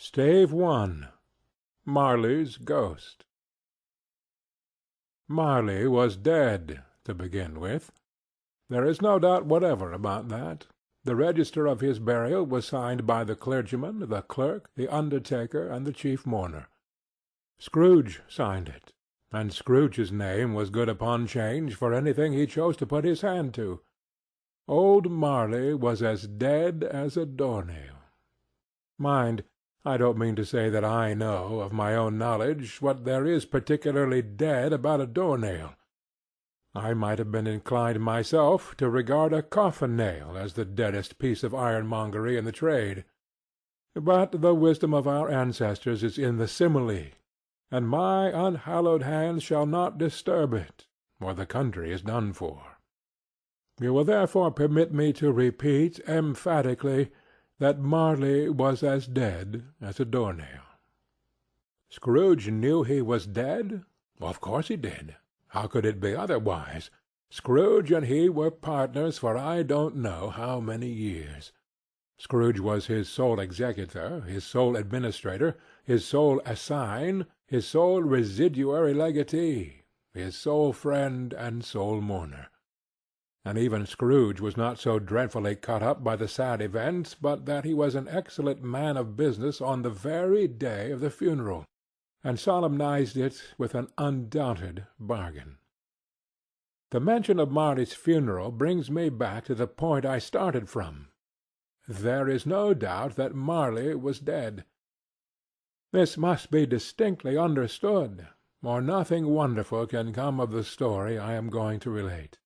Stave 1. Marley's Ghost. Marley was dead, to begin with. There is no doubt whatever about that. The register of his burial was signed by the clergyman, the clerk, the undertaker, and the chief mourner. Scrooge signed it, and Scrooge's name was good upon change for anything he chose to put his hand to. Old Marley was as dead as a door-nail. Mind, I don't mean to say that I know, of my own knowledge, what there is particularly dead about a door-nail. I might have been inclined myself to regard a coffin-nail as the deadest piece of ironmongery in the trade. But the wisdom of our ancestors is in the simile, and my unhallowed hands shall not disturb it, or the country is done for. You will therefore permit me to repeat emphatically that Marley was as dead as a door-nail. Scrooge knew he was dead? Of course he did. How could it be otherwise? Scrooge and he were partners for I don't know how many years. Scrooge was his sole executor, his sole administrator, his sole assign, his sole residuary legatee, his sole friend and sole mourner. And even Scrooge was not so dreadfully cut up by the sad event but that he was an excellent man of business on the very day of the funeral, and solemnized it with an undoubted bargain. The mention of Marley's funeral brings me back to the point I started from. There is no doubt that Marley was dead. This must be distinctly understood, or nothing wonderful can come of the story I am going to relate.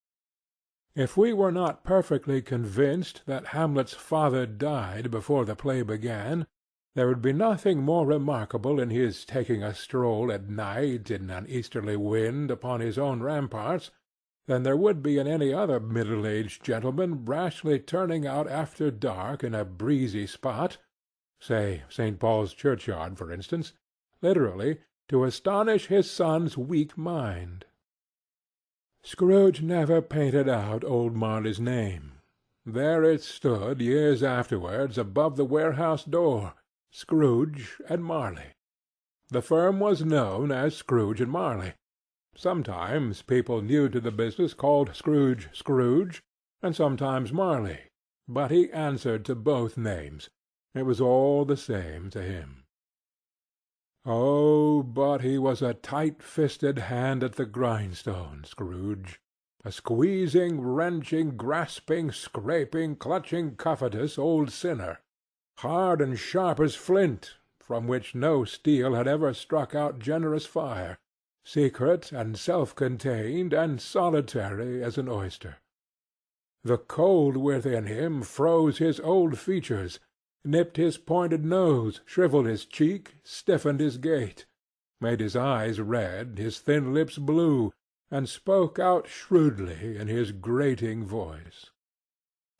If we were not perfectly convinced that Hamlet's father died before the play began, there would be nothing more remarkable in his taking a stroll at night in an easterly wind upon his own ramparts than there would be in any other middle-aged gentleman rashly turning out after dark in a breezy spot, say St. Paul's churchyard, for instance, literally to astonish his son's weak mind. Scrooge never painted out old Marley's name. There it stood years afterwards above the warehouse door, Scrooge and Marley. The firm was known as Scrooge and Marley. Sometimes people new to the business called Scrooge Scrooge, and sometimes Marley, but he answered to both names. It was all the same to him. Oh, but he was a tight-fisted hand at the grindstone, Scrooge. A squeezing, wrenching, grasping, scraping, clutching, covetous old sinner, hard and sharp as flint, from which no steel had ever struck out generous fire, secret and self-contained and solitary as an oyster. The cold within him froze his old features, nipped his pointed nose, shrivelled his cheek, stiffened his gait, made his eyes red, his thin lips blue, and spoke out shrewdly in his grating voice.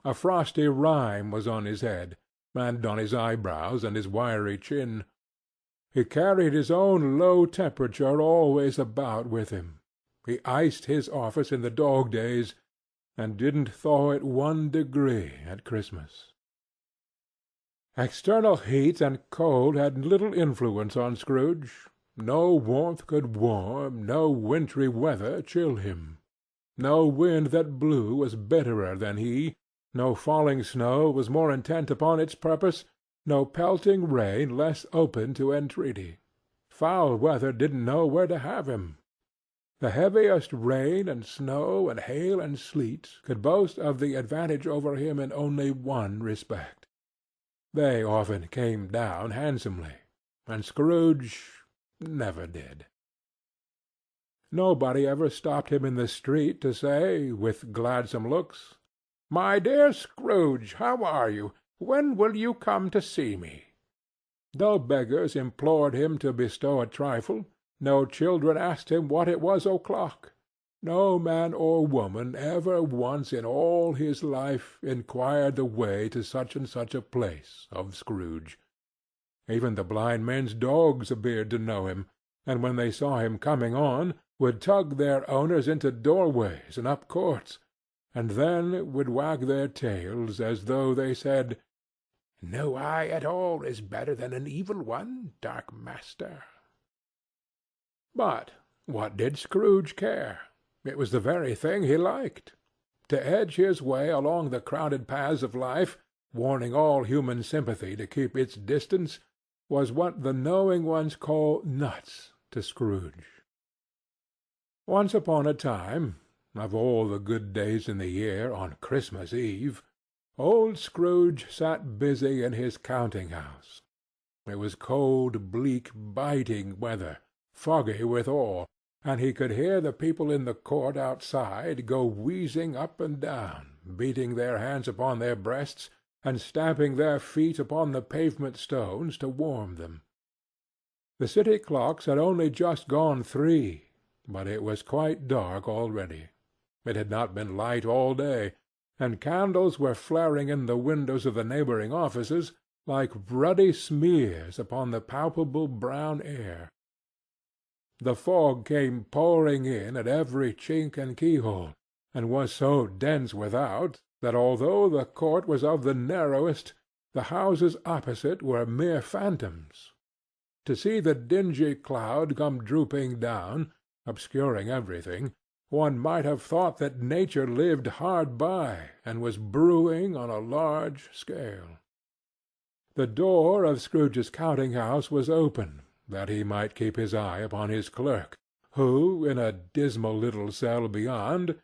A frosty rime was on his head, and on his eyebrows and his wiry chin. He carried his own low temperature always about with him. He iced his office in the dog-days, and didn't thaw it 1 degree at Christmas. External heat and cold had little influence on Scrooge. No warmth could warm, no wintry weather chill him. No wind that blew was bitterer than he, no falling snow was more intent upon its purpose, no pelting rain less open to entreaty. Foul weather didn't know where to have him. The heaviest rain and snow and hail and sleet could boast of the advantage over him in only one respect. They often came down handsomely, and Scrooge never did. Nobody ever stopped him in the street to say, with gladsome looks, "My dear Scrooge, how are you? When will you come to see me?" No beggars implored him to bestow a trifle, no children asked him what it was o'clock. No man or woman ever once in all his life inquired the way to such and such a place of Scrooge. Even the blind men's dogs appeared to know him, and when they saw him coming on, would tug their owners into doorways and up courts, and then would wag their tails as though they said, No eye at all is better than an evil one, dark master." But what did Scrooge care? It was the very thing he liked. To edge his way along the crowded paths of life, warning all human sympathy to keep its distance, was what the knowing ones call nuts to Scrooge. Once upon a time, of all the good days in the year, on Christmas Eve, old Scrooge sat busy in his counting-house. It was cold, bleak, biting weather, foggy withal, and he could hear the people in the court outside go wheezing up and down, beating their hands upon their breasts, and stamping their feet upon the pavement stones to warm them. The city clocks had only just gone 3, but it was quite dark already. It had not been light all day, and candles were flaring in the windows of the neighboring offices like ruddy smears upon the palpable brown air. The fog came pouring in at every chink and keyhole, and was so dense without that although the court was of the narrowest, the houses opposite were mere phantoms. To see the dingy cloud come drooping down, obscuring everything, one might have thought that nature lived hard by and was brewing on a large scale. The door of Scrooge's counting-house was open, that he might keep his eye upon his clerk, who, in a dismal little cell beyond,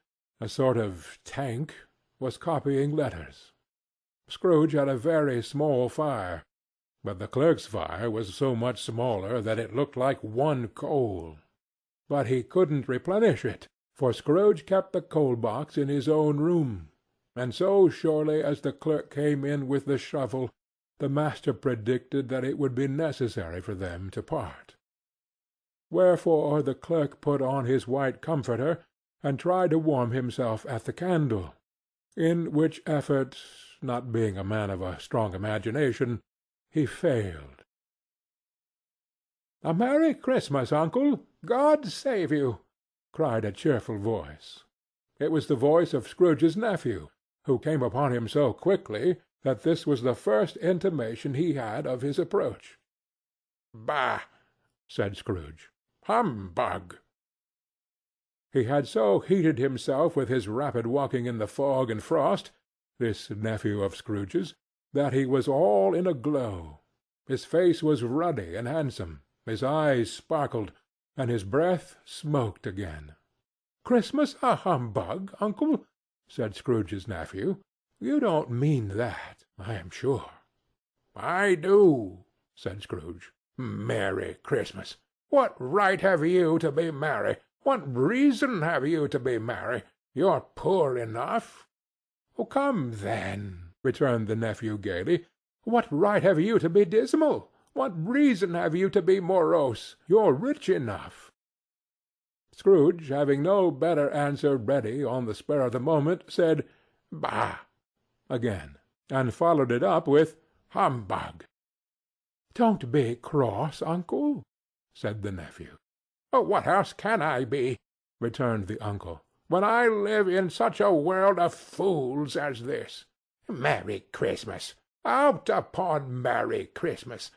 a sort of tank, was copying letters. Scrooge had a very small fire, but the clerk's fire was so much smaller that it looked like one coal. But he couldn't replenish it, for Scrooge kept the coal-box in his own room, and so surely as the clerk came in with the shovel, the master predicted that it would be necessary for them to part. Wherefore the clerk put on his white comforter, and tried to warm himself at the candle, in which effort, not being a man of a strong imagination, he failed. "A Merry Christmas, uncle! God save you!" cried a cheerful voice. It was the voice of Scrooge's nephew, who came upon him so quickly that this was the first intimation he had of his approach. "Bah!" said Scrooge. "Humbug!" He had so heated himself with his rapid walking in the fog and frost, this nephew of Scrooge's, that he was all in a glow. His face was ruddy and handsome, his eyes sparkled, and his breath smoked again. "Christmas a humbug, uncle?" said Scrooge's nephew. "You don't mean that, I am sure." "I do," said Scrooge. "Merry Christmas! What right have you to be merry? What reason have you to be merry? You're poor enough." "Come, then," returned the nephew gaily. "What right have you to be dismal? What reason have you to be morose? You're rich enough." Scrooge, having no better answer ready on the spur of the moment, said, "Bah!" again, and followed it up with "Humbug!" "Don't be cross, uncle," said the nephew. "What else can I be," returned the uncle, "when I live in such a world of fools as this? Merry Christmas! Out upon Merry Christmas!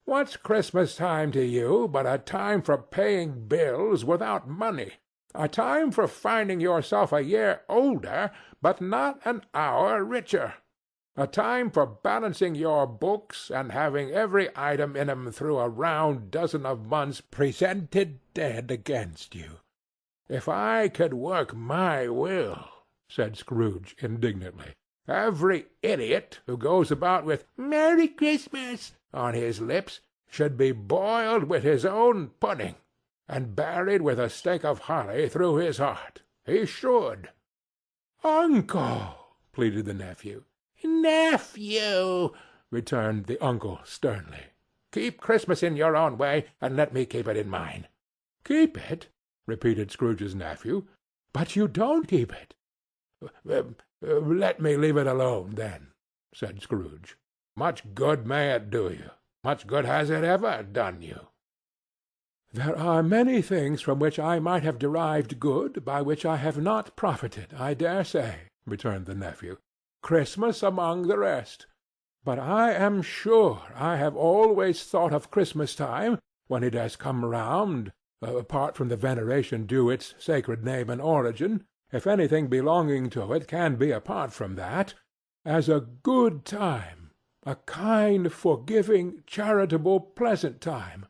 What's Christmas time to you but a time for paying bills without money, a time for finding yourself a year older but not an hour richer, a time for balancing your books and having every item in 'em through a round dozen of months presented dead against you? If I could work my will," said Scrooge indignantly, "every idiot who goes about with 'Merry Christmas' on his lips should be boiled with his own pudding, and buried with a stake of holly through his heart. He should." "Uncle!" pleaded the nephew. "Nephew!" returned the uncle sternly. "Keep Christmas in your own way, and let me keep it in mine." "Keep it?" repeated Scrooge's nephew. "But you don't keep it." "Let me leave it alone, then," said Scrooge. "Much good may it do you? Much good has it ever done you?" "There are many things from which I might have derived good, by which I have not profited, I dare say," returned the nephew. "Christmas among the rest. But I am sure I have always thought of Christmas-time, when it has come round, apart from the veneration due its sacred name and origin, if anything belonging to it can be apart from that, as a good time, a kind, forgiving, charitable, pleasant time,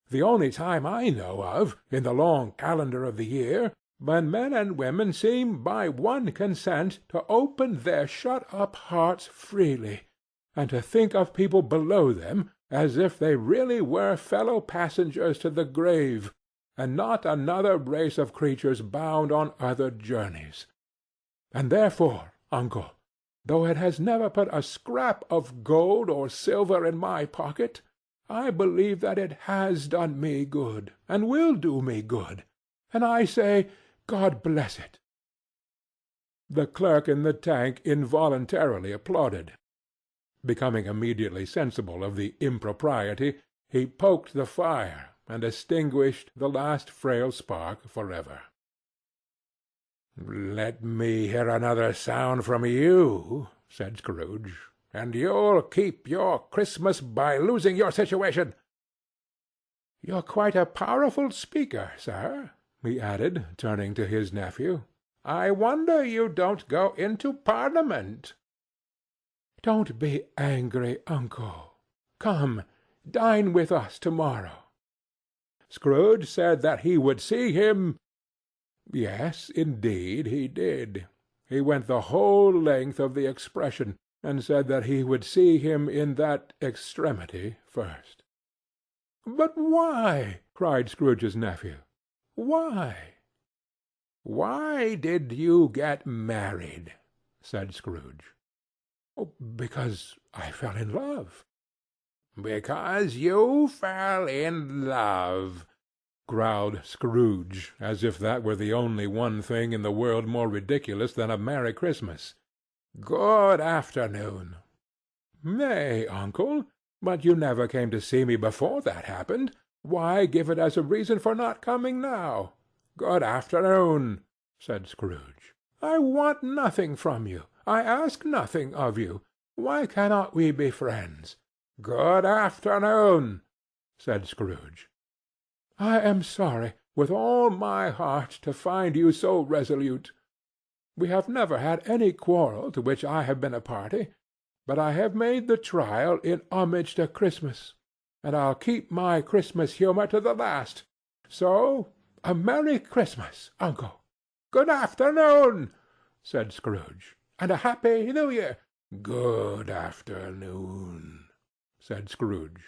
the only time I know of, in the long calendar of the year, when men and women seem by one consent to open their shut-up hearts freely, and to think of people below them as if they really were fellow-passengers to the grave, and not another race of creatures bound on other journeys. And therefore, uncle, though it has never put a scrap of gold or silver in my pocket, I believe that it has done me good, and will do me good, and I say, God bless it." The clerk in the tank involuntarily applauded. Becoming immediately sensible of the impropriety, he poked the fire, and extinguished the last frail spark forever. "Let me hear another sound from you," said Scrooge, "and you'll keep your Christmas by losing your situation. You're quite a powerful speaker, sir," he added, turning to his nephew. "I wonder you don't go into Parliament." "Don't be angry, uncle. Come, dine with us to-morrow." Scrooge said that he would see him. Yes, indeed, he did. He went the whole length of the expression, and said that he would see him in that extremity first. "But why?" cried Scrooge's nephew. "Why?" "Why did you get married?" said Scrooge. "Because I fell in love." "Because you fell in love," growled Scrooge, as if that were the only one thing in the world more ridiculous than a Merry Christmas. "Good afternoon." "Nay, uncle, but you never came to see me before that happened. Why give it as a reason for not coming now?" "Good afternoon," said Scrooge. "I want nothing from you. I ask nothing of you. Why cannot we be friends?" "Good afternoon," said Scrooge. "I am sorry, with all my heart, to find you so resolute. We have never had any quarrel to which I have been a party, but I have made the trial in homage to Christmas, and I'll keep my Christmas humour to the last. So, a Merry Christmas, uncle." "Good afternoon," said Scrooge. "And a Happy New Year." "Good afternoon," said Scrooge.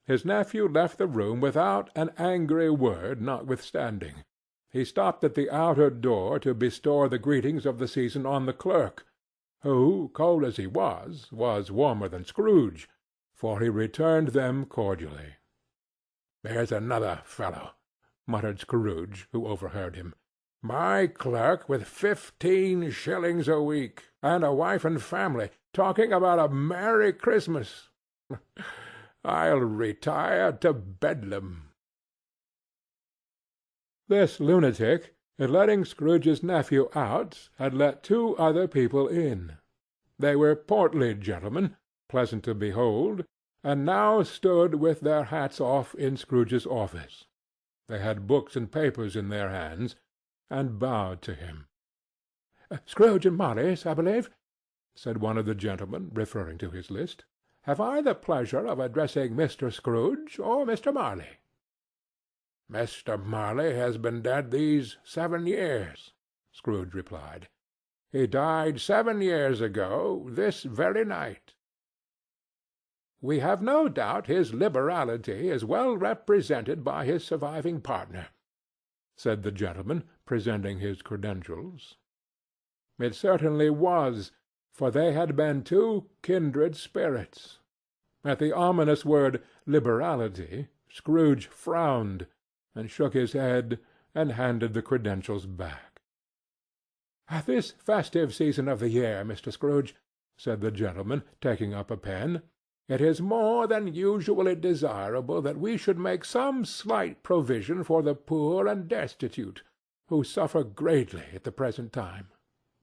His nephew left the room without an angry word notwithstanding. He stopped at the outer door to bestow the greetings of the season on the clerk, who, cold as he was warmer than Scrooge, for he returned them cordially. "There's another fellow," muttered Scrooge, who overheard him. "My clerk with 15 shillings a week, and a wife and family, talking about a Merry Christmas. I'll retire to Bedlam." This lunatic, in letting Scrooge's nephew out, had let 2 other people in. They were portly gentlemen, pleasant to behold, and now stood with their hats off in Scrooge's office. They had books and papers in their hands, and bowed to him. "Scrooge and Marley's, I believe," said one of the gentlemen, referring to his list. "Have I the pleasure of addressing Mr. Scrooge or Mr. Marley?" "Mr. Marley has been dead these 7 years," Scrooge replied. "He died 7 years ago, this very night." "We have no doubt his liberality is well represented by his surviving partner," said the gentleman, presenting his credentials. It certainly was, for they had been 2 kindred spirits. At the ominous word liberality, Scrooge frowned, and shook his head, and handed the credentials back. "At this festive season of the year, Mr. Scrooge," said the gentleman, taking up a pen, "it is more than usually desirable that we should make some slight provision for the poor and destitute, who suffer greatly at the present time.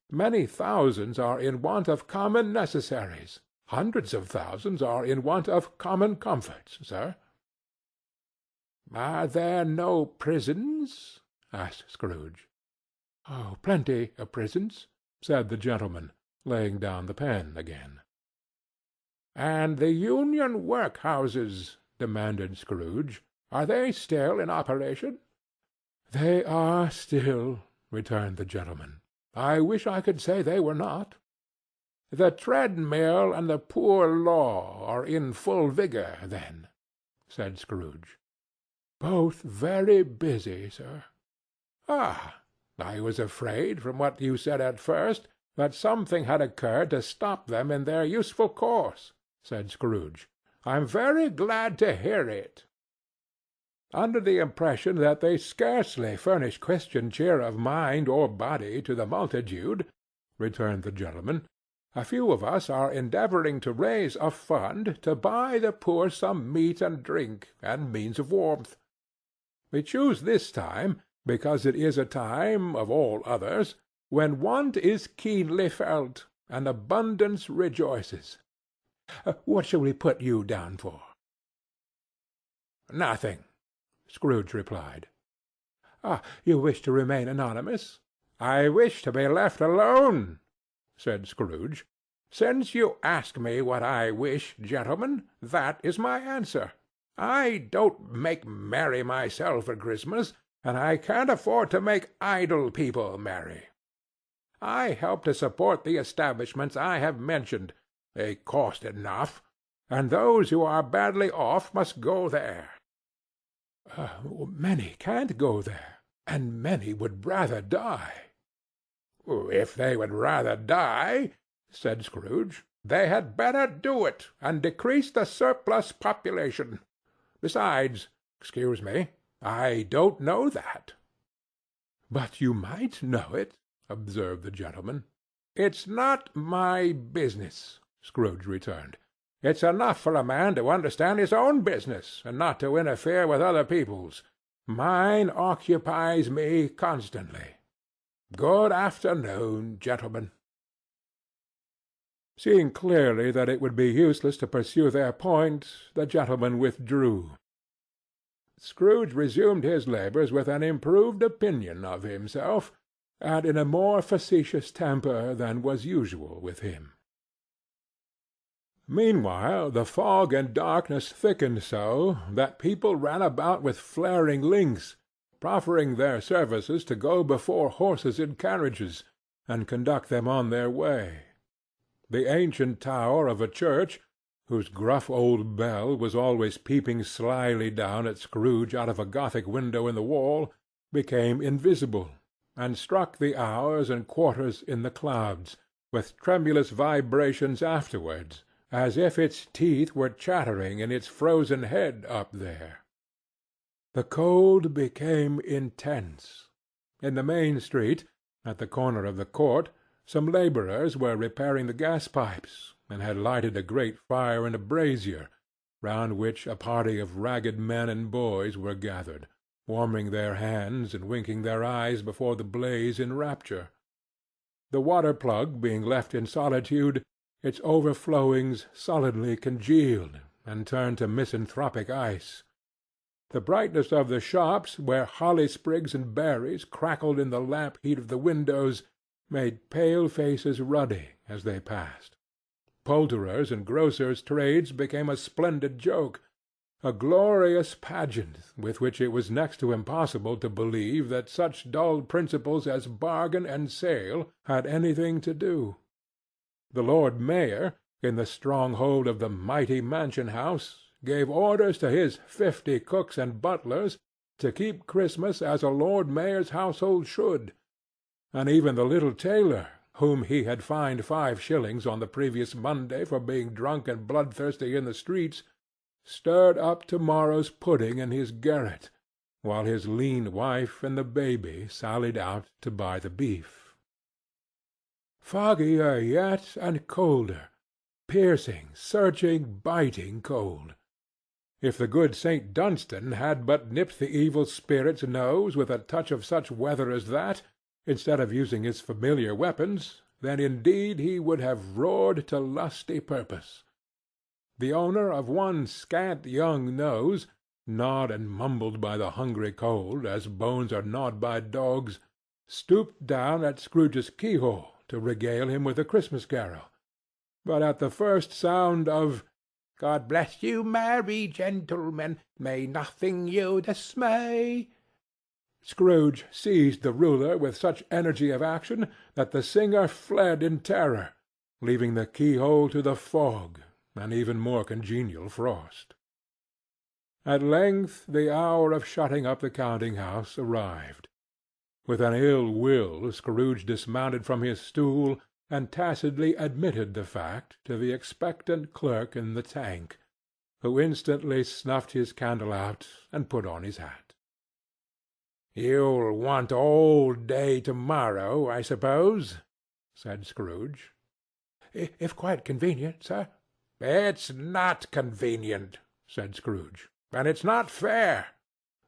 Many thousands are in want of common necessaries. Hundreds of thousands are in want of common comforts, sir." "Are there no prisons?" asked Scrooge. "Oh, plenty of prisons," said the gentleman, laying down the pen again. "And the Union workhouses," demanded Scrooge, "are they still in operation?" "They are still," returned the gentleman. "I wish I could say they were not." "The treadmill and the poor law are in full vigor, then?" said Scrooge. "Both very busy, sir." "Ah! I was afraid, from what you said at first, that something had occurred to stop them in their useful course," said Scrooge. "I'm very glad to hear it." "Under the impression that they scarcely furnish Christian cheer of mind or body to the multitude," returned the gentleman, "a few of us are endeavoring to raise a fund to buy the poor some meat and drink, and means of warmth. We choose this time because it is a time, of all others, when want is keenly felt, and abundance rejoices. What shall we put you down for?" "Nothing," Scrooge replied. "Ah, you wish to remain anonymous?" "I wish to be left alone," said Scrooge. "Since you ask me what I wish, gentlemen, that is my answer. I don't make merry myself at Christmas, and I can't afford to make idle people merry. I help to support the establishments I have mentioned. They cost enough, and those who are badly off must go there." "Many can't go there, and many would rather die." "If they would rather die," said Scrooge, "they had better do it, and decrease the surplus population. Besides, excuse me, I don't know that." "But you might know it," observed the gentleman. "It's not my business," Scrooge returned. "It's enough for a man to understand his own business, and not to interfere with other people's. Mine occupies me constantly. Good afternoon, gentlemen." Seeing clearly that it would be useless to pursue their point, the gentlemen withdrew. Scrooge resumed his labours with an improved opinion of himself, and in a more facetious temper than was usual with him. Meanwhile the fog and darkness thickened so that people ran about with flaring links, proffering their services to go before horses in carriages, and conduct them on their way. The ancient tower of a church, whose gruff old bell was always peeping slyly down at Scrooge out of a Gothic window in the wall, became invisible, and struck the hours and quarters in the clouds, with tremulous vibrations afterwards, as if its teeth were chattering in its frozen head up there. The cold became intense. In the main street, at the corner of the court, some labourers were repairing the gas-pipes, and had lighted a great fire in a brazier, round which a party of ragged men and boys were gathered, warming their hands and winking their eyes before the blaze in rapture. The water-plug being left in solitude, its overflowings sullenly congealed, and turned to misanthropic ice. The brightness of the shops, where holly sprigs and berries crackled in the lamp heat of the windows, made pale faces ruddy as they passed. Poulterers' and grocers' trades became a splendid joke, a glorious pageant with which it was next to impossible to believe that such dull principles as bargain and sale had anything to do. The Lord Mayor, in the stronghold of the mighty Mansion House, gave orders to his 50 cooks and butlers to keep Christmas as a Lord Mayor's household should, and even the little tailor, whom he had fined 5 shillings on the previous Monday for being drunk and bloodthirsty in the streets, stirred up tomorrow's pudding in his garret, while his lean wife and the baby sallied out to buy the beef. Foggier yet and colder, piercing, searching, biting cold. If the good St. Dunstan had but nipped the evil spirit's nose with a touch of such weather as that, instead of using his familiar weapons, then indeed he would have roared to lusty purpose. The owner of one scant young nose, gnawed and mumbled by the hungry cold as bones are gnawed by dogs, stooped down at Scrooge's keyhole to regale him with a Christmas carol. But at the first sound of "God bless you, merry gentlemen, may nothing you dismay," Scrooge seized the ruler with such energy of action that the singer fled in terror, leaving the keyhole to the fog, an even more congenial frost. At length the hour of shutting up the counting-house arrived. With an ill will Scrooge dismounted from his stool, and tacitly admitted the fact to the expectant clerk in the tank, who instantly snuffed his candle out and put on his hat. "You'll want all day to-morrow, I suppose?" said Scrooge. "If quite convenient, sir." "It's not convenient," said Scrooge, "and it's not fair.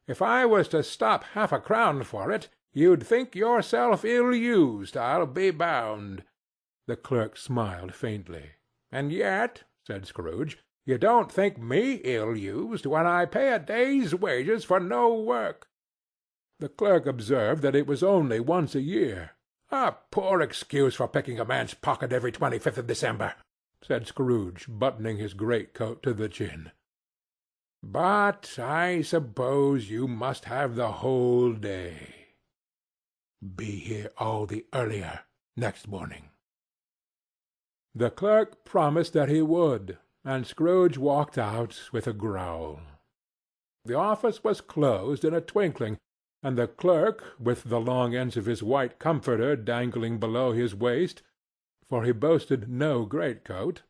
If I was to stop half-a-crown for it, you'd think yourself ill-used, I'll be bound." The clerk smiled faintly. "And yet," said Scrooge, "you don't think me ill-used when I pay a day's wages for no work." The clerk observed that it was only once a year. "A poor excuse for picking a man's pocket every 25th of December," said Scrooge, buttoning his great-coat to the chin. "But I suppose you must have the whole day." "Be here all the earlier next morning." The clerk promised that he would, and Scrooge walked out with a growl. The office was closed in a twinkling, and the clerk, with the long ends of his white comforter dangling below his waist, for he boasted no greatcoat,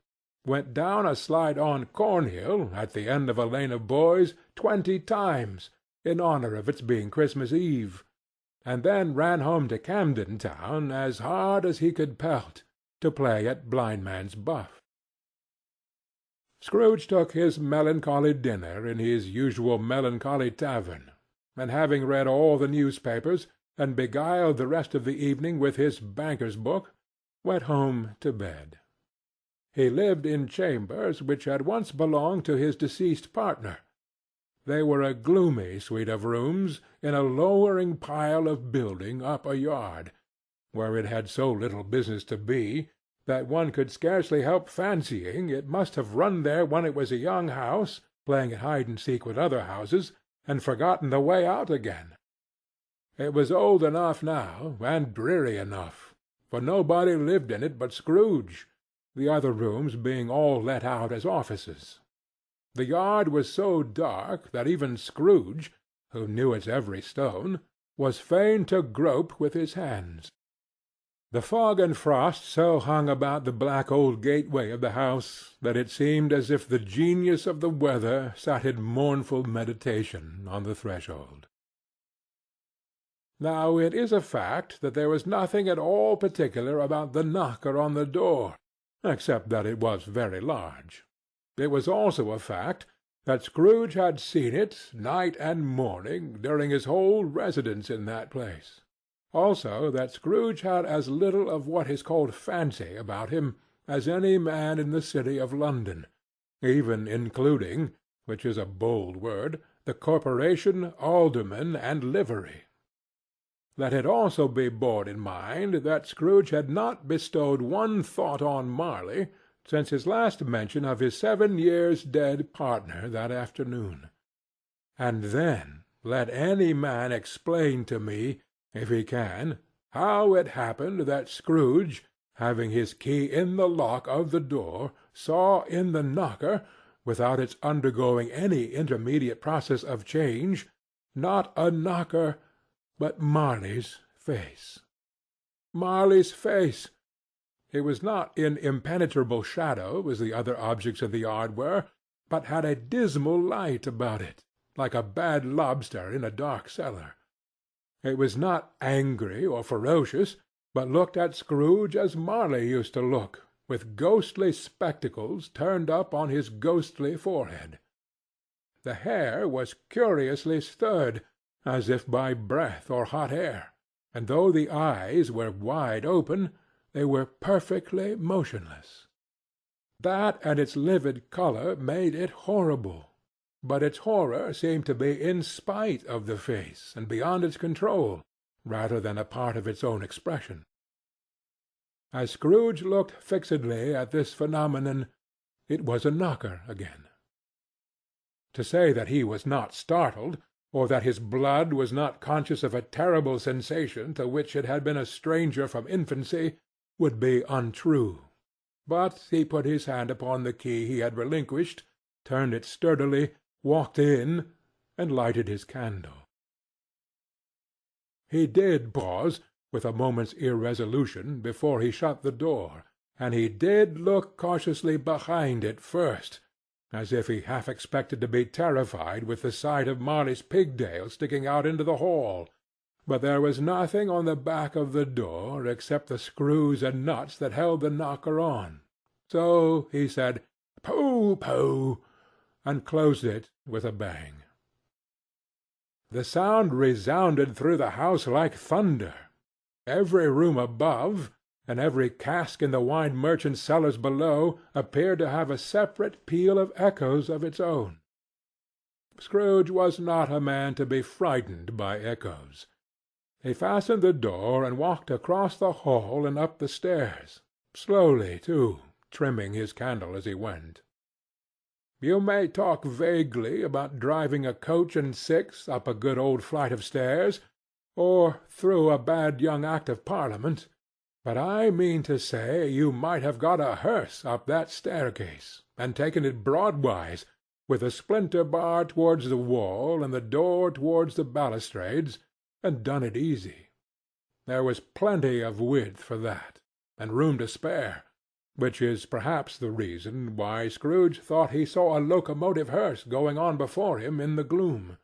went down a slide on Cornhill at the end of a lane of boys 20 times, in honor of its being Christmas Eve, and then ran home to Camden Town as hard as he could pelt, to play at blindman's buff. Scrooge took his melancholy dinner in his usual melancholy tavern, and having read all the newspapers, and beguiled the rest of the evening with his banker's book, went home to bed. He lived in chambers which had once belonged to his deceased partner. They were a gloomy suite of rooms in a lowering pile of building up a yard, where it had so little business to be, that one could scarcely help fancying it must have run there when it was a young house, playing at hide-and-seek with other houses, and forgotten the way out again. It was old enough now, and dreary enough, for nobody lived in it but Scrooge, the other rooms being all let out as offices. The yard was so dark that even Scrooge, who knew its every stone, was fain to grope with his hands. The fog and frost so hung about the black old gateway of the house that it seemed as if the genius of the weather sat in mournful meditation on the threshold. Now it is a fact that there was nothing at all particular about the knocker on the door, except that it was very large. It was also a fact that Scrooge had seen it, night and morning, during his whole residence in that place. Also that Scrooge had as little of what is called fancy about him as any man in the city of London, even including, which is a bold word, the corporation, aldermen, and livery. Let it also be borne in mind that Scrooge had not bestowed one thought on Marley since his last mention of his 7 years dead partner that afternoon. And then let any man explain to me, if he can, how it happened that Scrooge, having his key in the lock of the door, saw in the knocker, without its undergoing any intermediate process of change, not a knocker, but Marley's face. Marley's face! It was not in impenetrable shadow, as the other objects of the yard were, but had a dismal light about it, like a bad lobster in a dark cellar. It was not angry or ferocious, but looked at Scrooge as Marley used to look, with ghostly spectacles turned up on his ghostly forehead. The hair was curiously stirred, as if by breath or hot air, and though the eyes were wide open, They were perfectly motionless. That and its livid colour made it horrible, but its horror seemed to be in spite of the face and beyond its control, rather than a part of its own expression. As Scrooge looked fixedly at this phenomenon, it was a knocker again. To say that he was not startled, or that his blood was not conscious of a terrible sensation to which it had been a stranger from infancy, would be untrue. But he put his hand upon the key he had relinquished, turned it sturdily, walked in, and lighted his candle. He did pause, with a moment's irresolution, before he shut the door, and he did look cautiously behind it first, as if he half expected to be terrified with the sight of Marley's pigtail sticking out into the hall. But there was nothing on the back of the door except the screws and nuts that held the knocker on. So he said, "Pooh, pooh," and closed it with a bang. The sound resounded through the house like thunder. Every room above, and every cask in the wine merchant's cellars below, appeared to have a separate peal of echoes of its own. Scrooge was not a man to be frightened by echoes. He fastened the door and walked across the hall and up the stairs, slowly too, trimming his candle as he went. You may talk vaguely about driving a coach and six up a good old flight of stairs, or through a bad young Act of Parliament, but I mean to say you might have got a hearse up that staircase, and taken it broadwise, with the splinter bar towards the wall and the door towards the balustrades, and done it easy. There was plenty of width for that, and room to spare, which is perhaps the reason why Scrooge thought he saw a locomotive hearse going on before him in the gloom.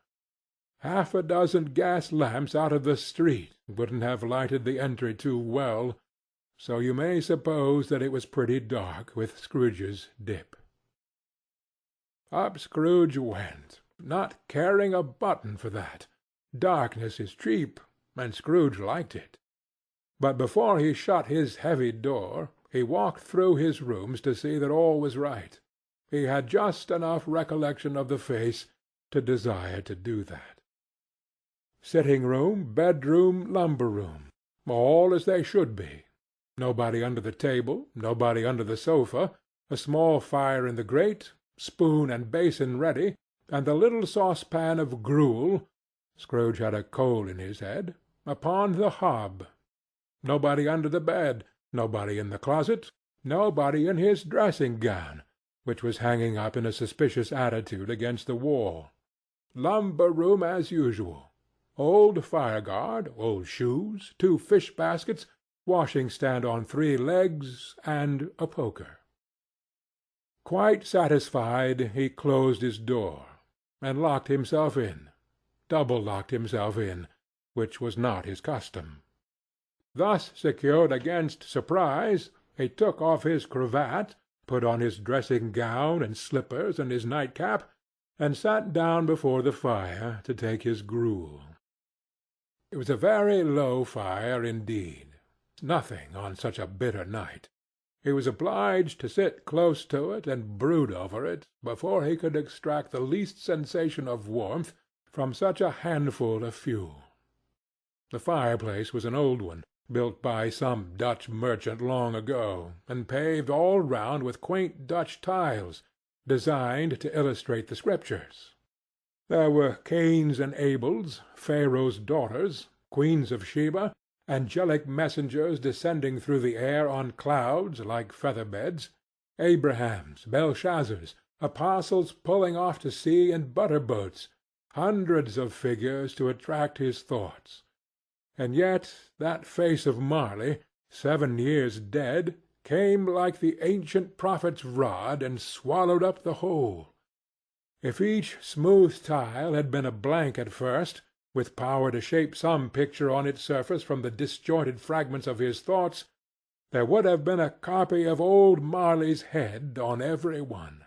Half a dozen gas lamps out of the street wouldn't have lighted the entry too well, so you may suppose that it was pretty dark with Scrooge's dip. Up Scrooge went, not caring a button for that. Darkness is cheap, and Scrooge liked it. But before he shut his heavy door, he walked through his rooms to see that all was right. He had just enough recollection of the face to desire to do that. Sitting-room, bedroom, lumber-room, all as they should be. Nobody under the table, nobody under the sofa, a small fire in the grate, spoon and basin ready, and the little saucepan of gruel (Scrooge had a coal in his head) upon the hob. Nobody under the bed, nobody in the closet, nobody in his dressing-gown, which was hanging up in a suspicious attitude against the wall. Lumber-room as usual. Old fire-guard, old shoes, 2 fish-baskets, washing-stand on 3 legs, and a poker. Quite satisfied, he closed his door, and locked himself in, double-locked himself in, which was not his custom. Thus secured against surprise, he took off his cravat, put on his dressing-gown and slippers and his nightcap, and sat down before the fire to take his gruel. It was a very low fire indeed, nothing on such a bitter night. He was obliged to sit close to it and brood over it before he could extract the least sensation of warmth from such a handful of fuel. The fireplace was an old one, built by some Dutch merchant long ago, and paved all round with quaint Dutch tiles, designed to illustrate the Scriptures. There were Cains and Abels, Pharaoh's daughters, queens of Sheba, angelic messengers descending through the air on clouds like feather-beds, Abrahams, Belshazzars, apostles pulling off to sea in butter-boats, hundreds of figures to attract his thoughts. And yet that face of Marley, 7 years dead, came like the ancient prophet's rod and swallowed up the whole. If each smooth tile had been a blank at first, with power to shape some picture on its surface from the disjointed fragments of his thoughts, there would have been a copy of old Marley's head on every one.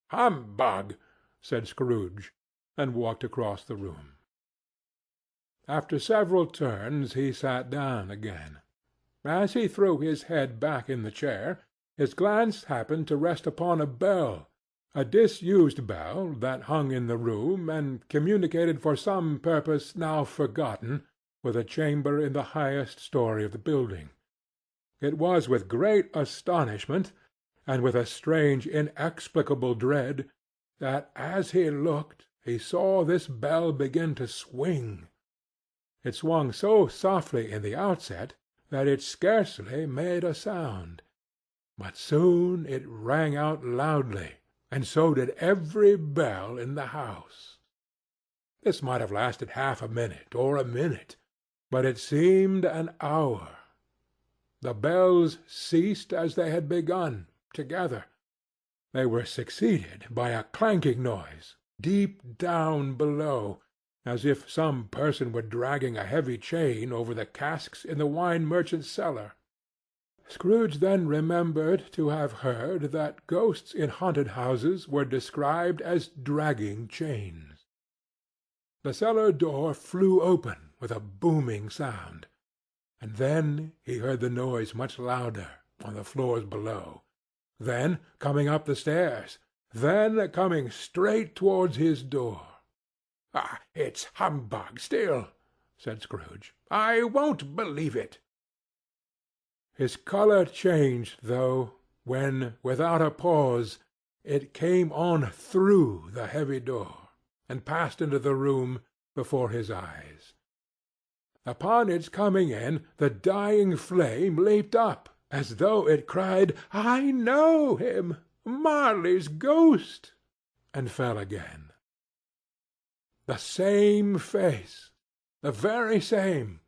"Humbug!" said Scrooge, and walked across the room. After several turns he sat down again. As he threw his head back in the chair, his glance happened to rest upon a bell, a disused bell that hung in the room and communicated for some purpose now forgotten with a chamber in the highest story of the building. It was with great astonishment, and with a strange inexplicable dread, that as he looked he saw this bell begin to swing. It swung so softly in the outset that it scarcely made a sound, but soon it rang out loudly, and so did every bell in the house. This might have lasted half a minute or a minute, but it seemed an hour. The bells ceased as they had begun, together. They were succeeded by a clanking noise, deep down below, as if some person were dragging a heavy chain over the casks in the wine-merchant's cellar. Scrooge then remembered to have heard that ghosts in haunted houses were described as dragging chains. The cellar door flew open with a booming sound, and then he heard the noise much louder on the floors below, then coming up the stairs, then coming straight towards his door. "Ah, it's humbug still," said Scrooge. "I won't believe it." His colour changed, though, when, without a pause, it came on through the heavy door, and passed into the room before his eyes. Upon its coming in, the dying flame leaped up, as though it cried, "I know him! Marley's ghost!" and fell again. The same face, the very same.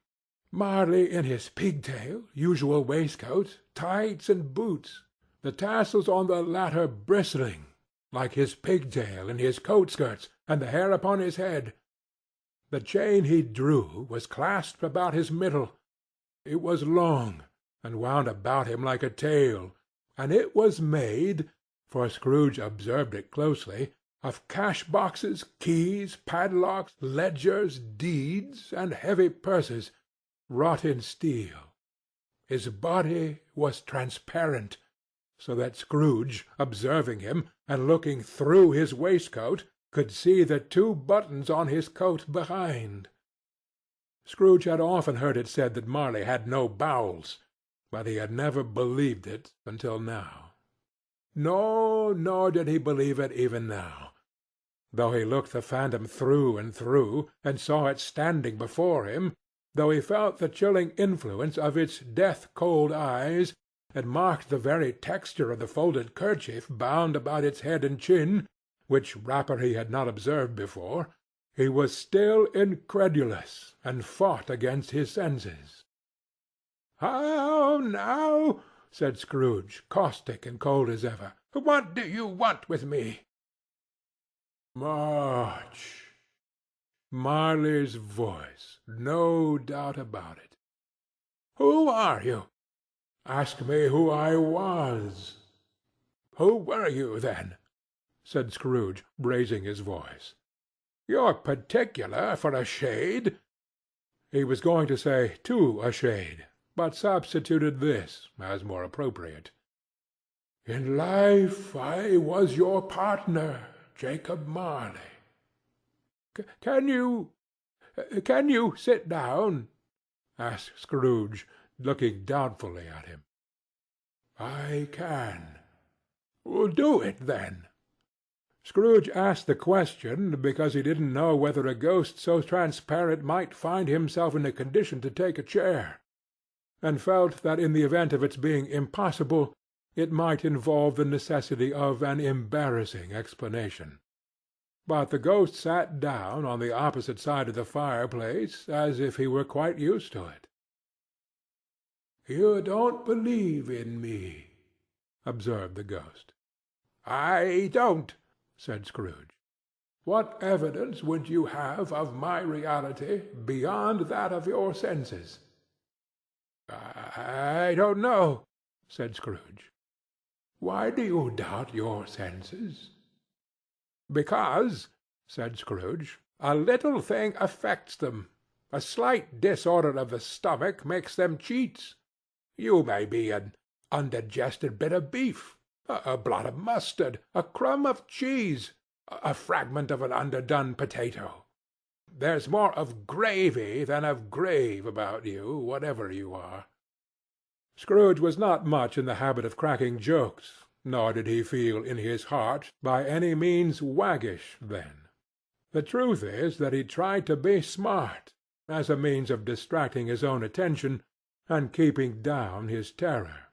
Marley in his pigtail, usual waistcoat, tights and boots, the tassels on the latter bristling, like his pigtail and his coat-skirts, and the hair upon his head. The chain he drew was clasped about his middle. It was long, and wound about him like a tail, and it was made, for Scrooge observed it closely, of cash-boxes, keys, padlocks, ledgers, deeds, and heavy purses, wrought in steel. His body was transparent, so that Scrooge, observing him, and looking through his waistcoat, could see the 2 buttons on his coat behind. Scrooge had often heard it said that Marley had no bowels, but he had never believed it until now. Nor did he believe it even now, though he looked the phantom through and through, and saw it standing before him, though he felt the chilling influence of its death-cold eyes, and marked the very texture of the folded kerchief bound about its head and chin, which wrapper he had not observed before, he was still incredulous, and fought against his senses. "How now?" said Scrooge, caustic and cold as ever. "What do you want with me?" "March." Marley's voice, no doubt about it. "Who are you?" "Ask me who I was." "Who were you, then?" said Scrooge, raising his voice. "You're particular for a shade." He was going to say "to a shade," but substituted this as more appropriate. "In life I was your partner, Jacob Marley." Can you sit down?" asked Scrooge, looking doubtfully at him. "I can." "Do it, then." Scrooge asked the question because he didn't know whether a ghost so transparent might find himself in a condition to take a chair, and felt that in the event of its being impossible, it might involve the necessity of an embarrassing explanation. But the ghost sat down on the opposite side of the fireplace, as if he were quite used to it. "You don't believe in me," observed the ghost. "I don't," said Scrooge. "What evidence would you have of my reality beyond that of your senses?" "I don't know," said Scrooge. "Why do you doubt your senses?" "Because," said Scrooge, "a little thing affects them. A slight disorder of the stomach makes them cheats. You may be an undigested bit of beef, a blot of mustard, a crumb of cheese, a fragment of an underdone potato. There's more of gravy than of grave about you, whatever you are." Scrooge was not much in the habit of cracking jokes, nor did he feel in his heart by any means waggish then. The truth is that he tried to be smart, as a means of distracting his own attention and keeping down his terror,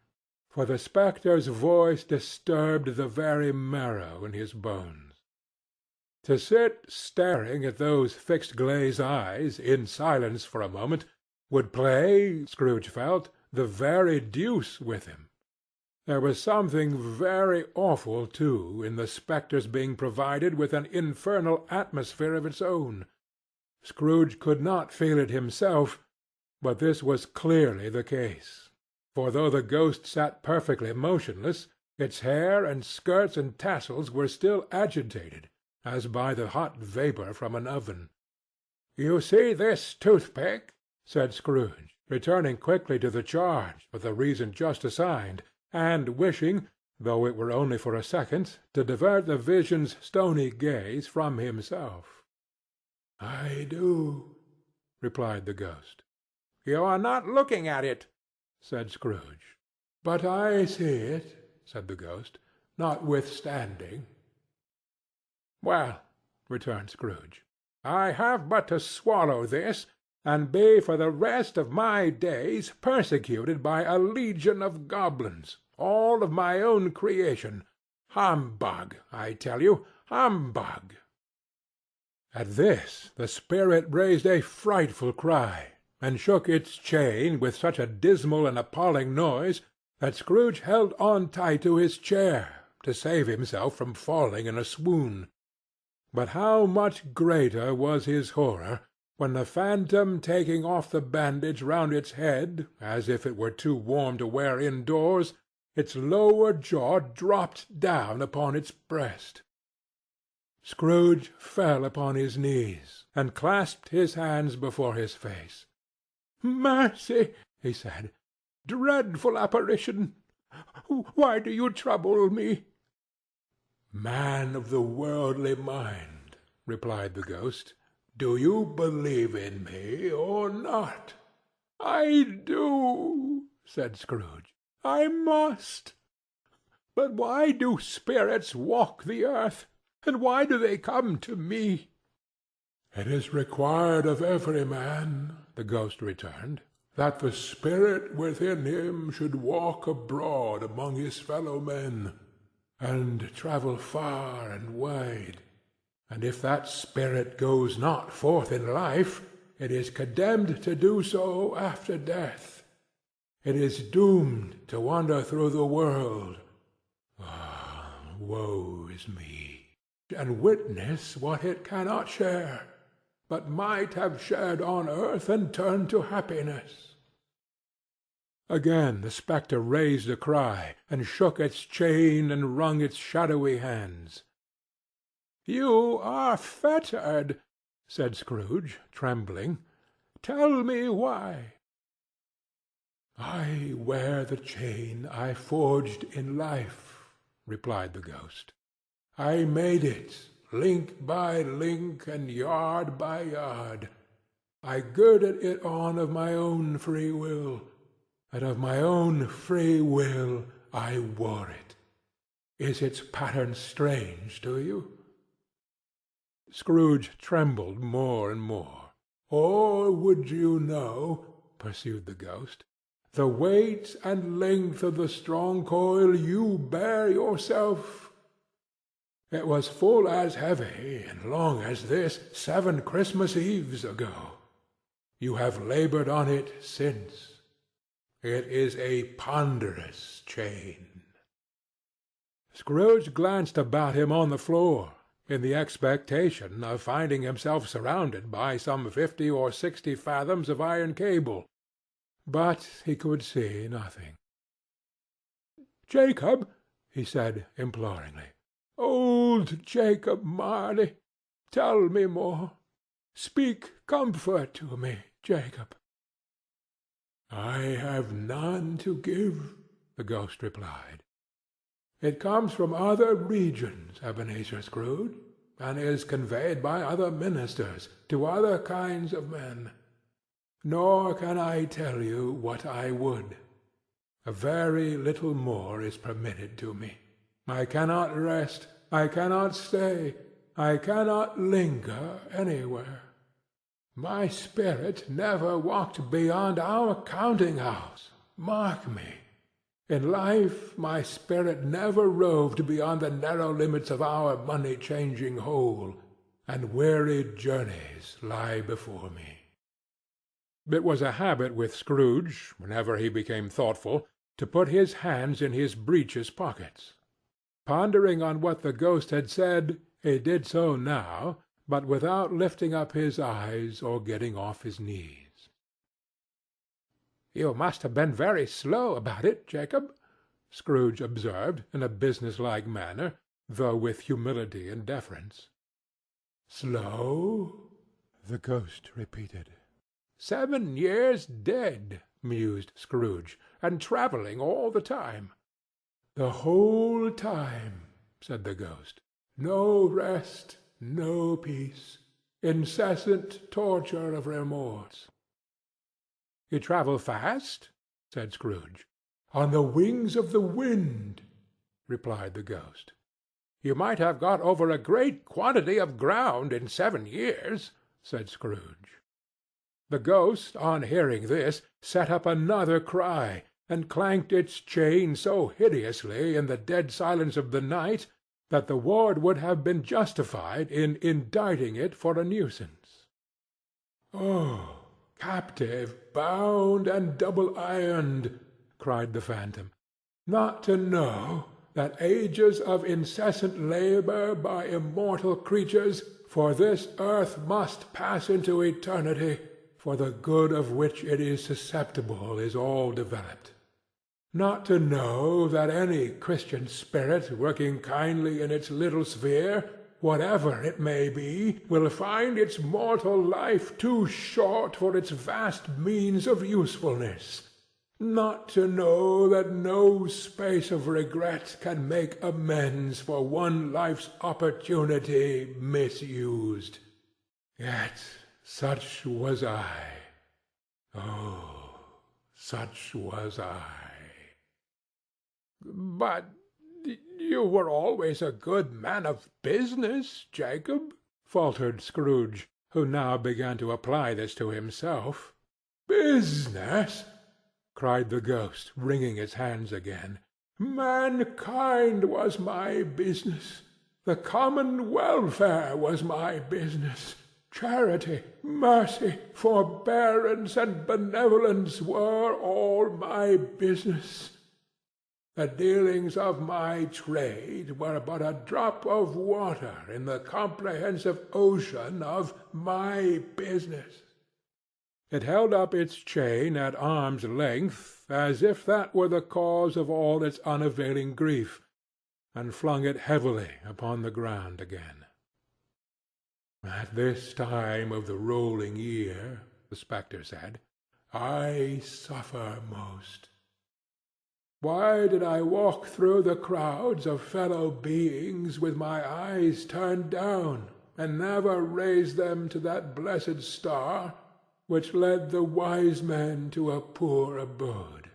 for the spectre's voice disturbed the very marrow in his bones. To sit staring at those fixed glazed eyes in silence for a moment would play, Scrooge felt, the very deuce with him. There was something very awful, too, in the spectre's being provided with an infernal atmosphere of its own. Scrooge could not feel it himself, but this was clearly the case, for though the ghost sat perfectly motionless, its hair and skirts and tassels were still agitated, as by the hot vapour from an oven. "You see this toothpick?" said Scrooge, returning quickly to the charge for the reason just assigned, and wishing, though it were only for a second, to divert the vision's stony gaze from himself. "I do," replied the ghost. "You are not looking at it," said Scrooge. "But I see it," said the ghost, "notwithstanding." "Well," returned Scrooge, "I have but to swallow this, and be for the rest of my days persecuted by a legion of goblins, all of my own creation. Humbug, I tell you, humbug!" At this the spirit raised a frightful cry, and shook its chain with such a dismal and appalling noise that Scrooge held on tight to his chair to save himself from falling in a swoon. But how much greater was his horror when the phantom, taking off the bandage round its head, as if it were too warm to wear indoors, its lower jaw dropped down upon its breast. Scrooge fell upon his knees, and clasped his hands before his face. "Mercy!" he said. "Dreadful apparition! Why do you trouble me?" "Man of the worldly mind," replied the ghost, "do you believe in me or not?" "I do," said Scrooge. "I must. But why do spirits walk the earth, and why do they come to me?" "It is required of every man," the ghost returned, "that the spirit within him should walk abroad among his fellow men, and travel far and wide. And if that spirit goes not forth in life, it is condemned to do so after death. It is doomed to wander through the world. Woe is me! And witness what it cannot share, but might have shared on earth and turned to happiness." Again the spectre raised a cry, and shook its chain, and wrung its shadowy hands. "You are fettered," said Scrooge, trembling. "Tell me why." "I wear the chain I forged in life," replied the ghost. "I made it, link by link and yard by yard. I girded it on of my own free will, and of my own free will I wore it. Is its pattern strange to you?" Scrooge trembled more and more. "Or would you know," pursued the ghost, "the weight and length of the strong coil you bear yourself? It was full as heavy and long as this 7 Christmas Eves ago. You have labored on it since. It is a ponderous chain." Scrooge glanced about him on the floor, in the expectation of finding himself surrounded by some 50 or 60 fathoms of iron cable, but he could see nothing. "Jacob," he said imploringly, "old Jacob Marley, tell me more. Speak comfort to me, Jacob." I have none to give, the ghost replied. It comes from other regions, Ebenezer Scrooge, and is conveyed by other ministers to other kinds of men. Nor can I tell you what I would. A very little more is permitted to me. I cannot rest, I cannot stay, I cannot linger anywhere. My spirit never walked beyond our counting-house. Mark me. In life my spirit never roved beyond the narrow limits of our money-changing hole, and weary journeys lie before me. It was a habit with Scrooge, whenever he became thoughtful, to put his hands in his breeches pockets. Pondering on what the ghost had said, he did so now, but without lifting up his eyes or getting off his knees. "You must have been very slow about it, Jacob," Scrooge observed, in a business-like manner, though with humility and deference. "Slow?" the ghost repeated. 7 years dead," mused Scrooge, "and travelling all the time." "The whole time," said the ghost. "No rest, no peace, incessant torture of remorse." "You travel fast?" said Scrooge. "On the wings of the wind," replied the ghost. "You might have got over a great quantity of ground in 7 years," said Scrooge. The ghost, on hearing this, set up another cry, and clanked its chain so hideously in the dead silence of the night that the ward would have been justified in indicting it for a nuisance. "Oh, captive, bound, and double-ironed," cried the phantom, "not to know that ages of incessant labor by immortal creatures for this earth must pass into eternity, for the good of which it is susceptible is all developed. Not to know that any Christian spirit working kindly in its little sphere, whatever it may be, will find its mortal life too short for its vast means of usefulness. Not to know that no space of regret can make amends for one life's opportunity misused. Yet such was I. Oh, such was I." "But you were always a good man of business, Jacob," faltered Scrooge, who now began to apply this to himself. "Business!" cried the ghost, wringing his hands again. "Mankind was my business. The common welfare was my business. Charity, mercy, forbearance, and benevolence were all my business. The dealings of my trade were but a drop of water in the comprehensive ocean of my business." It held up its chain at arm's length, as if that were the cause of all its unavailing grief, and flung it heavily upon the ground again. "At this time of the rolling year," the spectre said, "I suffer most. Why did I walk through the crowds of fellow beings with my eyes turned down, and never raise them to that blessed star which led the wise men to a poor abode?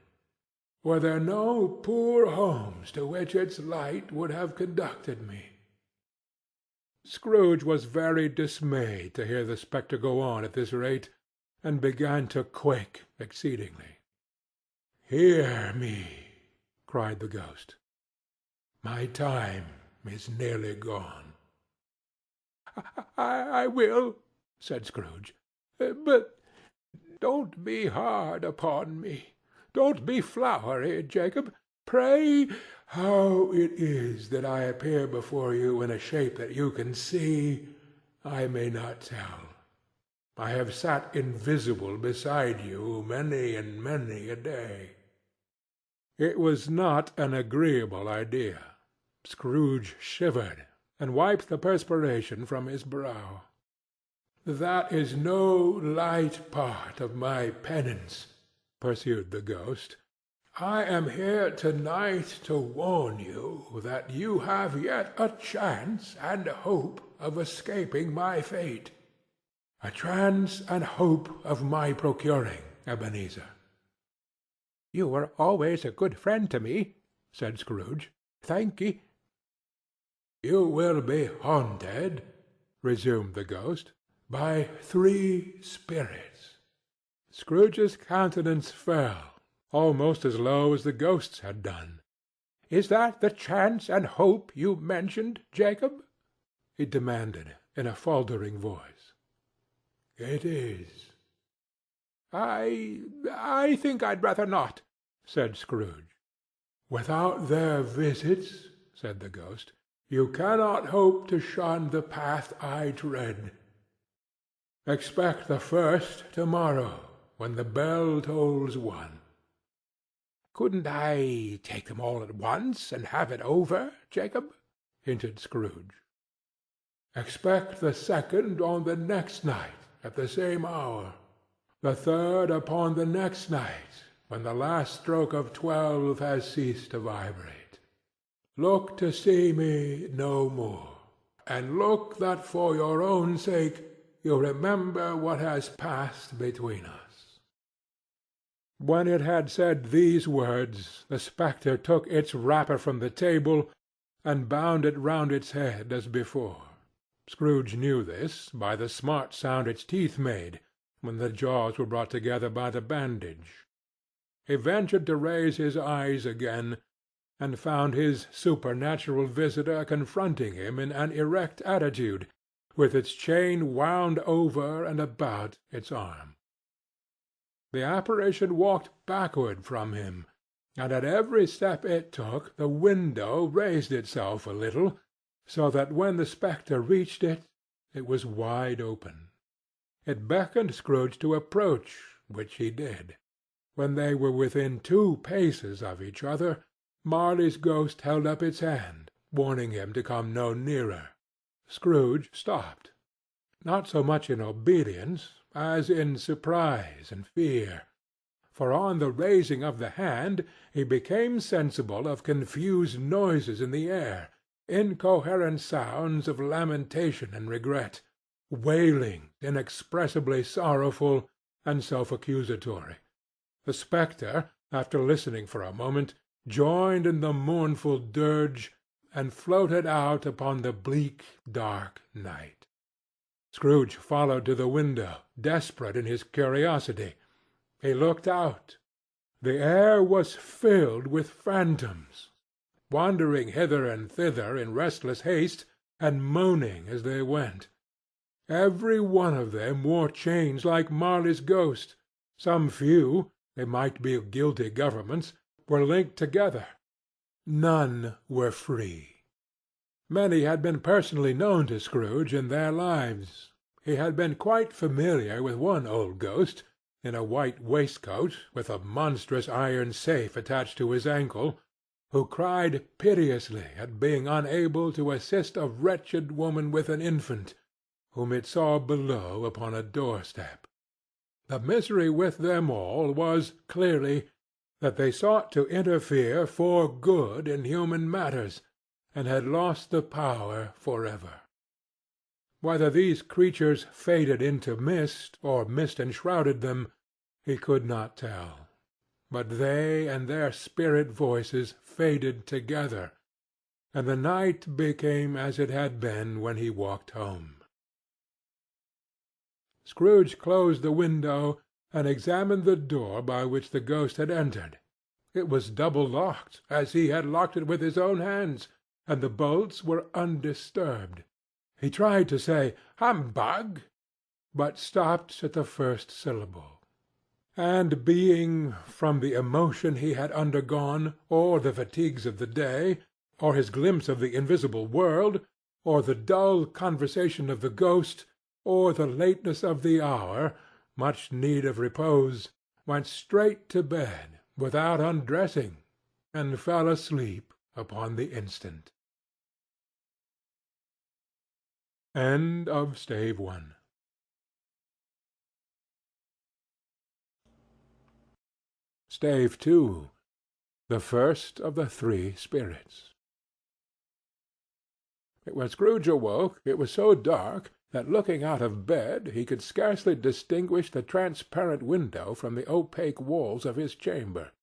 Were there no poor homes to which its light would have conducted me?" Scrooge was very dismayed to hear the spectre go on at this rate, and began to quake exceedingly. "Hear me," cried the ghost. "My time is nearly gone." I will," said Scrooge. "But don't be hard upon me. Don't be flowery, Jacob. Pray—" "How it is that I appear before you in a shape that you can see, I may not tell. I have sat invisible beside you many and many a day." It was not an agreeable idea. Scrooge shivered, and wiped the perspiration from his brow. "That is no light part of my penance," pursued the ghost, "I am here to-night to warn you that you have yet a chance and hope of escaping my fate. A chance and hope of my procuring, Ebenezer." "You were always a good friend to me," said Scrooge. "Thank'ee." "You will be haunted," resumed the ghost, "by 3 spirits." Scrooge's countenance fell, almost as low as the ghost's had done. "Is that the chance and hope you mentioned, Jacob?" he demanded, in a faltering voice. "It is." "I think I'd rather not," said Scrooge. "Without their visits," said the ghost, "you cannot hope to shun the path I tread. Expect the first to-morrow, when the bell tolls 1. "Couldn't I take them all at once, and have it over, Jacob?" hinted Scrooge. Expect the second on the next night, at the same hour. The third upon the next night, when the last stroke of 12 has ceased to vibrate. Look to see me no more, and look that for your own sake you remember what has passed between us." When it had said these words, the spectre took its wrapper from the table and bound it round its head as before. Scrooge knew this by the smart sound its teeth made when the jaws were brought together by the bandage. He ventured to raise his eyes again, and found his supernatural visitor confronting him in an erect attitude, with its chain wound over and about its arm. The apparition walked backward from him, and at every step it took the window raised itself a little, so that when the spectre reached it, it was wide open. It beckoned Scrooge to approach, which he did. When they were within 2 paces of each other, Marley's ghost held up its hand, warning him to come no nearer. Scrooge stopped, not so much in obedience as in surprise and fear, for on the raising of the hand he became sensible of confused noises in the air, incoherent sounds of lamentation and regret, wailing inexpressibly sorrowful and self-accusatory. The spectre, after listening for a moment, joined in the mournful dirge, and floated out upon the bleak, dark night. Scrooge followed to the window, desperate in his curiosity. He looked out. The air was filled with phantoms, wandering hither and thither in restless haste, and moaning as they went. Every one of them wore chains like Marley's ghost. Some few, they might be guilty governments, were linked together. None were free. Many had been personally known to Scrooge in their lives. He had been quite familiar with one old ghost, in a white waistcoat, with a monstrous iron safe attached to his ankle, who cried piteously at being unable to assist a wretched woman with an infant, whom it saw below upon a doorstep. The misery with them all was, clearly, that they sought to interfere for good in human matters, and had lost the power forever. Whether these creatures faded into mist, or mist enshrouded them, he could not tell. But they and their spirit voices faded together, and the night became as it had been when he walked home. Scrooge closed the window and examined the door by which the ghost had entered. It was double-locked, as he had locked it with his own hands, and the bolts were undisturbed. He tried to say "Humbug," but stopped at the first syllable. And being, from the emotion he had undergone, or the fatigues of the day, or his glimpse of the invisible world, or the dull conversation of the ghost, or the lateness of the hour, much need of repose, went straight to bed without undressing, and fell asleep upon the instant. End of Stave 1. stave 2, the first of the three spirits. When Scrooge awoke, it was so dark that, looking out of bed, he could scarcely distinguish the transparent window from the opaque walls of his chamber.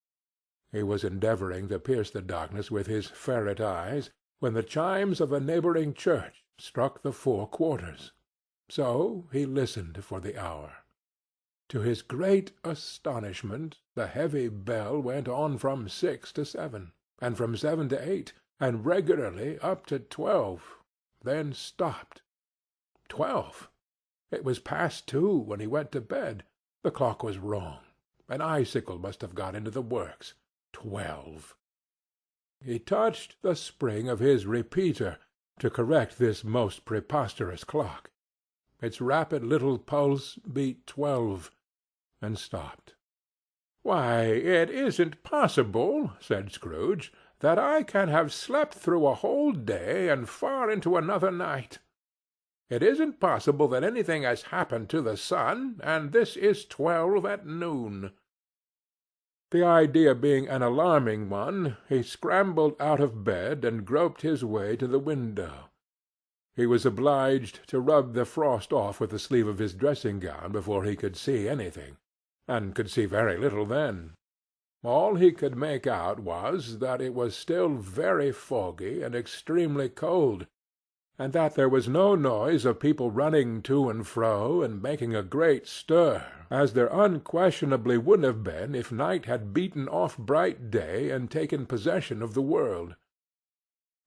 He was endeavouring to pierce the darkness with his ferret eyes, when the chimes of a neighbouring church struck the 4 quarters. So he listened for the hour. To his great astonishment, the heavy bell went on from 6 to 7, and from 7 to 8, and regularly up to 12, then stopped. 12! It was past 2 when he went to bed. The clock was wrong. An icicle must have got into the works. 12! He touched the spring of his repeater to correct this most preposterous clock. Its rapid little pulse beat 12, and stopped. "Why, it isn't possible," said Scrooge, "that I can have slept through a whole day and far into another night. It isn't possible that anything has happened to the sun, and this is 12 at noon." The idea being an alarming one, he scrambled out of bed and groped his way to the window. He was obliged to rub the frost off with the sleeve of his dressing-gown before he could see anything, and could see very little then. All he could make out was that it was still very foggy and extremely cold, and that there was no noise of people running to and fro and making a great stir, as there unquestionably would have been if night had beaten off bright day and taken possession of the world.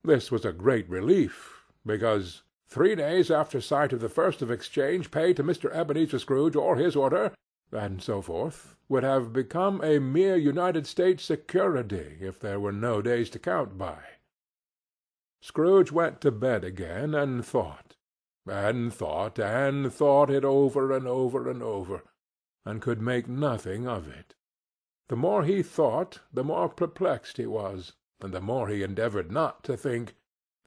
This was a great relief, because 3 days after sight of the first of exchange paid to Mr. Ebenezer Scrooge or his order, and so forth, would have become a mere United States security if there were no days to count by. Scrooge went to bed again and thought, and thought, and thought it over and over and over, and could make nothing of it. The more he thought, the more perplexed he was, and the more he endeavoured not to think,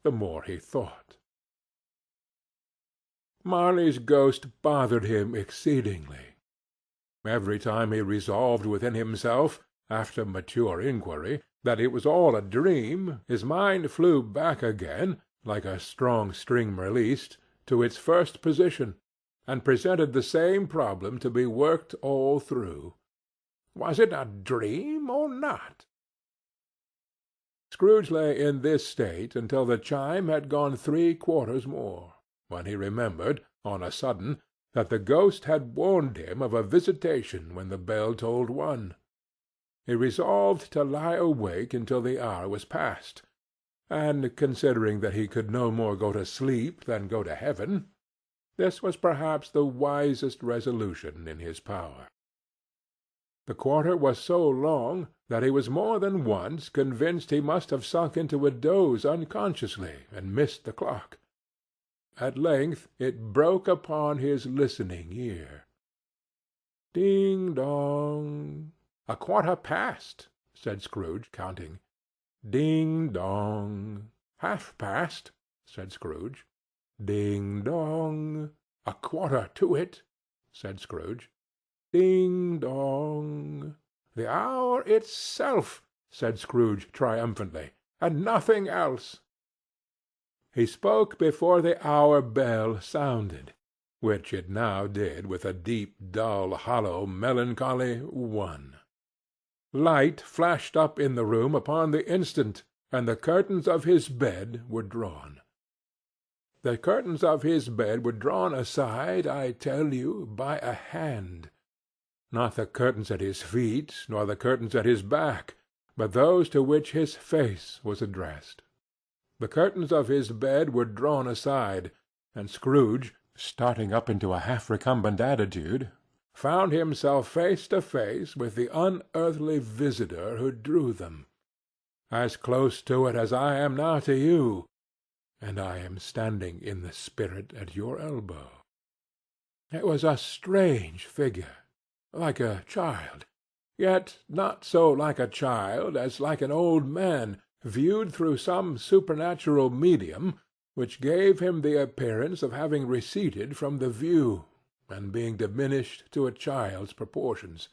the more he thought. Marley's ghost bothered him exceedingly. Every time he resolved within himself, after mature inquiry, that it was all a dream, his mind flew back again, like a strong string released, to its first position, and presented the same problem to be worked all through. Was it a dream or not? Scrooge lay in this state until the chime had gone 3 quarters more, when he remembered, on a sudden, that the ghost had warned him of a visitation when the bell tolled 1. He resolved to lie awake until the hour was past, and, considering that he could no more go to sleep than go to heaven, this was perhaps the wisest resolution in his power. The quarter was so long that he was more than once convinced he must have sunk into a doze unconsciously and missed the clock. At length it broke upon his listening ear. "Ding-dong! 1/4 past," said Scrooge, counting. "Ding-dong! 1/2 past," said Scrooge. "Ding-dong! 1/4 to it," said Scrooge. "Ding-dong! The hour itself," said Scrooge triumphantly, "and nothing else." He spoke before the hour bell sounded, which it now did with a deep, dull, hollow, melancholy 1. Light flashed up in the room upon the instant, and the curtains of his bed were drawn. The curtains of his bed were drawn aside, I tell you, by a hand. Not the curtains at his feet, nor the curtains at his back, but those to which his face was addressed. The curtains of his bed were drawn aside, and Scrooge, starting up into a half-recumbent attitude, found himself face to face with the unearthly visitor who drew them, as close to it as I am now to you, and I am standing in the spirit at your elbow. It was a strange figure, like a child, yet not so like a child as like an old man, viewed through some supernatural medium, which gave him the appearance of having receded from the view, and being diminished to a child's proportions.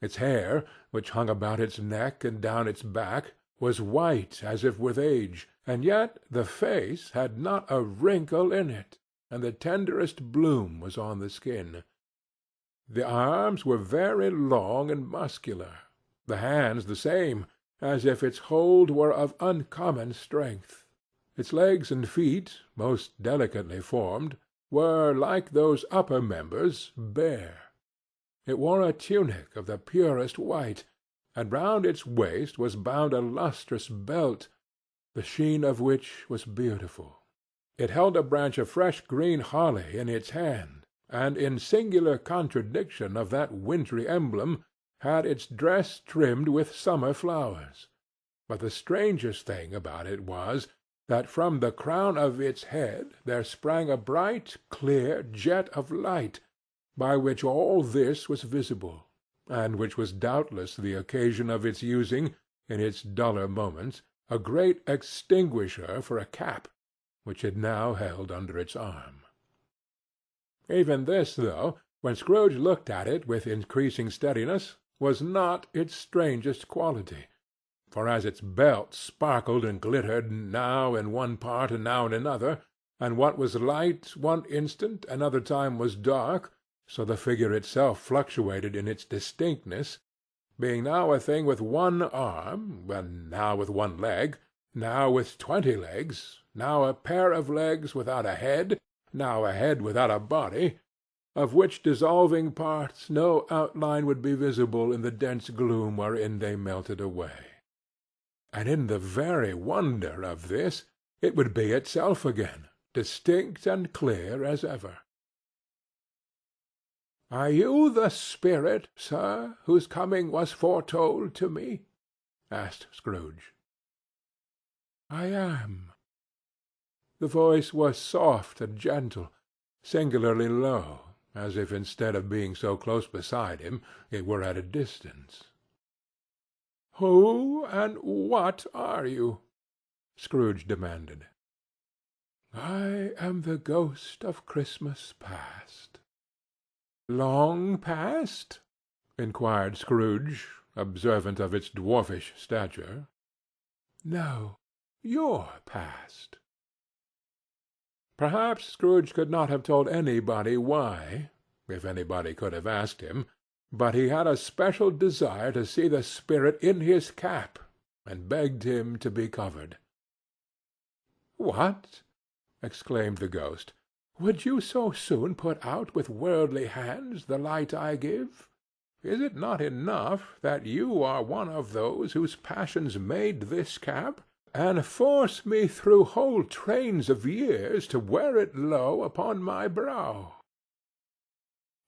Its hair, which hung about its neck and down its back, was white as if with age, and yet the face had not a wrinkle in it, and the tenderest bloom was on the skin. The arms were very long and muscular, the hands the same, as if its hold were of uncommon strength. Its legs and feet, most delicately formed, were, like those upper members, bare. It wore a tunic of the purest white, and round its waist was bound a lustrous belt, the sheen of which was beautiful. It held a branch of fresh green holly in its hand, and in singular contradiction of that wintry emblem, had its dress trimmed with summer flowers. But the strangest thing about it was, that from the crown of its head there sprang a bright, clear jet of light, by which all this was visible, and which was doubtless the occasion of its using, in its duller moments, a great extinguisher for a cap, which it now held under its arm. Even this, though, when Scrooge looked at it with increasing steadiness, was not its strangest quality, for as its belt sparkled and glittered now in one part and now in another, and what was light one instant another time was dark, so the figure itself fluctuated in its distinctness, being now a thing with one arm, and now with one leg, now with 20 legs, now a pair of legs without a head, now a head without a body, of which dissolving parts no outline would be visible in the dense gloom wherein they melted away. And in the very wonder of this, it would be itself again, distinct and clear as ever. "Are you the spirit, sir, whose coming was foretold to me?" asked Scrooge. "I am." The voice was soft and gentle, singularly low, as if instead of being so close beside him, it were at a distance. "Who and what are you?" Scrooge demanded. "I am the ghost of Christmas past." "Long past?" inquired Scrooge, observant of its dwarfish stature. "No, your past." Perhaps Scrooge could not have told anybody why, if anybody could have asked him, but he had a special desire to see the spirit in his cap, and begged him to be covered. "What!" exclaimed the ghost. "Would you so soon put out with worldly hands the light I give? Is it not enough that you are one of those whose passions made this cap, and force me through whole trains of years to wear it low upon my brow?"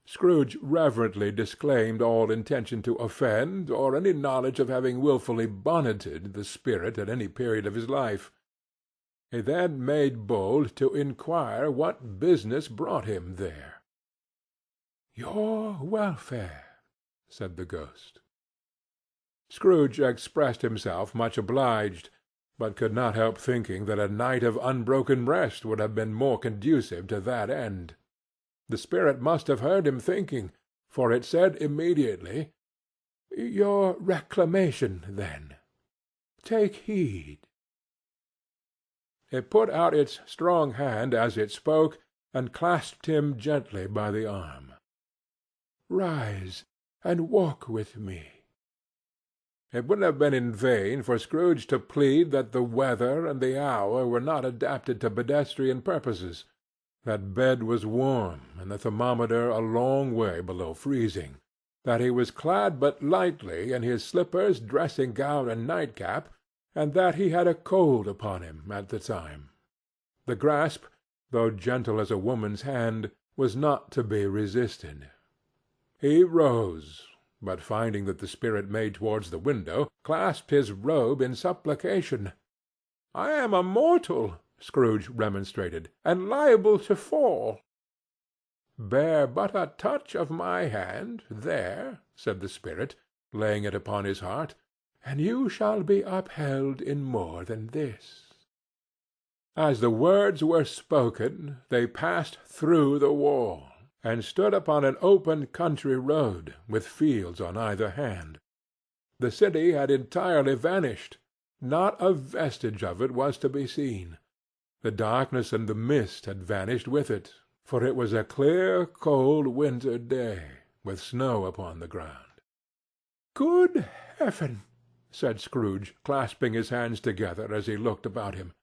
Scrooge reverently disclaimed all intention to offend, or any knowledge of having wilfully bonneted the spirit at any period of his life. He then made bold to inquire what business brought him there. "Your welfare," said the ghost. Scrooge expressed himself much obliged, but could not help thinking that a night of unbroken rest would have been more conducive to that end. The spirit must have heard him thinking, for it said immediately, "Your reclamation, then. Take heed." It put out its strong hand as it spoke, and clasped him gently by the arm. "Rise, and walk with me." It would have been in vain for Scrooge to plead that the weather and the hour were not adapted to pedestrian purposes, that bed was warm, and the thermometer a long way below freezing, that he was clad but lightly in his slippers, dressing-gown, and nightcap, and that he had a cold upon him at the time. The grasp, though gentle as a woman's hand, was not to be resisted. He rose, but finding that the spirit made towards the window, clasped his robe in supplication. "I am a mortal," Scrooge remonstrated, "and liable to fall." "Bear but a touch of my hand, there," said the spirit, laying it upon his heart, "and you shall be upheld in more than this." As the words were spoken, they passed through the wall, and stood upon an open country road, with fields on either hand. The city had entirely vanished. Not a vestige of it was to be seen. The darkness and the mist had vanished with it, for it was a clear, cold winter day, with snow upon the ground. "Good heaven!" said Scrooge, clasping his hands together as he looked about him.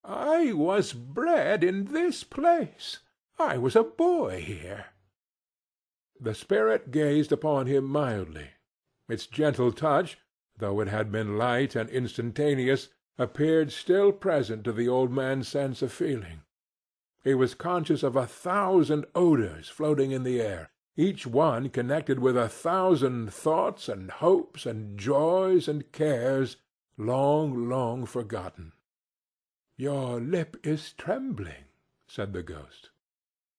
"I was bred in this place. I was a boy here." The spirit gazed upon him mildly. Its gentle touch, though it had been light and instantaneous, appeared still present to the old man's sense of feeling. He was conscious of 1,000 odours floating in the air, each one connected with 1,000 thoughts and hopes and joys and cares long, long forgotten. "Your lip is trembling," said the ghost.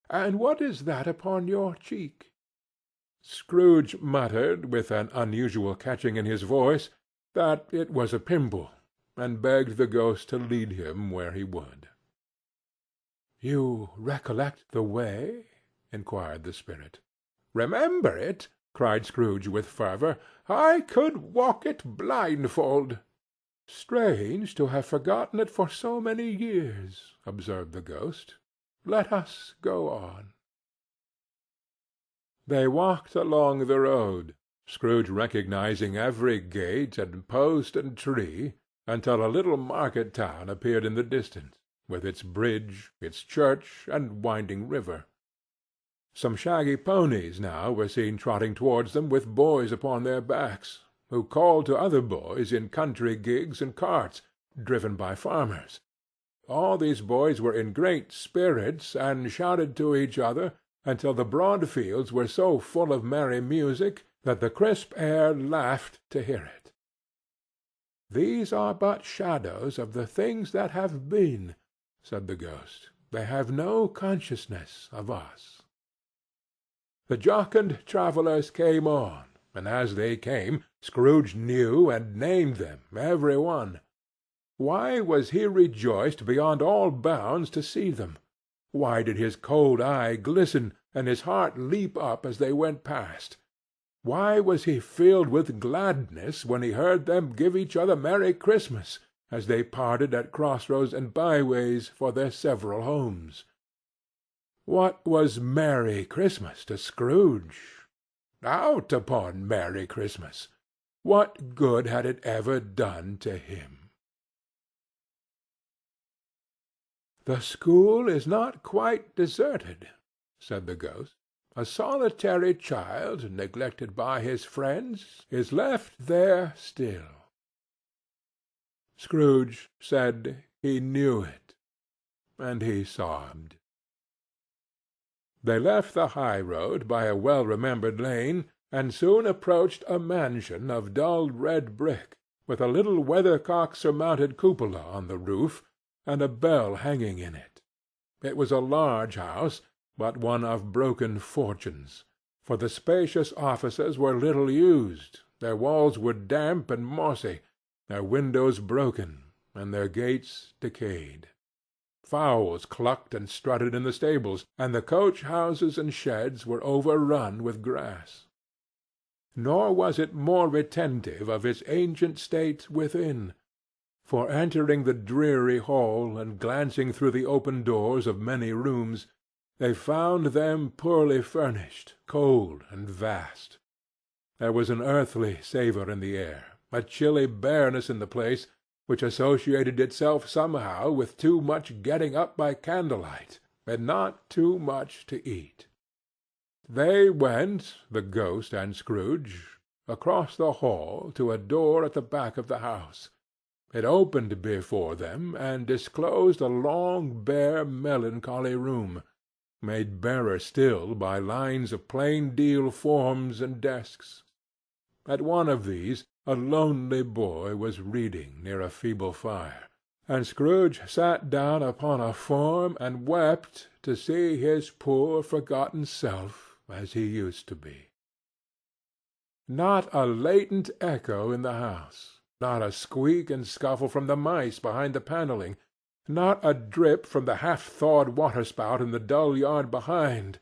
"And what is that upon your cheek?" Scrooge muttered, with an unusual catching in his voice, that it was a pimple, and begged the ghost to lead him where he would. "You recollect the way?" inquired the spirit. "Remember it!" cried Scrooge with fervour. "I could walk it blindfold." "Strange to have forgotten it for so many years," observed the ghost. "Let us go on." They walked along the road, Scrooge recognizing every gate and post and tree, until a little market town appeared in the distance, with its bridge, its church, and winding river. Some shaggy ponies now were seen trotting towards them with boys upon their backs, who called to other boys in country gigs and carts, driven by farmers. All these boys were in great spirits, and shouted to each other, until the broad fields were so full of merry music that the crisp air laughed to hear it. "These are but shadows of the things that have been," said the ghost. "They have no consciousness of us." The jocund travellers came on, and as they came, Scrooge knew and named them, every one. Why was he rejoiced beyond all bounds to see them? Why did his cold eye glisten, and his heart leap up as they went past? Why was he filled with gladness when he heard them give each other Merry Christmas, as they parted at crossroads and byways for their several homes? What was Merry Christmas to Scrooge? Out upon Merry Christmas! What good had it ever done to him? "The school is not quite deserted," said the ghost. "A solitary child, neglected by his friends, is left there still." Scrooge said he knew it, and he sobbed. They left the high road by a well-remembered lane, and soon approached a mansion of dull red brick, with a little weathercock-surmounted cupola on the roof, and a bell hanging in it. It was a large house, but one of broken fortunes, for the spacious offices were little used, their walls were damp and mossy, their windows broken, and their gates decayed. Fowls clucked and strutted in the stables, and the coach-houses and sheds were overrun with grass. Nor was it more retentive of its ancient state within, for entering the dreary hall and glancing through the open doors of many rooms, they found them poorly furnished, cold, and vast. There was an earthly savour in the air, a chilly bareness in the place, which associated itself somehow with too much getting up by candlelight, and not too much to eat. They went, the ghost and Scrooge, across the hall to a door at the back of the house. It opened before them, and disclosed a long, bare, melancholy room, made barer still by lines of plain deal forms and desks. At one of these a lonely boy was reading near a feeble fire, and Scrooge sat down upon a form and wept to see his poor forgotten self as he used to be. Not a latent echo in the house. Not a squeak and scuffle from the mice behind the panelling, not a drip from the half-thawed water-spout in the dull yard behind,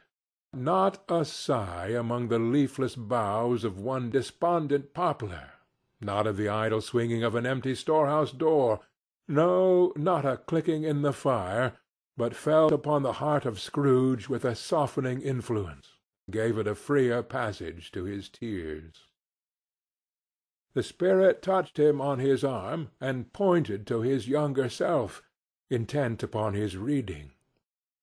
Not a sigh among the leafless boughs of one despondent poplar, not of the idle swinging of an empty storehouse door, no, not a clicking in the fire, but fell upon the heart of Scrooge with a softening influence, gave it a freer passage to his tears. The spirit touched him on his arm, and pointed to his younger self, intent upon his reading.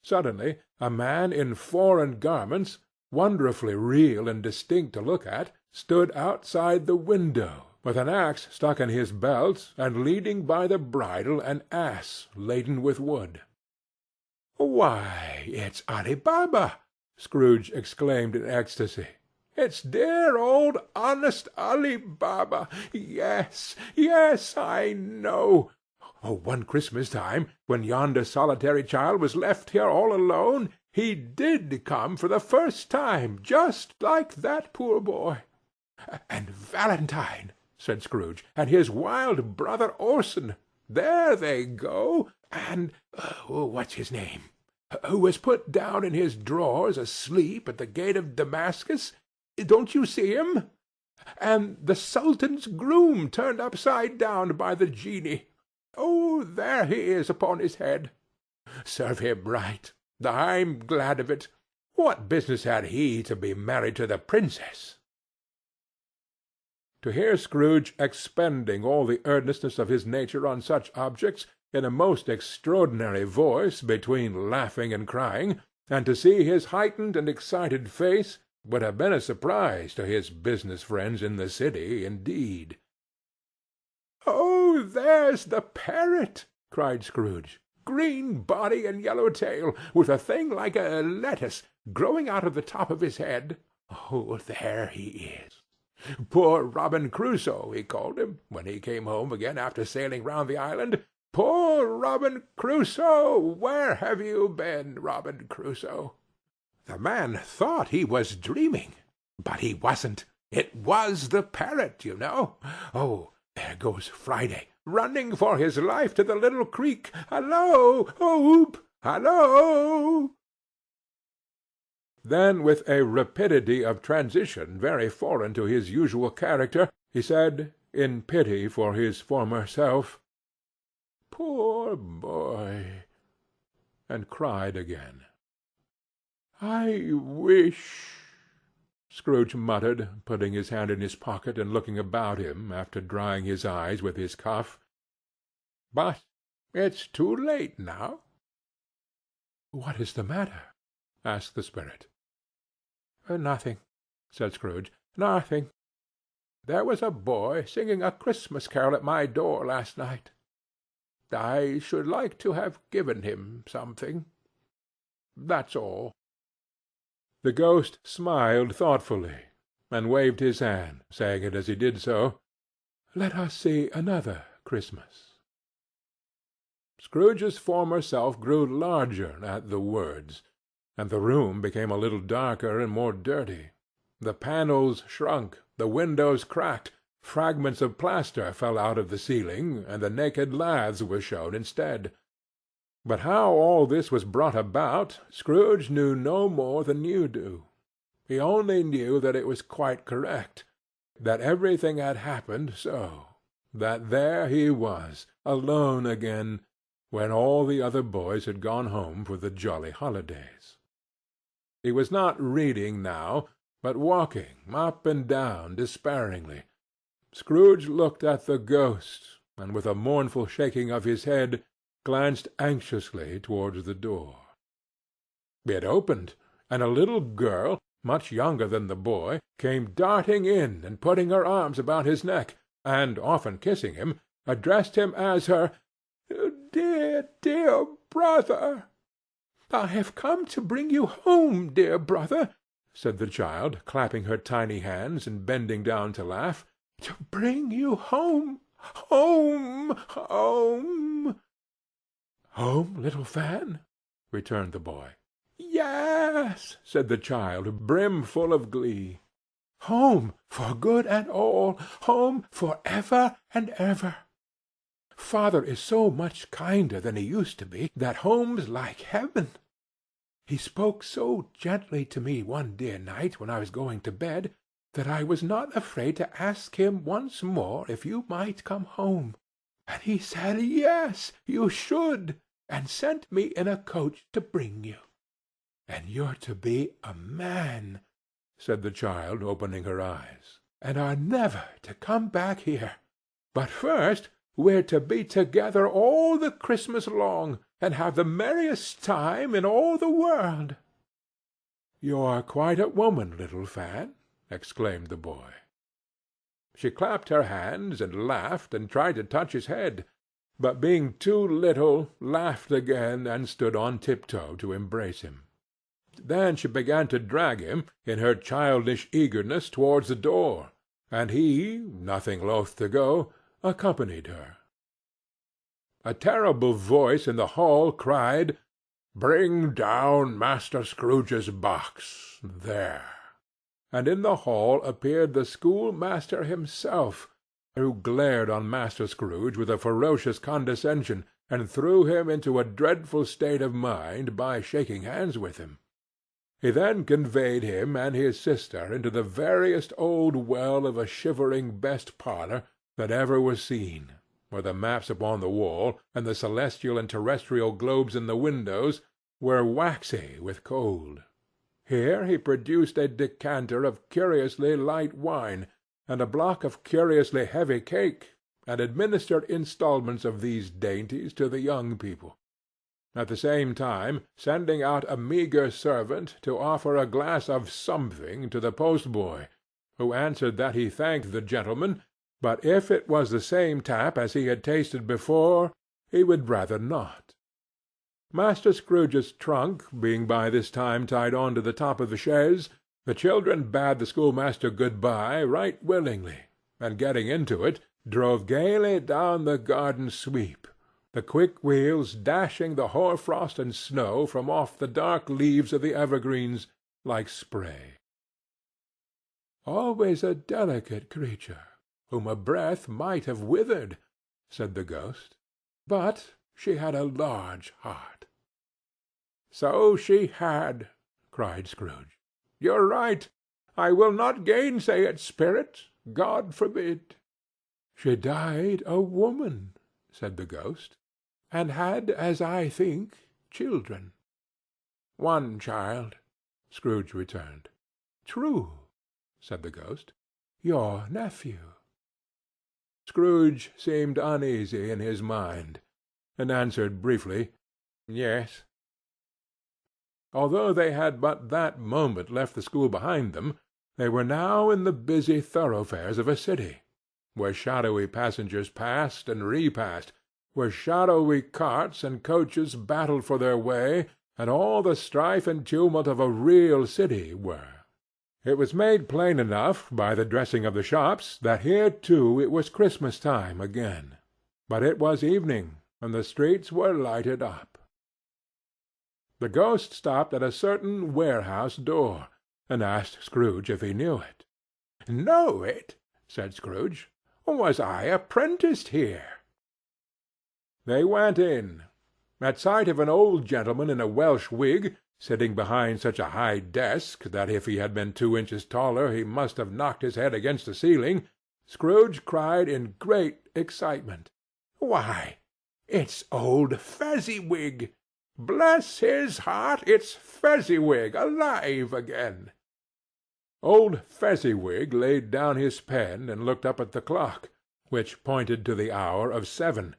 Suddenly a man in foreign garments, wonderfully real and distinct to look at, stood outside the window, with an axe stuck in his belt, and leading by the bridle an ass laden with wood. "Why, it's Ali Baba!" Scrooge exclaimed in ecstasy. "It's dear old honest Ali Baba! Yes, yes, I know. Oh, one Christmas time, when yonder solitary child was left here all alone, he did come for the first time, just like that poor boy. And Valentine," said Scrooge, "and his wild brother Orson, there they go, and what's his name? Who was put down in his drawers asleep at the gate of Damascus. Don't you see him? And the Sultan's groom turned upside down by the genie. Oh, there he is upon his head. Serve him right. I'm glad of it. What business had he to be married to the princess?" To hear Scrooge expending all the earnestness of his nature on such objects, in a most extraordinary voice between laughing and crying, and to see his heightened and excited face, would have been a surprise to his business friends in the city, indeed. "Oh, there's the parrot!" cried Scrooge. "Green body and yellow tail, with a thing like a lettuce growing out of the top of his head. Oh, there he is. Poor Robin Crusoe, he called him, when he came home again after sailing round the island. Poor Robin Crusoe! Where have you been, Robin Crusoe?" The man thought he was dreaming, but he wasn't. It was the parrot, you know. Oh, there goes Friday, running for his life to the little creek. Hallo! Oop! Hallo! Then, with a rapidity of transition very foreign to his usual character, he said, in pity for his former self, "Poor boy!" and cried again. "I wish," Scrooge muttered, putting his hand in his pocket and looking about him after drying his eyes with his cuff. "But it's too late now." "What is the matter?" asked the spirit. "Nothing," said Scrooge. "Nothing. There was a boy singing a Christmas carol at my door last night. I should like to have given him something. That's all." The ghost smiled thoughtfully, and waved his hand, saying it as he did so, "Let us see another Christmas." Scrooge's former self grew larger at the words, and the room became a little darker and more dirty. The panels shrunk, the windows cracked, fragments of plaster fell out of the ceiling, and the naked laths were shown instead. But how all this was brought about, Scrooge knew no more than you do. He only knew that it was quite correct, that everything had happened so, that there he was, alone again, when all the other boys had gone home for the jolly holidays. He was not reading now, but walking up and down despairingly. Scrooge looked at the ghost, and with a mournful shaking of his head, glanced anxiously towards the door. It opened, and a little girl, much younger than the boy, came darting in and putting her arms about his neck, and, often kissing him, addressed him as her "Dear, dear brother." "I have come to bring you home, dear brother," said the child, clapping her tiny hands and bending down to laugh. "To bring you home, home, home." "Home, little Fan?" returned the boy. "Yes," said the child, brimful of glee. "Home for good and all, home for ever and ever. Father is so much kinder than he used to be, that home's like heaven. He spoke so gently to me one dear night when I was going to bed, that I was not afraid to ask him once more if you might come home. And he said, yes, you should, and sent me in a coach to bring you. And you're to be a man, said the child, opening her eyes, and are never to come back here. But first we're to be together all the Christmas long, and have the merriest time in all the world. You're quite a woman, little Fan, exclaimed the boy. She clapped her hands, and laughed, and tried to touch his head, but being too little, laughed again, and stood on tiptoe to embrace him. Then she began to drag him, in her childish eagerness, towards the door, and he, nothing loth to go, accompanied her. A terrible voice in the hall cried, "Bring down Master Scrooge's box. There!" And in the hall appeared the schoolmaster himself, who glared on Master Scrooge with a ferocious condescension, and threw him into a dreadful state of mind by shaking hands with him. He then conveyed him and his sister into the veriest old well of a shivering best parlour that ever was seen, where the maps upon the wall, and the celestial and terrestrial globes in the windows, were waxy with cold. Here he produced a decanter of curiously light wine, and a block of curiously heavy cake, and administered instalments of these dainties to the young people, at the same time sending out a meagre servant to offer a glass of something to the postboy, who answered that he thanked the gentleman, but if it was the same tap as he had tasted before, he would rather not. Master Scrooge's trunk being by this time tied on to the top of the chaise, the children bade the schoolmaster good-bye right willingly, and getting into it, drove gaily down the garden sweep, the quick wheels dashing the hoar-frost and snow from off the dark leaves of the evergreens like spray. "Always a delicate creature, whom a breath might have withered," said the ghost, "but she had a large heart." "So she had," cried Scrooge. "You're right. I will not gainsay it, Spirit. God forbid." "She died a woman," said the ghost, "and had, as I think, children." "One child," Scrooge returned. "True," said the ghost. "Your nephew." Scrooge seemed uneasy in his mind, and answered briefly, "Yes." Although they had but that moment left the school behind them, they were now in the busy thoroughfares of a city, where shadowy passengers passed and repassed, where shadowy carts and coaches battled for their way, and all the strife and tumult of a real city were. It was made plain enough by the dressing of the shops that here too it was Christmas time again, but it was evening, and the streets were lighted up. The ghost stopped at a certain warehouse door, and asked Scrooge if he knew it. "Know it?" said Scrooge. "Was I apprenticed here?" They went in. At sight of an old gentleman in a Welsh wig, sitting behind such a high desk that if he had been 2 inches taller he must have knocked his head against the ceiling, Scrooge cried in great excitement, "Why, it's old Fezziwig! Bless his heart, it's Fezziwig alive again!" Old Fezziwig laid down his pen and looked up at the clock, which pointed to the hour of 7.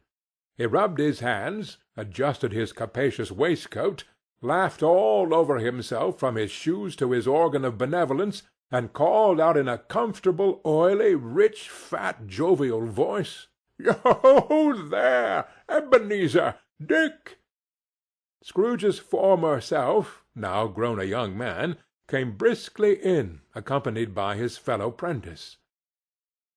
He rubbed his hands, adjusted his capacious waistcoat, laughed all over himself from his shoes to his organ of benevolence, and called out in a comfortable, oily, rich, fat, jovial voice, "Yo there, Ebenezer! Dick!" Scrooge's former self, now grown a young man, came briskly in, accompanied by his fellow-prentice.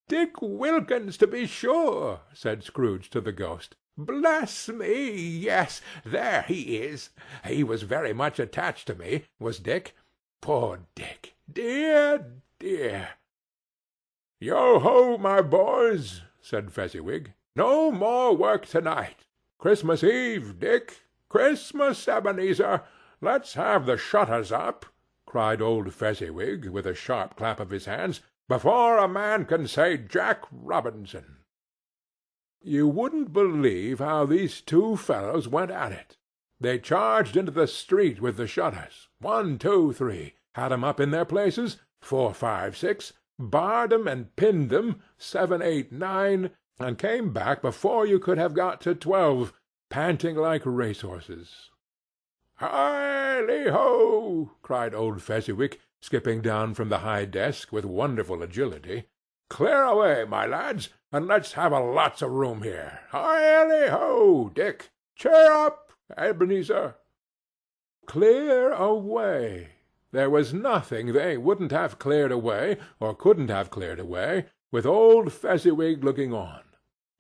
"Dick Wilkins, to be sure," said Scrooge to the ghost. "Bless me, yes, there he is. He was very much attached to me, was Dick. Poor Dick! Dear, dear!" "Yo-ho, my boys!" said Fezziwig. "No more work to-night. Christmas Eve, Dick. Christmas, Ebenezer. let's have the shutters up," cried old Fezziwig, with a sharp clap of his hands, "before a man can say Jack Robinson." You wouldn't believe how these two fellows went at it. They charged into the street with the shutters, 1, 2, 3, had 'em up in their places, 4, 5, 6, barred 'em and pinned 'em, 7, 8, 9, and came back before you could have got to 12, panting like racehorses. "Hi-le-ho!" cried old Fezziwig, skipping down from the high desk with wonderful agility. "Clear away, my lads, and let's have a lots of room here. Hi-le-ho, Dick! Cheer up, Ebenezer!" Clear away! There was nothing they wouldn't have cleared away, or couldn't have cleared away, with old Fezziwig looking on.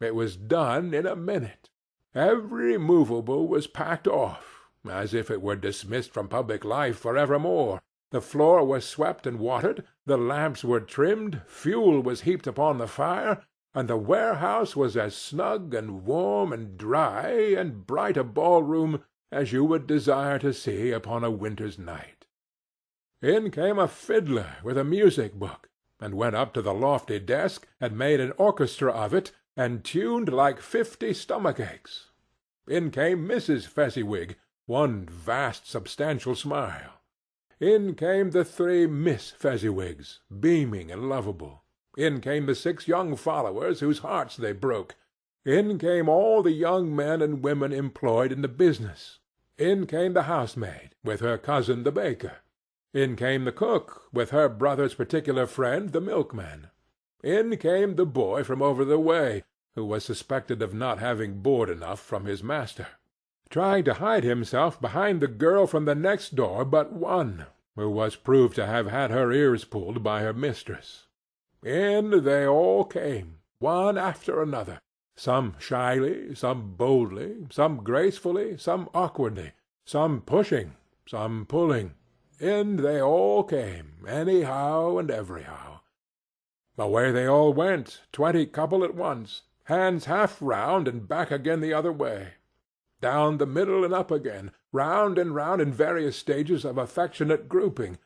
It was done in a minute. Every movable was packed off, as if it were dismissed from public life for evermore. The floor was swept and watered, the lamps were trimmed, fuel was heaped upon the fire, and the warehouse was as snug and warm and dry and bright a ball-room as you would desire to see upon a winter's night. In came a fiddler with a music-book, and went up to the lofty desk, and made an orchestra of it, and tuned like 50 stomach-aches. In came Mrs. Fezziwig, one vast substantial smile. In came the 3 Miss Fezziwigs, beaming and lovable. In came the 6 young followers whose hearts they broke. In came all the young men and women employed in the business. In came the housemaid, with her cousin the baker. In came the cook, with her brother's particular friend the milkman. In came the boy from over the way, who was suspected of not having board enough from his master, trying to hide himself behind the girl from the next door but one, who was proved to have had her ears pulled by her mistress. In they all came, one after another, some shyly, some boldly, some gracefully, some awkwardly, some pushing, some pulling. In they all came, anyhow and everyhow. Away they all went, 20 couple at once, hands half round and back again the other way, down the middle and up again, round and round in various stages of affectionate grouping,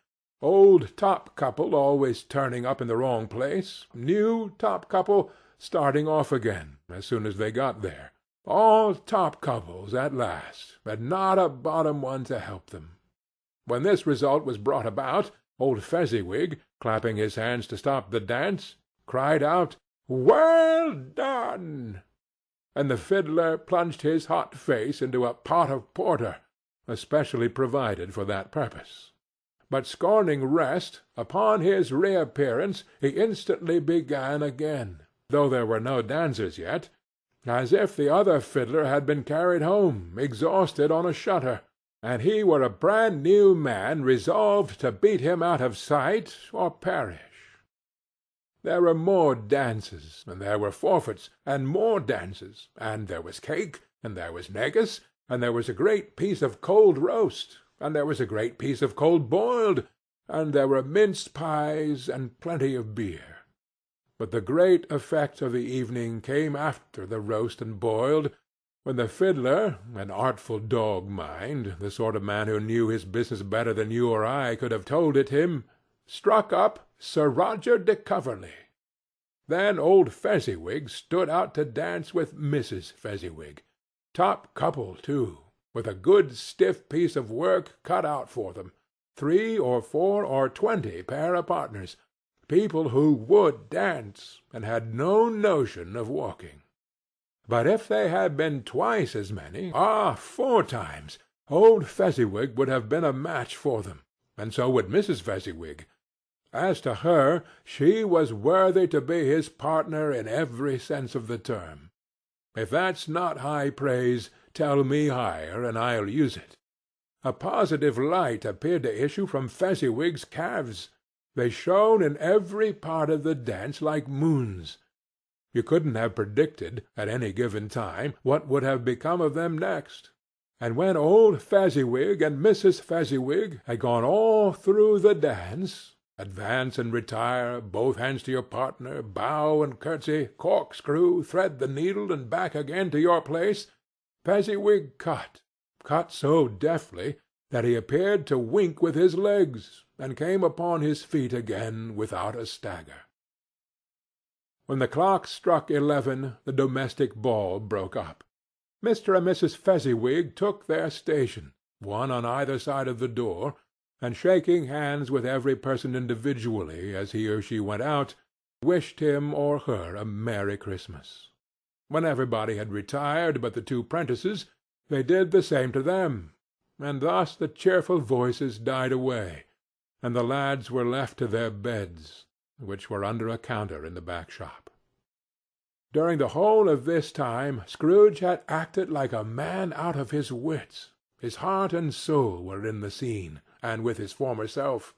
old top couple always turning up in the wrong place, new top couple starting off again as soon as they got there, all top couples at last, and not a bottom one to help them. When this result was brought about, old Fezziwig, clapping his hands to stop the dance, cried out, "Well done!" and the fiddler plunged his hot face into a pot of porter, especially provided for that purpose. But scorning rest, upon his reappearance he instantly began again, though there were no dancers yet, as if the other fiddler had been carried home, exhausted, on a shutter, and he were a brand-new man resolved to beat him out of sight or perish. There were more dances, and there were forfeits, and more dances, and there was cake, and there was negus, and there was a great piece of cold roast, and there was a great piece of cold boiled, and there were minced pies, and plenty of beer. But the great effect of the evening came after the roast and boiled, when the fiddler, an artful dog mind, the sort of man who knew his business better than you or I could have told it him, struck up Sir Roger de Coverley. Then old Fezziwig stood out to dance with Mrs. Fezziwig, top couple too, with a good stiff piece of work cut out for them, 3 or 4 or 20 pair of partners, people who would dance, and had no notion of walking. But if they had been twice as many, 4 times, old Fezziwig would have been a match for them, and so would Mrs. Fezziwig. As to her, she was worthy to be his partner in every sense of the term. If that's not high praise, tell me higher, and I'll use it. A positive light appeared to issue from Fezziwig's calves. They shone in every part of the dance like moons. You couldn't have predicted, at any given time, what would have become of them next. And when old Fezziwig and Mrs. Fezziwig had gone all through the dance, advance and retire, both hands to your partner, bow and curtsy, corkscrew, thread the needle, and back again to your place, Fezziwig cut so deftly that he appeared to wink with his legs, and came upon his feet again without a stagger. When the clock struck 11, the domestic ball broke up. Mr. and Mrs. Fezziwig took their station, one on either side of the door, and shaking hands with every person individually as he or she went out, wished him or her a Merry Christmas. When everybody had retired but the two prentices, they did the same to them, and thus the cheerful voices died away, and the lads were left to their beds, which were under a counter in the back shop. During the whole of this time Scrooge had acted like a man out of his wits. His heart and soul were in the scene, and with his former self.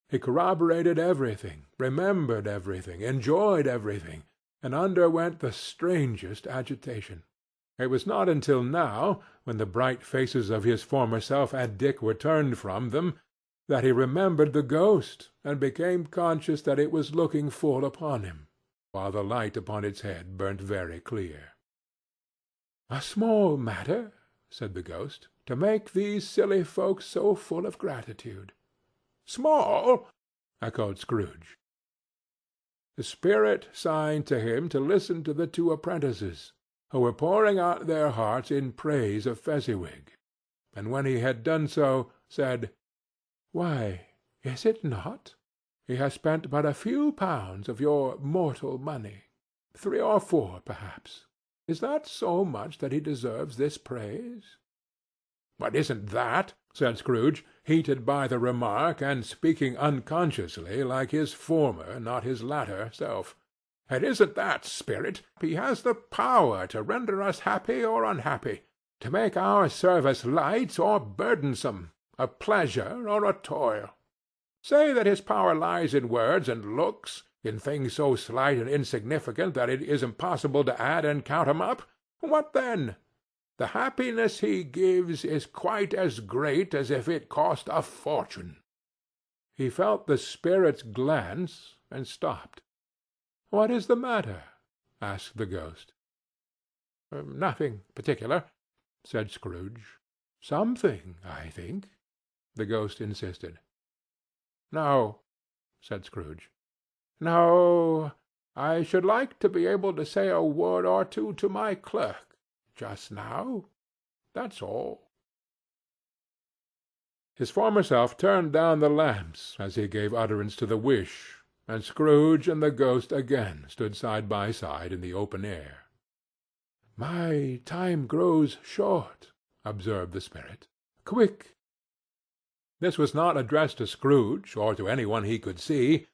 He corroborated everything, remembered everything, enjoyed everything, and underwent the strangest agitation. It was not until now, when the bright faces of his former self and Dick were turned from them, that he remembered the ghost, and became conscious that it was looking full upon him, while the light upon its head burnt very clear. "A small matter," said the ghost, "to make these silly folks so full of gratitude." "Small!" echoed Scrooge. The spirit signed to him to listen to the two apprentices, who were pouring out their hearts in praise of Fezziwig, and when he had done so, said, "Why, is it not? He has spent but a few pounds of your mortal money. 3 or 4, perhaps. Is that so much that he deserves this praise?" "But isn't that," said Scrooge, heated by the remark, and speaking unconsciously like his former, not his latter, self, "and isn't that, spirit, he has the power to render us happy or unhappy, to make our service light or burdensome, a pleasure or a toil? Say that his power lies in words and looks, in things so slight and insignificant that it is impossible to add and count 'em up. What then? The happiness he gives is quite as great as if it cost a fortune." He felt the spirit's glance, and stopped. "What is the matter?" asked the ghost. "Nothing particular," said Scrooge. "Something, I think," the ghost insisted. "No," said Scrooge. "No, I should like to be able to say a word or two to my clerk just now. That's all." His former self turned down the lamps as he gave utterance to the wish, and Scrooge and the ghost again stood side by side in the open air. "My time grows short," observed the spirit. "Quick!" This was not addressed to Scrooge, or to any one he could see,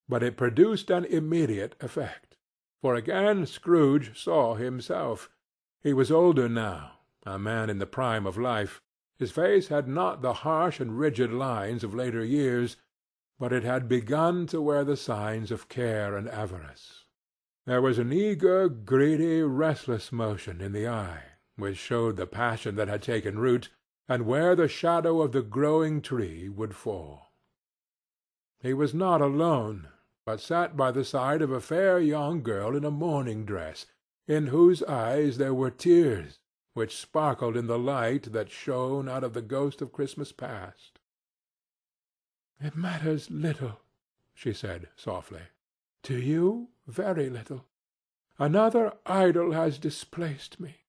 but it produced an immediate effect. For again Scrooge saw himself. He was older now, a man in the prime of life. His face had not the harsh and rigid lines of later years, but it had begun to wear the signs of care and avarice. There was an eager, greedy, restless motion in the eye, which showed the passion that had taken root, and where the shadow of the growing tree would fall. He was not alone, but sat by the side of a fair young girl in a mourning dress, in whose eyes there were tears, which sparkled in the light that shone out of the ghost of Christmas past. "It matters little," she said softly. "To you, very little. Another idol has displaced me,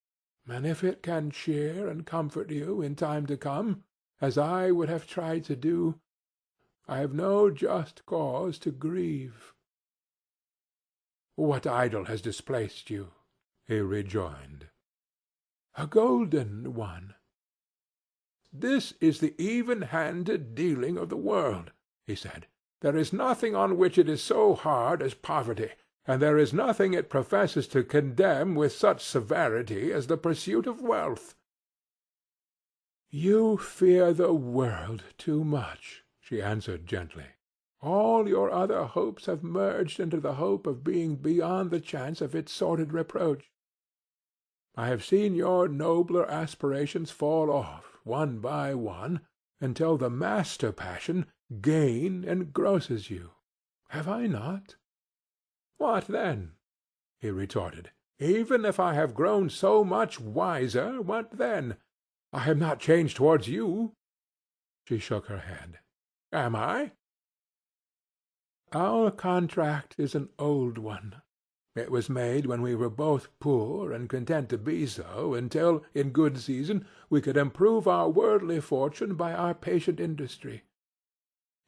and if it can cheer and comfort you in time to come, as I would have tried to do, I have no just cause to grieve." "What idol has displaced you?" he rejoined. "A golden one." "This is the even-handed dealing of the world," he said. "There is nothing on which it is so hard as poverty, and there is nothing it professes to condemn with such severity as the pursuit of wealth." "You fear the world too much," she answered gently. "All your other hopes have merged into the hope of being beyond the chance of its sordid reproach. I have seen your nobler aspirations fall off, one by one, until the master passion, gain, engrosses you. Have I not?" "What then?" he retorted. "Even if I have grown so much wiser, what then? I am not changed towards you. She shook her head. Am I? Our contract is an old one. It was made when we were both poor and content to be so, until, in good season, we could improve our worldly fortune by our patient industry.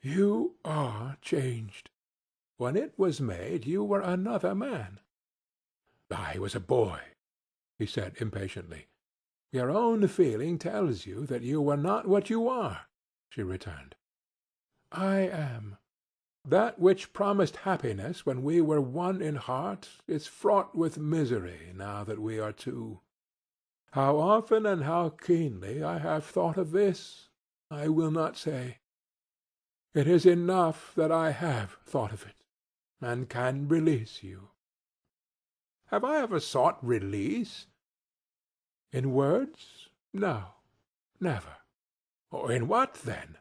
You are changed. When it was made, you were another man. I was a boy, he said impatiently. Your own feeling tells you that you were not what you are, she returned. I am. That which promised happiness when we were one in heart is fraught with misery now that we are two. How often and how keenly I have thought of this, I will not say. It is enough that I have thought of it, and can release you. Have I ever sought release? In words, no, never. Or in what, then?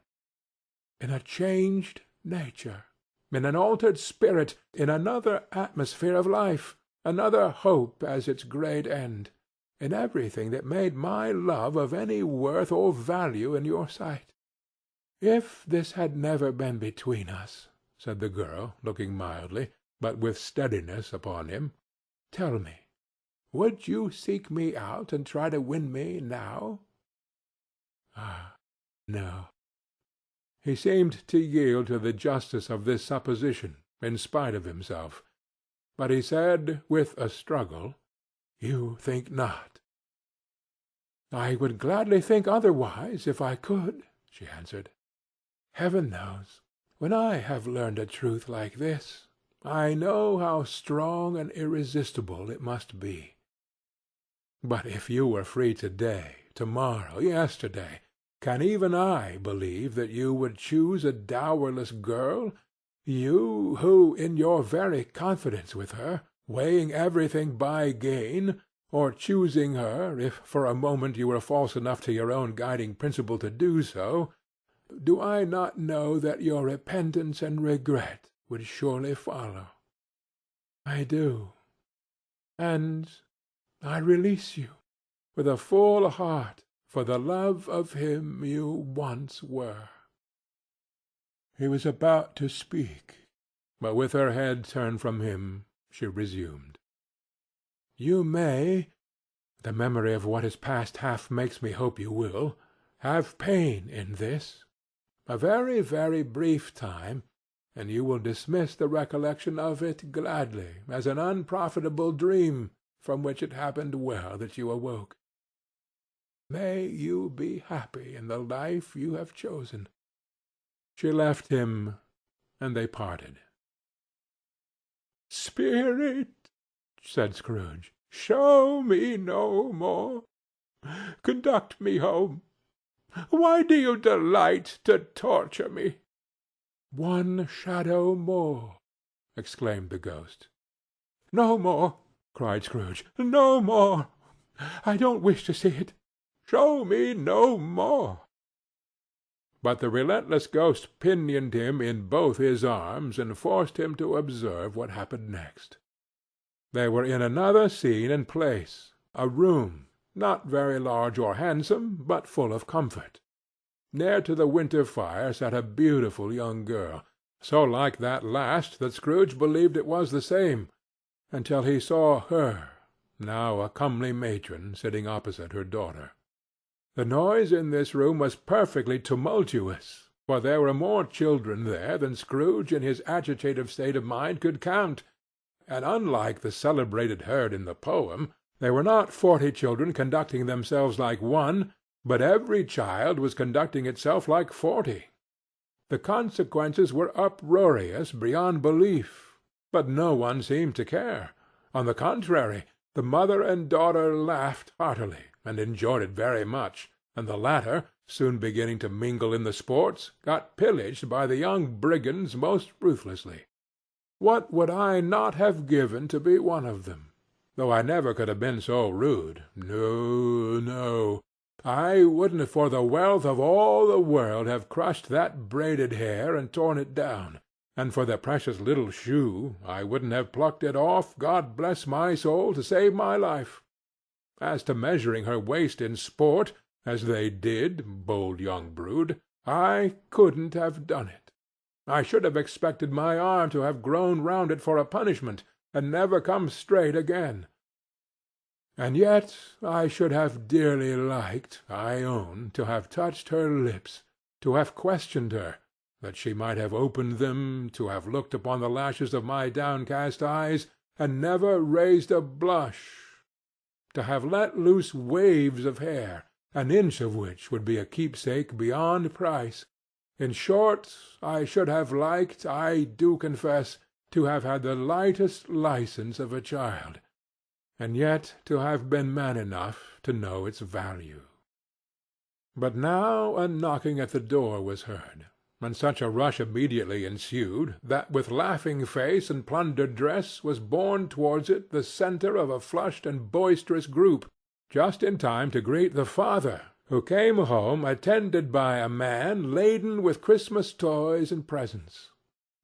In a changed nature, in an altered spirit, in another atmosphere of life, another hope as its great end, in everything that made my love of any worth or value in your sight. If this had never been between us, said the girl, looking mildly, but with steadiness upon him, tell me, would you seek me out and try to win me now? Ah, no. He seemed to yield to the justice of this supposition, in spite of himself. But he said, with a struggle, You think not. I would gladly think otherwise, if I could, she answered. Heaven knows, when I have learned a truth like this, I know how strong and irresistible it must be. But if you were free today, tomorrow, yesterday, can even I believe that you would choose a dowerless girl, you who, in your very confidence with her, weighing everything by gain, or choosing her, if for a moment you were false enough to your own guiding principle to do so, do I not know that your repentance and regret would surely follow? I do. And I release you, with a full heart, for the love of him you once were. He was about to speak, but with her head turned from him, she resumed. You may, the memory of what is past half makes me hope you will, have pain in this. A very, very brief time, and you will dismiss the recollection of it gladly, as an unprofitable dream, from which it happened well that you awoke. May you be happy in the life you have chosen. She left him, and they parted. Spirit, said Scrooge, show me no more. Conduct me home. Why do you delight to torture me? One shadow more, exclaimed the ghost. No more, cried Scrooge. No more. I don't wish to see it. Show me no more. But the relentless ghost pinioned him in both his arms, and forced him to observe what happened next. They were in another scene and place, a room, not very large or handsome, but full of comfort. Near to the winter fire sat a beautiful young girl, so like that last that Scrooge believed it was the same, until he saw her, now a comely matron, sitting opposite her daughter. The noise in this room was perfectly tumultuous, for there were more children there than Scrooge in his agitative state of mind could count, and unlike the celebrated herd in the poem, there were not 40 children conducting themselves like one, but every child was conducting itself like 40. The consequences were uproarious beyond belief, but no one seemed to care. On the contrary, the mother and daughter laughed heartily, and enjoyed it very much, and the latter, soon beginning to mingle in the sports, got pillaged by the young brigands most ruthlessly. What would I not have given to be one of them? Though I never could have been so rude. No, no. I wouldn't for the wealth of all the world have crushed that braided hair and torn it down, and for the precious little shoe I wouldn't have plucked it off, God bless my soul, to save my life. As to measuring her waist in sport, as they did, bold young brood, I couldn't have done it. I should have expected my arm to have grown round it for a punishment, and never come straight again. And yet I should have dearly liked, I own, to have touched her lips, to have questioned her, that she might have opened them, to have looked upon the lashes of my downcast eyes, and never raised a blush, to have let loose waves of hair, an inch of which would be a keepsake beyond price. In short, I should have liked, I do confess, to have had the lightest license of a child, and yet to have been man enough to know its value. But now a knocking at the door was heard, and such a rush immediately ensued, that with laughing face and plundered dress was borne towards it the centre of a flushed and boisterous group, just in time to greet the father, who came home attended by a man laden with Christmas toys and presents.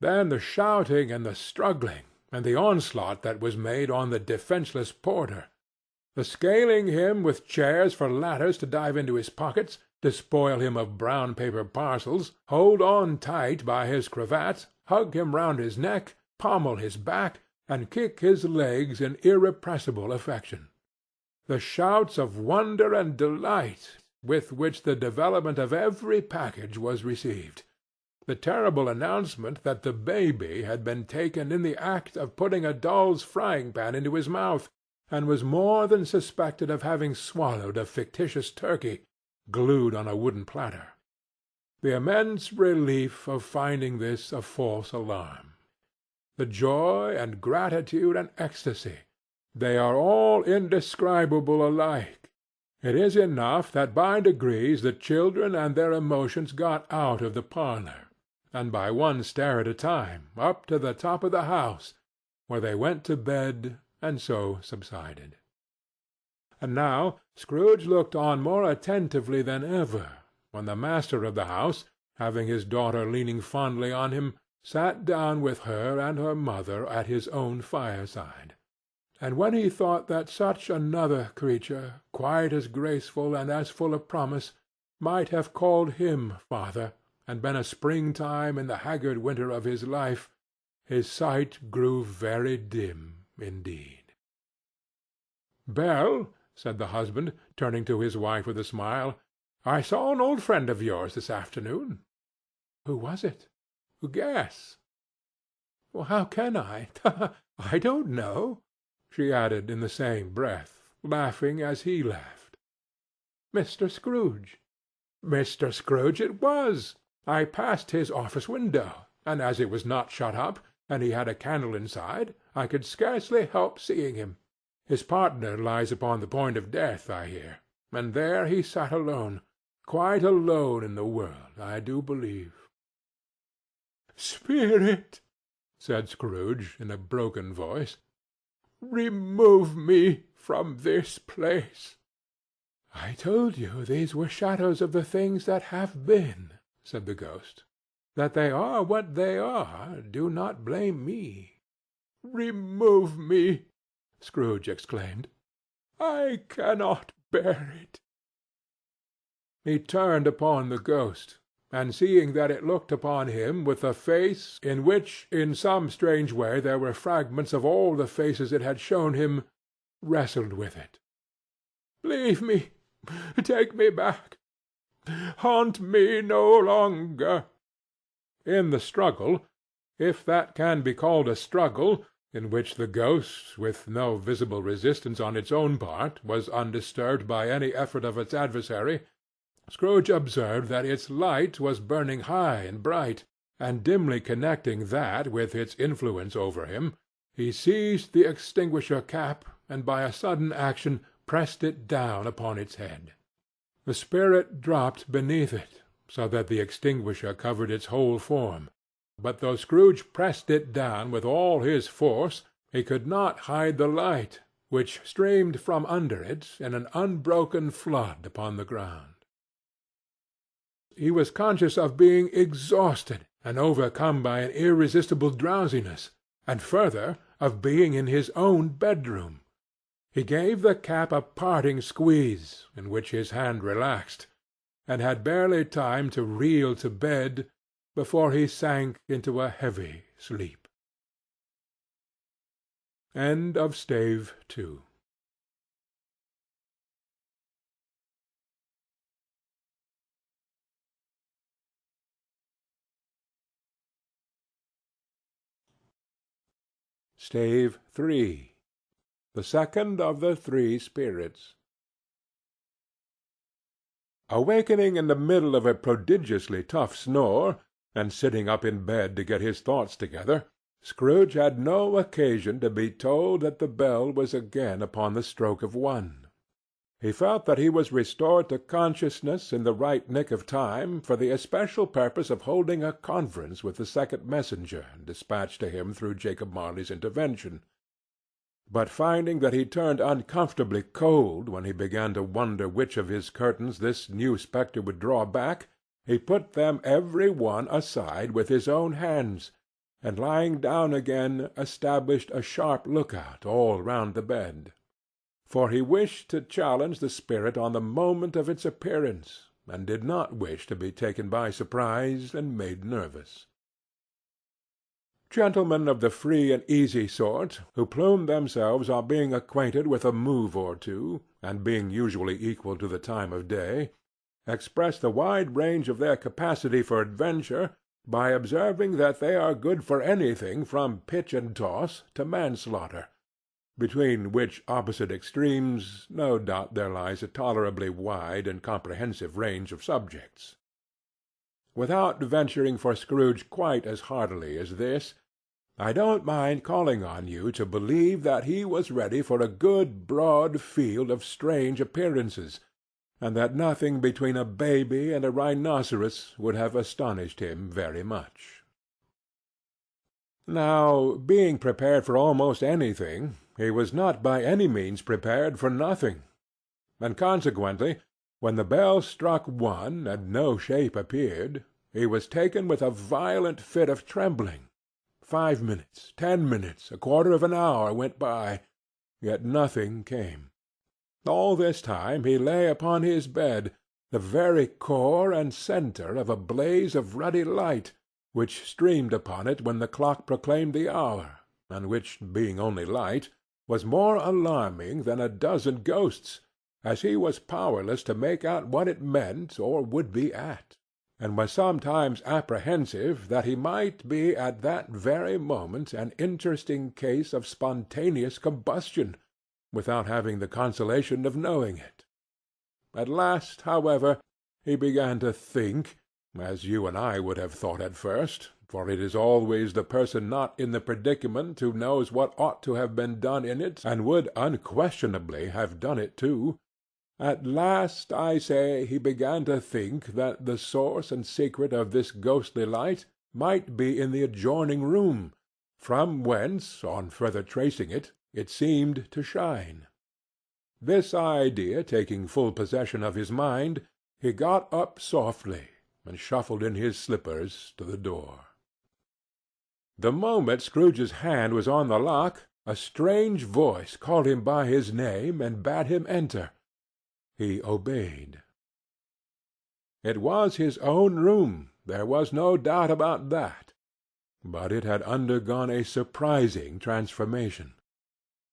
Then the shouting and the struggling, and the onslaught that was made on the defenceless porter, the scaling him with chairs for ladders to dive into his pockets, despoil him of brown paper parcels, hold on tight by his cravat, hug him round his neck, pommel his back, and kick his legs in irrepressible affection. The shouts of wonder and delight with which the development of every package was received, the terrible announcement that the baby had been taken in the act of putting a doll's frying-pan into his mouth, and was more than suspected of having swallowed a fictitious turkey, glued on a wooden platter. The immense relief of finding this a false alarm. The joy and gratitude and ecstasy, they are all indescribable alike. It is enough that by degrees the children and their emotions got out of the parlour, and by one stair at a time, up to the top of the house, where they went to bed and so subsided. And now Scrooge looked on more attentively than ever, when the master of the house, having his daughter leaning fondly on him, sat down with her and her mother at his own fireside. And when he thought that such another creature, quite as graceful and as full of promise, might have called him father, and been a springtime in the haggard winter of his life, his sight grew very dim indeed. "Belle," said the husband, turning to his wife with a smile, "I saw an old friend of yours this afternoon." "Who was it?" "Guess." "How can I? I don't know," she added in the same breath, laughing as he laughed. "Mr. Scrooge." "Mr. Scrooge it was. I passed his office window, and as it was not shut up, and he had a candle inside, I could scarcely help seeing him. His partner lies upon the point of death, I hear, and there he sat alone, quite alone in the world, I do believe." "Spirit," said Scrooge in a broken voice, "remove me from this place." "I told you these were shadows of the things that have been," said the ghost. "That they are what they are, do not blame me." "Remove me!" Scrooge exclaimed. "I cannot bear it." He turned upon the ghost, and seeing that it looked upon him with a face in which in some strange way there were fragments of all the faces it had shown him, wrestled with it. "Leave me! Take me back! Haunt me no longer!" In the struggle, if that can be called a struggle, in which the ghost, with no visible resistance on its own part, was undisturbed by any effort of its adversary, Scrooge observed that its light was burning high and bright, and dimly connecting that with its influence over him, he seized the extinguisher cap, and by a sudden action pressed it down upon its head. The spirit dropped beneath it, so that the extinguisher covered its whole form, but though Scrooge pressed it down with all his force, he could not hide the light, which streamed from under it in an unbroken flood upon the ground. He was conscious of being exhausted and overcome by an irresistible drowsiness, and further, of being in his own bedroom. He gave the cap a parting squeeze, in which his hand relaxed, and had barely time to reel to bed before he sank into a heavy sleep. End of Stave 2. Stave 3. The second of the three spirits. Awakening in the middle of a prodigiously tough snore, and sitting up in bed to get his thoughts together, Scrooge had no occasion to be told that the bell was again upon the stroke of 1. He felt that he was restored to consciousness in the right nick of time for the especial purpose of holding a conference with the second messenger dispatched to him through Jacob Marley's intervention. But finding that he turned uncomfortably cold when he began to wonder which of his curtains this new spectre would draw back, he put them every one aside with his own hands, and lying down again established a sharp lookout all round the bed. For he wished to challenge the spirit on the moment of its appearance, and did not wish to be taken by surprise and made nervous. Gentlemen of the free and easy sort, who plumed themselves on being acquainted with a move or two, and being usually equal to the time of day, express the wide range of their capacity for adventure by observing that they are good for anything from pitch and toss to manslaughter, between which opposite extremes no doubt there lies a tolerably wide and comprehensive range of subjects. Without venturing for Scrooge quite as heartily as this, I don't mind calling on you to believe that he was ready for a good broad field of strange appearances, and that nothing between a baby and a rhinoceros would have astonished him very much. Now, being prepared for almost anything, he was not by any means prepared for nothing, and consequently, when the bell struck 1 and no shape appeared, he was taken with a violent fit of trembling. 5 minutes, 10 minutes, a quarter of an hour went by, yet nothing came. All this time he lay upon his bed, the very core and centre of a blaze of ruddy light, which streamed upon it when the clock proclaimed the hour, and which, being only light, was more alarming than a dozen ghosts, as he was powerless to make out what it meant or would be at, and was sometimes apprehensive that he might be at that very moment an interesting case of spontaneous combustion, without having the consolation of knowing it. At last, however, he began to think, as you and I would have thought at first, for it is always the person not in the predicament who knows what ought to have been done in it, and would unquestionably have done it too. At last, I say, he began to think that the source and secret of this ghostly light might be in the adjoining room, from whence, on further tracing it, it seemed to shine. This idea taking full possession of his mind, he got up softly, and shuffled in his slippers to the door. The moment Scrooge's hand was on the lock, a strange voice called him by his name and bade him enter. He obeyed. It was his own room, there was no doubt about that, but it had undergone a surprising transformation.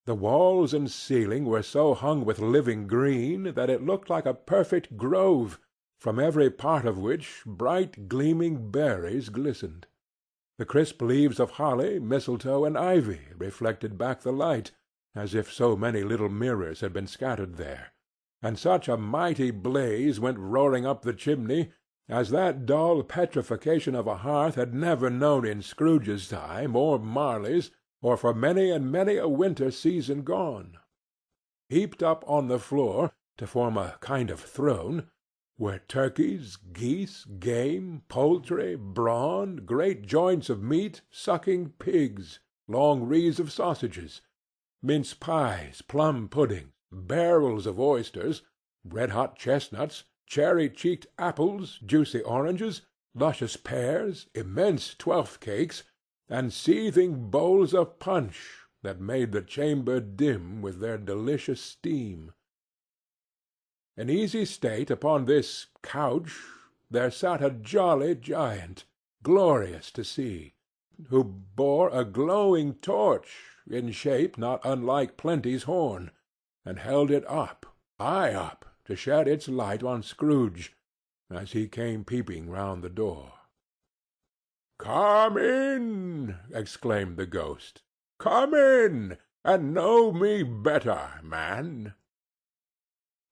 The walls and ceiling were so hung with living green that it looked like a perfect grove, from every part of which bright gleaming berries glistened. The crisp leaves of holly, mistletoe, and ivy reflected back the light, as if so many little mirrors had been scattered there, and such a mighty blaze went roaring up the chimney as that dull petrification of a hearth had never known in Scrooge's time, or Marley's, or for many and many a winter season gone. Heaped up on the floor, to form a kind of throne, were turkeys, geese, game, poultry, brawn, great joints of meat, sucking pigs, long wreaths of sausages, mince pies, plum puddings, barrels of oysters, red-hot chestnuts, cherry-cheeked apples, juicy oranges, luscious pears, immense twelfth-cakes, and seething bowls of punch that made the chamber dim with their delicious steam. In easy state upon this couch there sat a jolly giant, glorious to see, who bore a glowing torch, in shape not unlike Plenty's horn, and held it up, high up, to shed its light on Scrooge, as he came peeping round the door. "Come in!" exclaimed the ghost. "Come in, and know me better, man."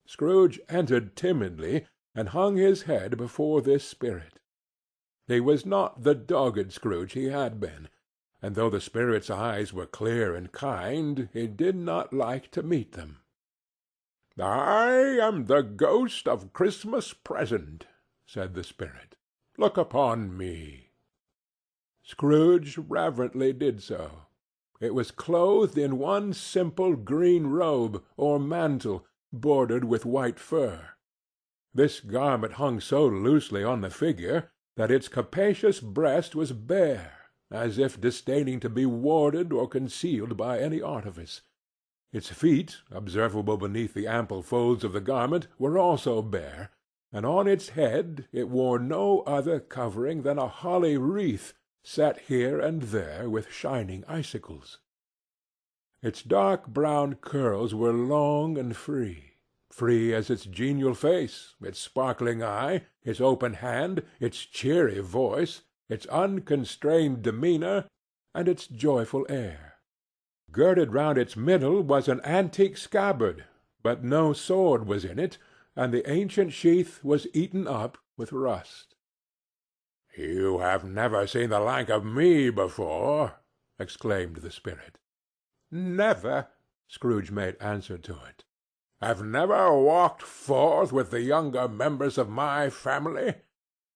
Scrooge entered timidly, and hung his head before this spirit. He was not the dogged Scrooge he had been, and though the spirit's eyes were clear and kind, he did not like to meet them. "I am the ghost of Christmas Present," said the spirit. "Look upon me." Scrooge reverently did so. It was clothed in one simple green robe, or mantle, bordered with white fur. This garment hung so loosely on the figure that its capacious breast was bare, as if disdaining to be warded or concealed by any artifice. Its feet, observable beneath the ample folds of the garment, were also bare, and on its head it wore no other covering than a holly wreath, set here and there with shining icicles. Its dark brown curls were long and free as its genial face, its sparkling eye, its open hand, its cheery voice, its unconstrained demeanor, and its joyful air. Girded round its middle was an antique scabbard, but no sword was in it, and the ancient sheath was eaten up with rust. "You have never seen the like of me before," exclaimed the spirit. "Never," Scrooge made answer to it. "Have never walked forth with the younger members of my family?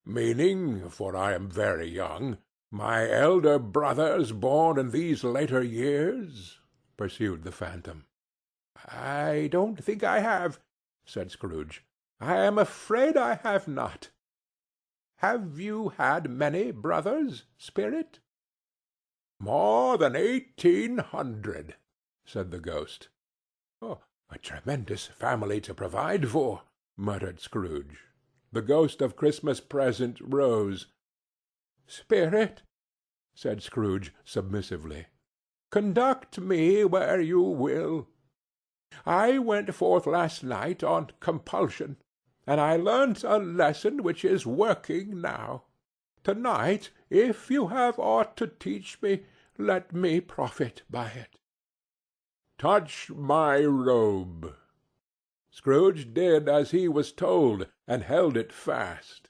Meaning, for I am very young, my elder brothers born in these later years?" pursued the phantom. "I don't think I have," said Scrooge. "I am afraid I have not. Have you had many brothers, spirit?" "More than 1,800," said the ghost. "Oh, a tremendous family to provide for," muttered Scrooge. The ghost of Christmas Present rose. "Spirit," said Scrooge submissively, "conduct me where you will. I went forth last night on compulsion, and I learnt a lesson which is working now. To-night, if you have aught to teach me, let me profit by it." "Touch my robe." Scrooge did as he was told, and held it fast.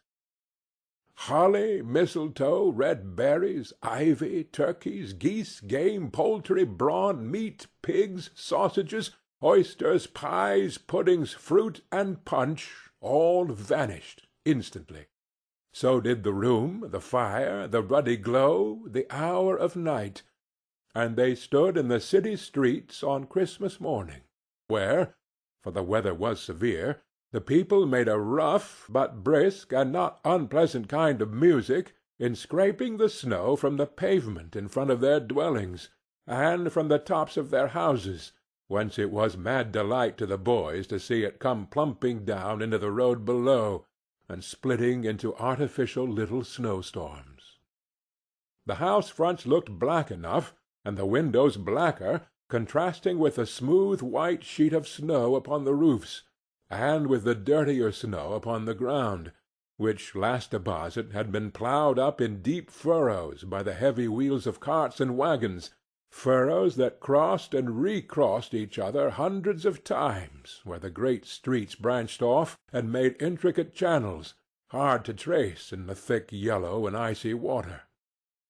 Holly, mistletoe, red berries, ivy, turkeys, geese, game, poultry, brawn, meat, pigs, sausages, oysters, pies, puddings, fruit, and punch, all vanished instantly. So did the room, the fire, the ruddy glow, the hour of night, and they stood in the city streets on Christmas morning, where, for the weather was severe, the people made a rough but brisk and not unpleasant kind of music in scraping the snow from the pavement in front of their dwellings, and from the tops of their houses, whence it was mad delight to the boys to see it come plumping down into the road below, and splitting into artificial little snowstorms. The house fronts looked black enough, and the windows blacker, contrasting with the smooth white sheet of snow upon the roofs, and with the dirtier snow upon the ground, which last deposit had been ploughed up in deep furrows by the heavy wheels of carts and wagons, furrows that crossed and recrossed each other hundreds of times where the great streets branched off and made intricate channels, hard to trace in the thick yellow and icy water.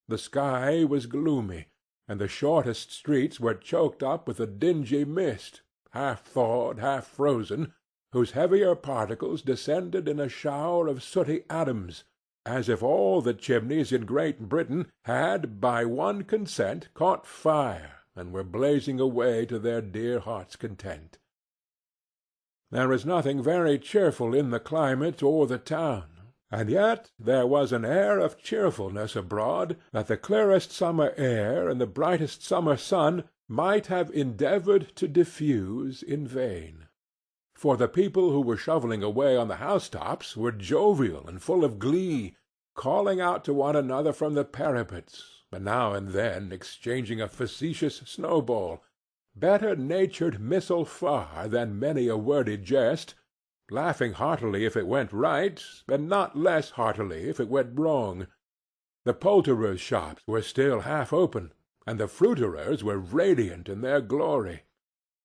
The sky was gloomy, and the shortest streets were choked up with a dingy mist, half thawed, half frozen, whose heavier particles descended in a shower of sooty atoms, as if all the chimneys in Great Britain had by one consent caught fire and were blazing away to their dear hearts' content. There was nothing very cheerful in the climate or the town, and yet there was an air of cheerfulness abroad that the clearest summer air and the brightest summer sun might have endeavored to diffuse in vain. for the people who were shoveling away on the housetops were jovial and full of glee, calling out to one another from the parapets, and now and then exchanging a facetious snowball, better natured missile far than many a wordy jest, laughing heartily if it went right, and not less heartily if it went wrong. The poulterers' shops were still half open, and the fruiterers were radiant in their glory.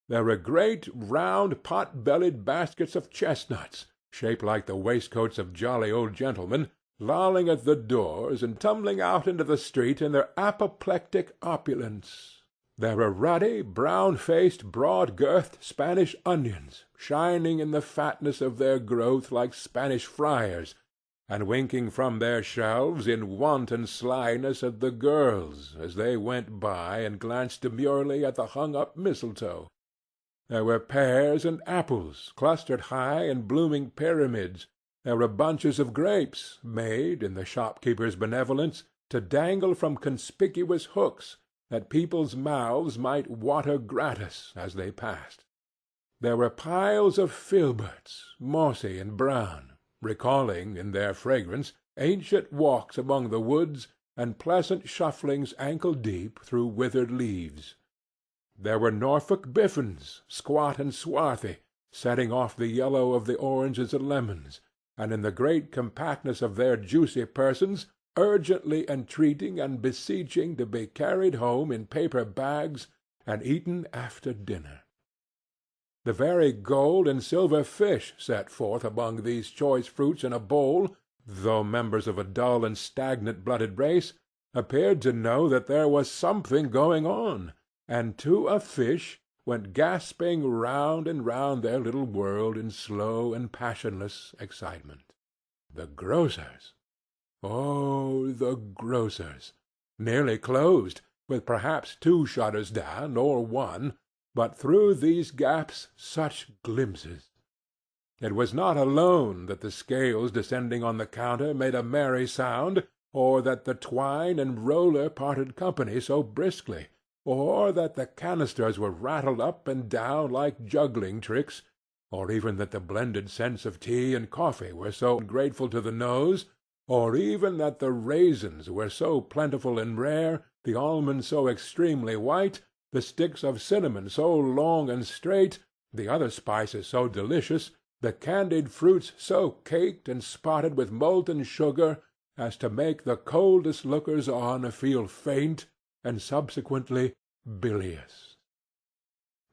There were great round pot-bellied baskets of chestnuts, shaped like the waistcoats of jolly old gentlemen, lolling at the doors and tumbling out into the street in their apoplectic opulence. There were ruddy, brown-faced, broad-girthed Spanish onions, shining in the fatness of their growth like Spanish friars, and winking from their shelves in wanton slyness at the girls as they went by and glanced demurely at the hung-up mistletoe. There were pears and apples clustered high in blooming pyramids. There were bunches of grapes, made, in the shopkeeper's benevolence, to dangle from conspicuous hooks, that people's mouths might water gratis as they passed. There were piles of filberts, mossy and brown, recalling, in their fragrance, ancient walks among the woods and pleasant shufflings ankle-deep through withered leaves. There were Norfolk biffins, squat and swarthy, setting off the yellow of the oranges and lemons, and in the great compactness of their juicy persons, urgently entreating and beseeching to be carried home in paper bags and eaten after dinner. The very gold and silver fish set forth among these choice fruits in a bowl, though members of a dull and stagnant-blooded race, appeared to know that there was something going on, and to a fish went gasping round and round their little world in slow and passionless excitement. The grocers! Oh, the grocers! Nearly closed, with perhaps 2 shutters down, or 1, but through these gaps such glimpses! It was not alone that the scales descending on the counter made a merry sound, or that the twine and roller parted company so briskly, or that the canisters were rattled up and down like juggling tricks, or even that the blended scents of tea and coffee were so grateful to the nose, or even that the raisins were so plentiful and rare, the almonds so extremely white, the sticks of cinnamon so long and straight, the other spices so delicious, the candied fruits so caked and spotted with molten sugar as to make the coldest lookers-on feel faint and subsequently bilious.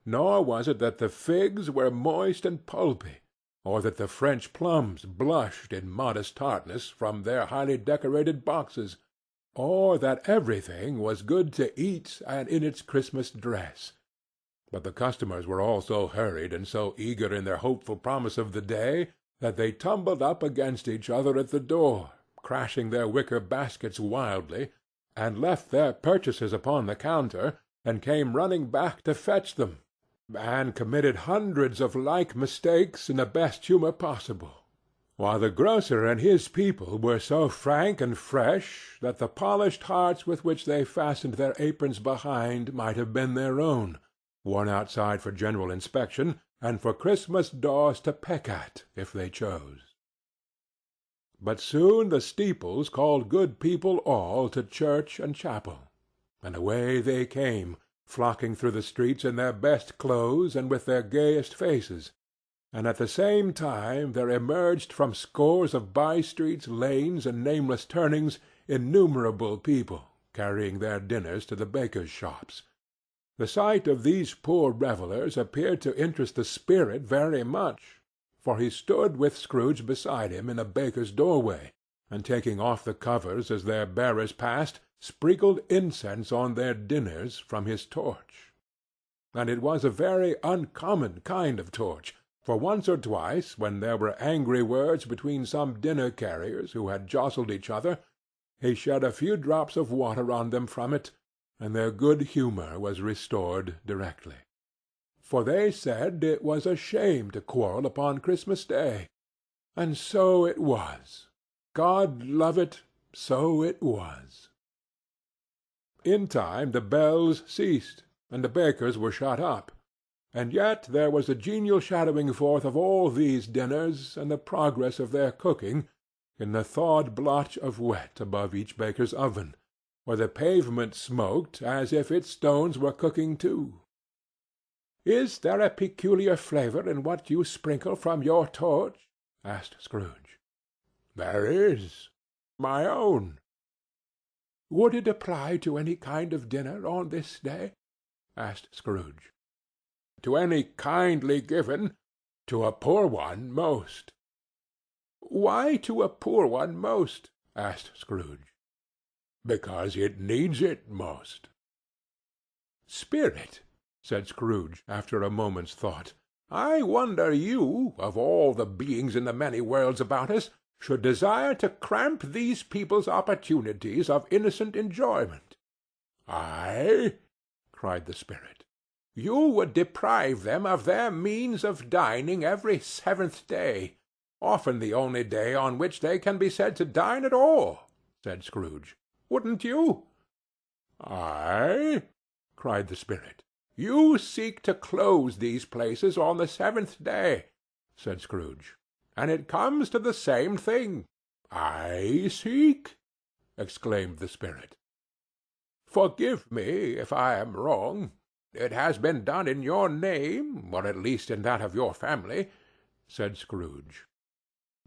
Nor was it that the figs were moist and pulpy, or that the French plums blushed in modest tartness from their highly decorated boxes, or that everything was good to eat and in its Christmas dress. But the customers were all so hurried and so eager in their hopeful promise of the day that they tumbled up against each other at the door, crashing their wicker baskets wildly, and left their purchases upon the counter, and came running back to fetch them, and committed hundreds of like mistakes in the best humour possible, while the grocer and his people were so frank and fresh that the polished hearts with which they fastened their aprons behind might have been their own, worn outside for general inspection, and for Christmas daws to peck at, if they chose. But soon the steeples called good people all to church and chapel, and away they came, flocking through the streets in their best clothes and with their gayest faces, and at the same time there emerged from scores of by-streets, lanes, and nameless turnings innumerable people, carrying their dinners to the bakers' shops. The sight of these poor revellers appeared to interest the spirit very much, for he stood with Scrooge beside him in a baker's doorway, and taking off the covers as their bearers passed, sprinkled incense on their dinners from his torch. And it was a very uncommon kind of torch, for once or twice, when there were angry words between some dinner-carriers who had jostled each other, he shed a few drops of water on them from it, and their good humour was restored directly. For they said it was a shame to quarrel upon Christmas Day. And so it was. God love it, so it was. In time the bells ceased, and the bakers were shut up, And yet there was a genial shadowing forth of all these dinners and the progress of their cooking in the thawed blotch of wet above each baker's oven, where the pavement smoked as if its stones were cooking too. "Is there a peculiar flavour in what you sprinkle from your torch?" asked Scrooge. "There is. My own." "Would it apply to any kind of dinner on this day?" asked Scrooge. "To any kindly given. To a poor one most." "Why to a poor one most?" asked Scrooge. "Because it needs it most." "Spirit," said Scrooge, after a moment's thought, "I wonder you, of all the beings in the many worlds about us, should desire to cramp these people's opportunities of innocent enjoyment." "I?" cried the spirit. "You would deprive them of their means of dining every seventh day, often the only day on which they can be said to dine at all," said Scrooge. "Wouldn't you?" "I?" cried the spirit. "You seek to close these places on the seventh day," said Scrooge, "and it comes to the same thing." "I seek?" exclaimed the spirit. "Forgive me if I am wrong. It has been done in your name, or at least in that of your family," said Scrooge.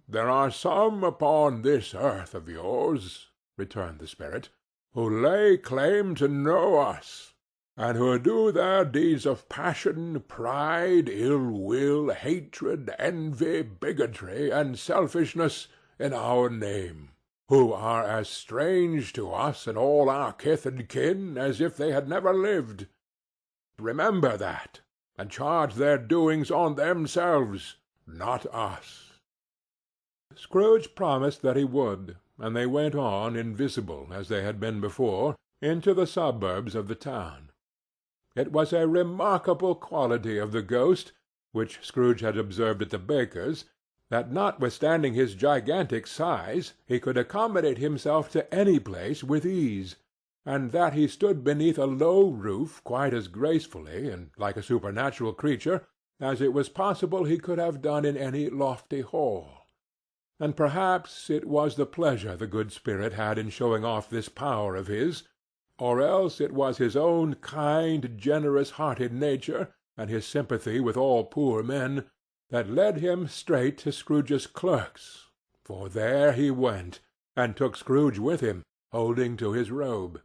"There are some upon this earth of yours," returned the spirit, "who lay claim to know us, and who do their deeds of passion, pride, ill-will, hatred, envy, bigotry, and selfishness in our name, who are as strange to us and all our kith and kin as if they had never lived. Remember that, and charge their doings on themselves, not us." Scrooge promised that he would, and they went on, invisible as they had been before, into the suburbs of the town. It was a remarkable quality of the ghost, which Scrooge had observed at the baker's, that notwithstanding his gigantic size, he could accommodate himself to any place with ease, and that he stood beneath a low roof quite as gracefully and like a supernatural creature as it was possible he could have done in any lofty hall. And perhaps it was the pleasure the good spirit had in showing off this power of his, or else it was his own kind, generous-hearted nature, and his sympathy with all poor men, that led him straight to Scrooge's clerk's, for there he went, and took Scrooge with him, holding to his robe.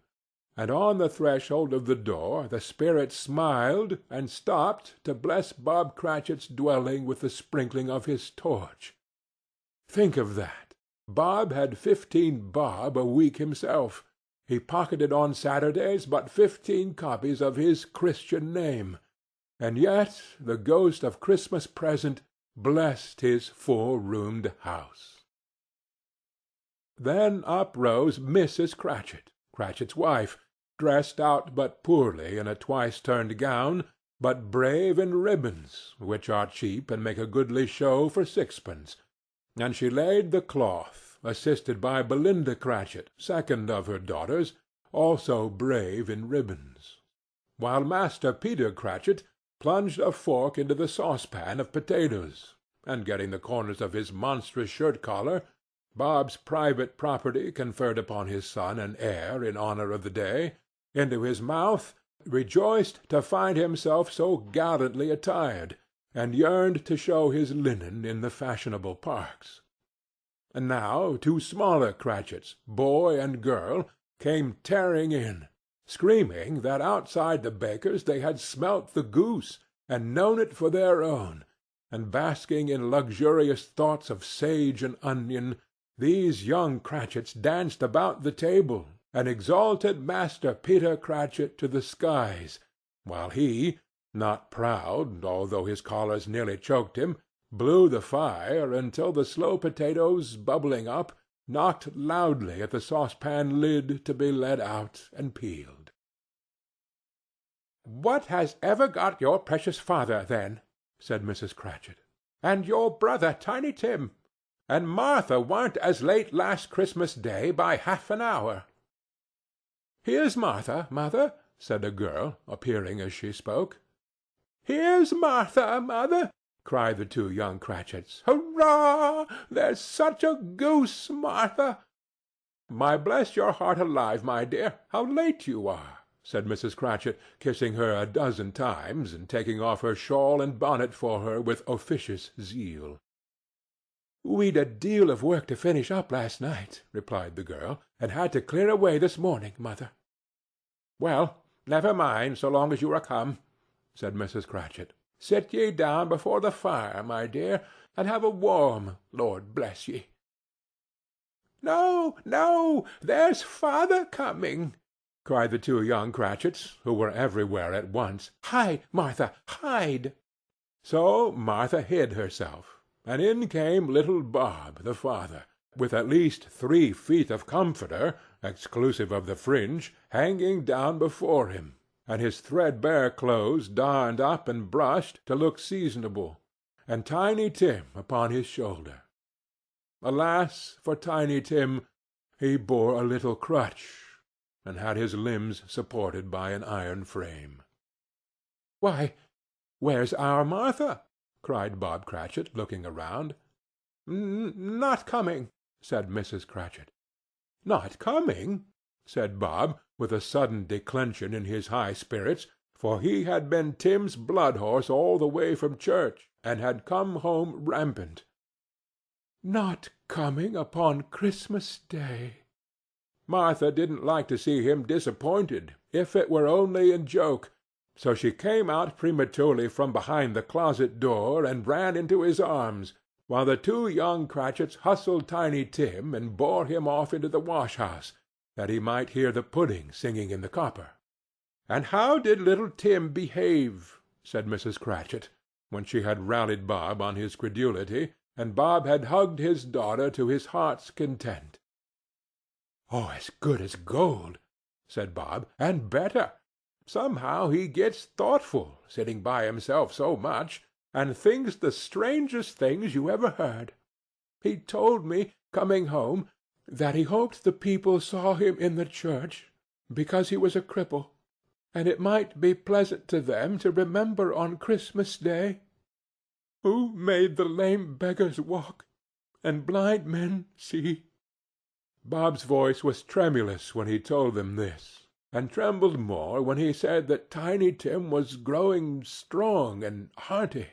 And on the threshold of the door the spirit smiled, and stopped to bless Bob Cratchit's dwelling with the sprinkling of his torch. Think of that! Bob had 15 bob a week himself. He pocketed on Saturdays but 15 copies of his Christian name, and yet the ghost of Christmas present blessed his 4-roomed house. Then up rose Mrs. Cratchit, Cratchit's wife, dressed out but poorly in a twice-turned gown, but brave in ribbons, which are cheap and make a goodly show for 6pence, and she laid the cloth, assisted by Belinda Cratchit, second of her daughters, also brave in ribbons, while Master Peter Cratchit plunged a fork into the saucepan of potatoes, and getting the corners of his monstrous shirt-collar, Bob's private property conferred upon his son and heir in honor of the day, into his mouth, rejoiced to find himself so gallantly attired, and yearned to show his linen in the fashionable parks. And now 2 smaller Cratchits, boy and girl, came tearing in, screaming that outside the baker's they had smelt the goose, and known it for their own, and basking in luxurious thoughts of sage and onion, these young Cratchits danced about the table, and exalted Master Peter Cratchit to the skies, while he, not proud, although his collars nearly choked him, blew the fire until the slow potatoes, bubbling up, knocked loudly at the saucepan lid to be let out and peeled. "What has ever got your precious father, then?" said Mrs. Cratchit. "And your brother, Tiny Tim? And Martha warn't as late last Christmas Day by half an hour." "Here's Martha, mother," said a girl, appearing as she spoke. "Here's Martha, mother!" cried the two young Cratchits. "Hurrah! There's such a goose, Martha!" "My bless your heart alive, my dear, how late you are!" said Mrs. Cratchit, kissing her a dozen times, and taking off her shawl and bonnet for her with officious zeal. "We'd a deal of work to finish up last night," replied the girl, "and had to clear away this morning, mother." "Well, never mind, so long as you are come," said Mrs. Cratchit. "Sit ye down before the fire, my dear, and have a warm, Lord bless ye." "No, no, there's father coming!" cried the two young Cratchits, who were everywhere at once. "Hide, Martha, hide!" So Martha hid herself, and in came little Bob, the father, with at least 3 feet of comforter, exclusive of the fringe, hanging down before him, and his threadbare clothes darned up and brushed to look seasonable, and Tiny Tim upon his shoulder. Alas for Tiny Tim! He bore a little crutch, and had his limbs supported by an iron frame. "Why, where's our Martha?" cried Bob Cratchit, looking around. "Not coming," said Mrs. Cratchit. "Not coming?" said Bob, with a sudden declension in his high spirits, for he had been Tim's blood-horse all the way from church, and had come home rampant. "Not coming upon Christmas Day!" Martha didn't like to see him disappointed, if it were only in joke, so she came out prematurely from behind the closet door and ran into his arms, while the two young Cratchits hustled Tiny Tim and bore him off into the wash-house, that he might hear the pudding singing in the copper. "And how did little Tim behave?" said Mrs. Cratchit, when she had rallied Bob on his credulity, and Bob had hugged his daughter to his heart's content. "Oh, as good as gold," said Bob, "and better. Somehow he gets thoughtful, sitting by himself so much, and thinks the strangest things you ever heard. He told me, coming home, that he hoped the people saw him in the church, because he was a cripple, and it might be pleasant to them to remember on Christmas Day, 'Who made the lame beggars walk, and blind men see.'" Bob's voice was tremulous when he told them this, and trembled more when he said that Tiny Tim was growing strong and hearty.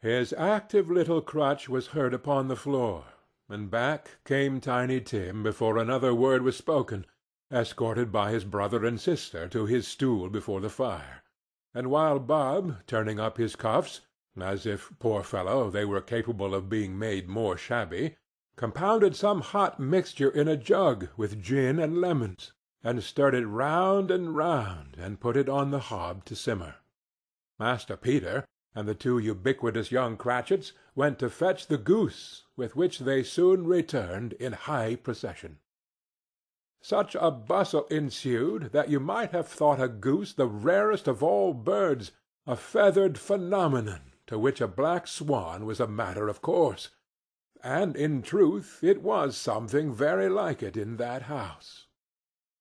His active little crutch was heard upon the floor, and back came Tiny Tim before another word was spoken, escorted by his brother and sister to his stool before the fire, and while Bob, turning up his cuffs, as if, poor fellow, they were capable of being made more shabby, compounded some hot mixture in a jug with gin and lemons, and stirred it round and round, and put it on the hob to simmer. Master Peter and the two ubiquitous young Cratchits went to fetch the goose, with which they soon returned in high procession. Such a bustle ensued that you might have thought a goose the rarest of all birds, a feathered phenomenon, to which a black swan was a matter of course. And in truth it was something very like it in that house.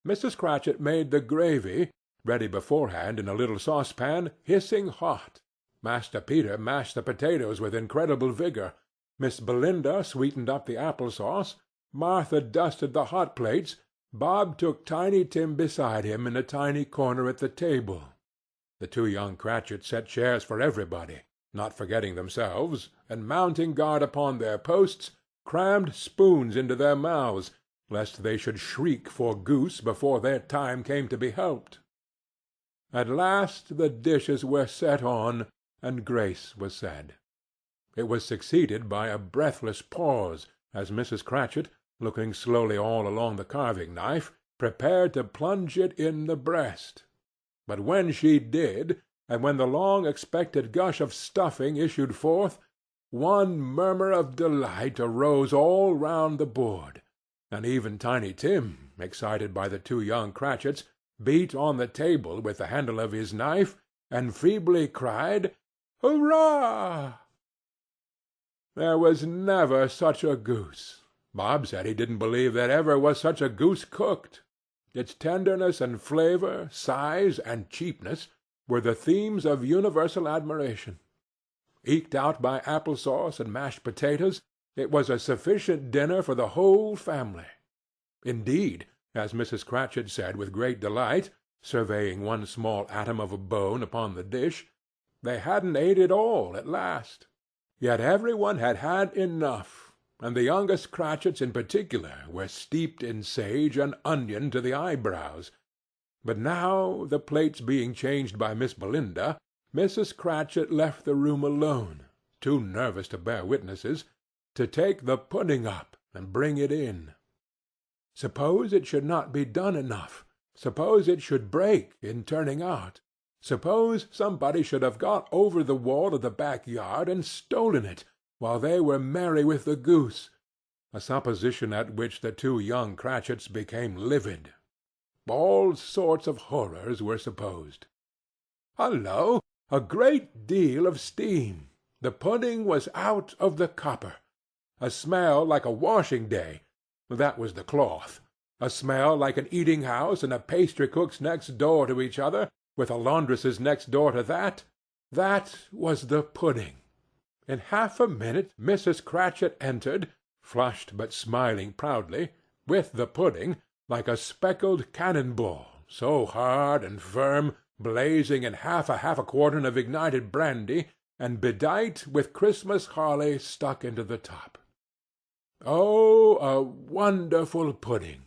Mrs. Cratchit made the gravy, ready beforehand in a little saucepan, hissing hot. Master Peter mashed the potatoes with incredible vigor. Miss Belinda sweetened up the apple-sauce. Martha dusted the hot plates. Bob took Tiny Tim beside him in a tiny corner at the table. The two young Cratchits set chairs for everybody, not forgetting themselves, and mounting guard upon their posts, crammed spoons into their mouths, lest they should shriek for goose before their time came to be helped. At last the dishes were set on, and grace was said. It was succeeded by a breathless pause, as Mrs. Cratchit, looking slowly all along the carving-knife, prepared to plunge it in the breast. But when she did, and when the long-expected gush of stuffing issued forth, one murmur of delight arose all round the board, and even Tiny Tim, excited by the two young Cratchits, beat on the table with the handle of his knife, and feebly cried, "Hurrah!" There was never such a goose. Bob said he didn't believe there ever was such a goose cooked. Its tenderness and flavor, size and cheapness, were the themes of universal admiration. Eked out by apple-sauce and mashed potatoes, it was a sufficient dinner for the whole family. Indeed, as Mrs. Cratchit said with great delight, surveying one small atom of a bone upon the dish, they hadn't ate it all at last. Yet every one had had enough, and the youngest Cratchits in particular were steeped in sage and onion to the eyebrows. But now, the plates being changed by Miss Belinda, Mrs. Cratchit left the room alone, too nervous to bear witnesses, to take the pudding up and bring it in. Suppose it should not be done enough? Suppose it should break in turning out? Suppose somebody should have got over the wall of the back-yard and stolen it, while they were merry with the goose, a supposition at which the two young Cratchits became livid. All sorts of horrors were supposed. Hullo! A great deal of steam. The pudding was out of the copper. A smell like a washing-day. That was the cloth. A smell like an eating-house and a pastry-cook's next door to each other, with a laundress's next door to that. That was the pudding. In half a minute Mrs. Cratchit entered, flushed but smiling proudly, with the pudding, like a speckled cannon-ball, so hard and firm, blazing in half a quartern of ignited brandy, and bedight with Christmas holly stuck into the top. Oh, a wonderful pudding!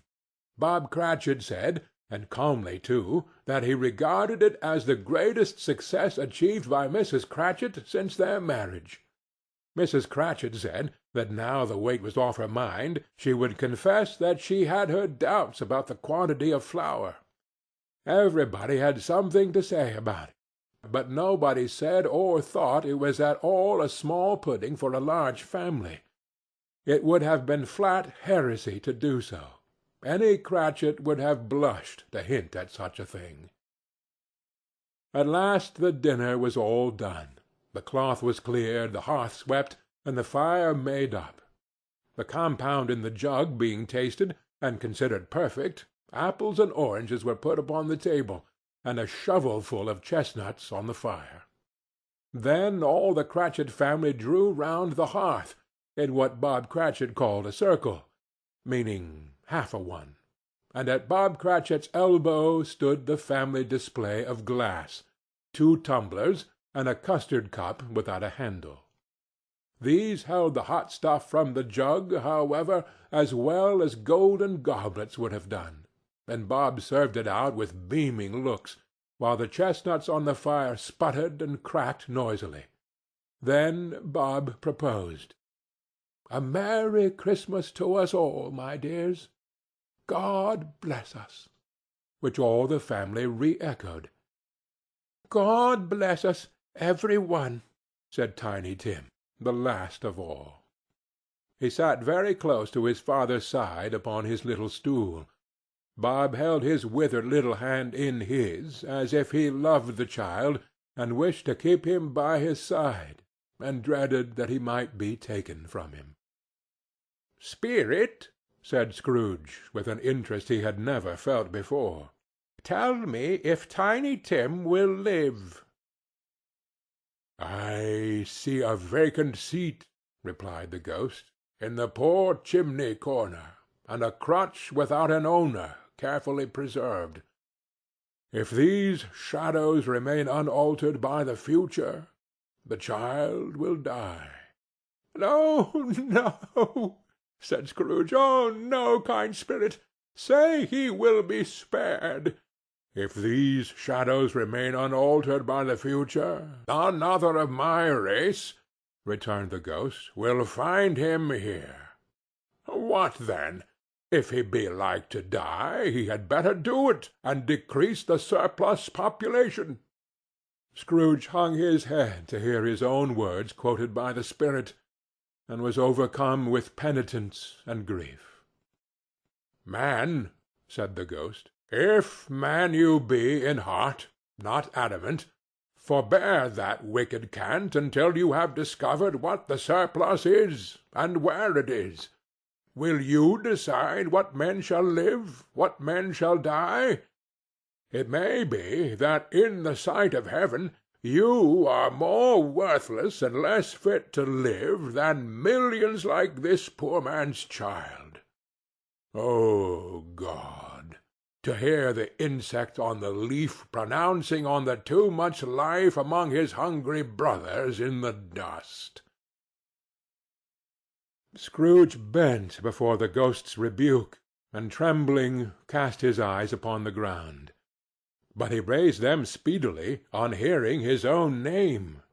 Bob Cratchit said, and calmly too, that he regarded it as the greatest success achieved by Mrs. Cratchit since their marriage. Mrs. Cratchit said that now the weight was off her mind, she would confess that she had her doubts about the quantity of flour. Everybody had something to say about it, but nobody said or thought it was at all a small pudding for a large family. It would have been flat heresy to do so. Any Cratchit would have blushed to hint at such a thing. At last the dinner was all done. The cloth was cleared, the hearth swept, and the fire made up. The compound in the jug being tasted, and considered perfect, apples and oranges were put upon the table, and a shovelful of chestnuts on the fire. Then all the Cratchit family drew round the hearth, in what Bob Cratchit called a circle, meaning half a one, and at Bob Cratchit's elbow stood the family display of glass, 2 tumblers, and a custard cup without a handle. These held the hot stuff from the jug, however, as well as golden goblets would have done, and Bob served it out with beaming looks, while the chestnuts on the fire sputtered and cracked noisily. Then Bob proposed. "A Merry Christmas to us all, my dears. God bless us," which all the family re-echoed. "God bless us, every one," said Tiny Tim, the last of all. He sat very close to his father's side upon his little stool. Bob held his withered little hand in his, as if he loved the child, and wished to keep him by his side, and dreaded that he might be taken from him. "Spirit," said Scrooge, with an interest he had never felt before, "tell me if Tiny Tim will live." "I see a vacant seat," replied the ghost, "in the poor chimney-corner, and a crutch without an owner, carefully preserved. If these shadows remain unaltered by the future, the child will die." "No, no," said Scrooge. "Oh, no, kind spirit! Say he will be spared." "If these shadows remain unaltered by the future, another of my race," returned the ghost, "will find him here. What then? If he be like to die, he had better do it, and decrease the surplus population." Scrooge hung his head to hear his own words quoted by the spirit, and was overcome with penitence and grief. "Man," said the ghost, "if man you be in heart, not adamant, forbear that wicked cant until you have discovered what the surplus is, and where it is. Will you decide what men shall live, what men shall die? It may be that in the sight of heaven you are more worthless and less fit to live than millions like this poor man's child. O God! To hear the insect on the leaf pronouncing on the too much life among his hungry brothers in the dust!" Scrooge bent before the ghost's rebuke, and trembling cast his eyes upon the ground. But he raised them speedily on hearing his own name.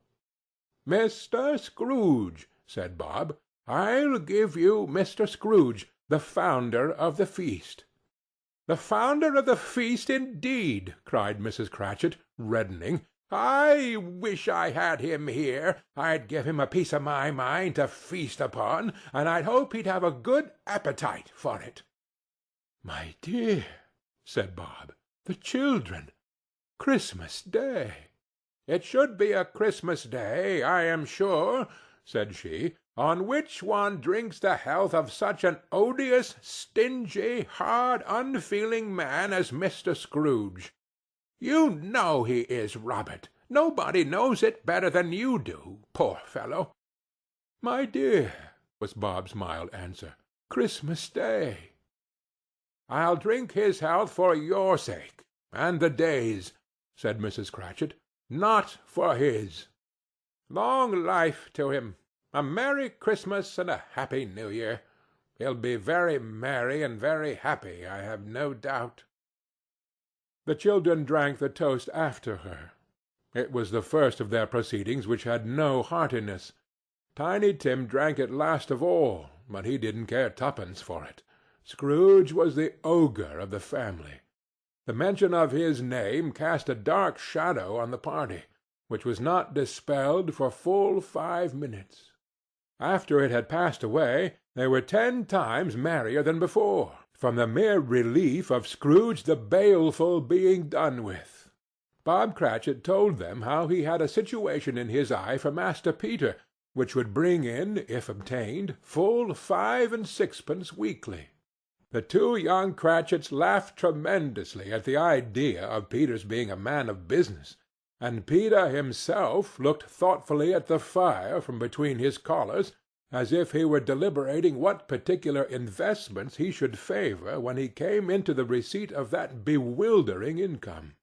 "Mr. Scrooge," said Bob. "I'll give you Mr. Scrooge, the founder of the feast." "The founder of the feast, indeed!" cried Mrs. Cratchit, reddening. "I wish I had him here. I'd give him a piece of my mind to feast upon, and I'd hope he'd have a good appetite for it." "My dear," said Bob, "the children! Christmas Day!" "It should be a Christmas Day, I am sure," said she, "on which one drinks the health of such an odious, stingy, hard, unfeeling man as Mr. Scrooge. You know he is, Robert. Nobody knows it better than you do, poor fellow." "My dear," was Bob's mild answer, "Christmas Day." "I'll drink his health for your sake, and the Day's," said Mrs. Cratchit, "not for his. Long life to him! A Merry Christmas and a Happy New Year! He'll be very merry and very happy, I have no doubt." The children drank the toast after her. It was the first of their proceedings which had no heartiness. Tiny Tim drank it last of all, but he didn't care twopence for it. Scrooge was the ogre of the family. The mention of his name cast a dark shadow on the party, which was not dispelled for full 5 minutes. After it had passed away, they were 10 times merrier than before, from the mere relief of Scrooge the Baleful being done with. Bob Cratchit told them how he had a situation in his eye for Master Peter, which would bring in, if obtained, full 5 and 6pence weekly. The 2 young Cratchits laughed tremendously at the idea of Peter's being a man of business, and Peter himself looked thoughtfully at the fire from between his collars, as if he were deliberating what particular investments he should favor when he came into the receipt of that bewildering income.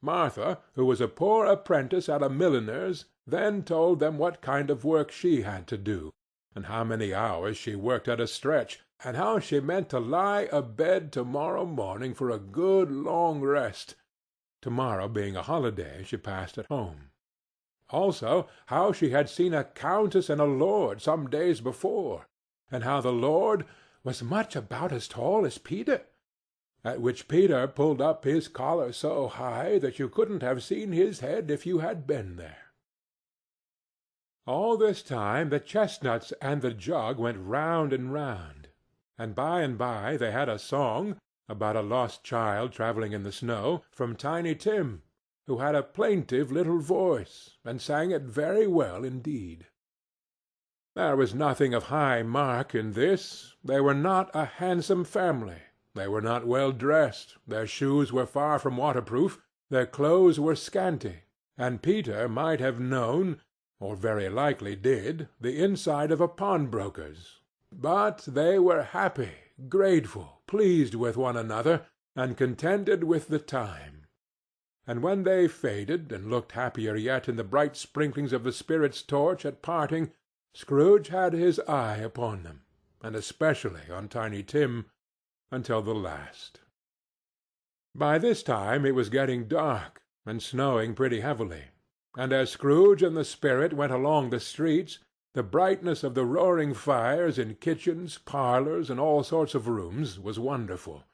Martha, who was a poor apprentice at a milliner's, then told them what kind of work she had to do, and how many hours she worked at a stretch, and how she meant to lie abed to-morrow morning for a good long rest, to-morrow being a holiday she passed at home. Also, how she had seen a countess and a lord some days before, and how the lord was much about as tall as Peter, at which Peter pulled up his collar so high that you couldn't have seen his head if you had been there. All this time the chestnuts and the jug went round and round, and by they had a song, about a lost child travelling in the snow, from Tiny Tim, who had a plaintive little voice, and sang it very well indeed. There was nothing of high mark in this. They were not a handsome family. They were not well dressed. Their shoes were far from waterproof. Their clothes were scanty, and Peter might have known, or very likely did, the inside of a pawnbroker's. But they were happy, grateful, pleased with one another, and contented with the time. And when they faded, and looked happier yet in the bright sprinklings of the spirit's torch at parting, Scrooge had his eye upon them, and especially on Tiny Tim, until the last. By this time it was getting dark, and snowing pretty heavily, and as Scrooge and the spirit went along the streets, the brightness of the roaring fires in kitchens, parlors, and all sorts of rooms was wonderful.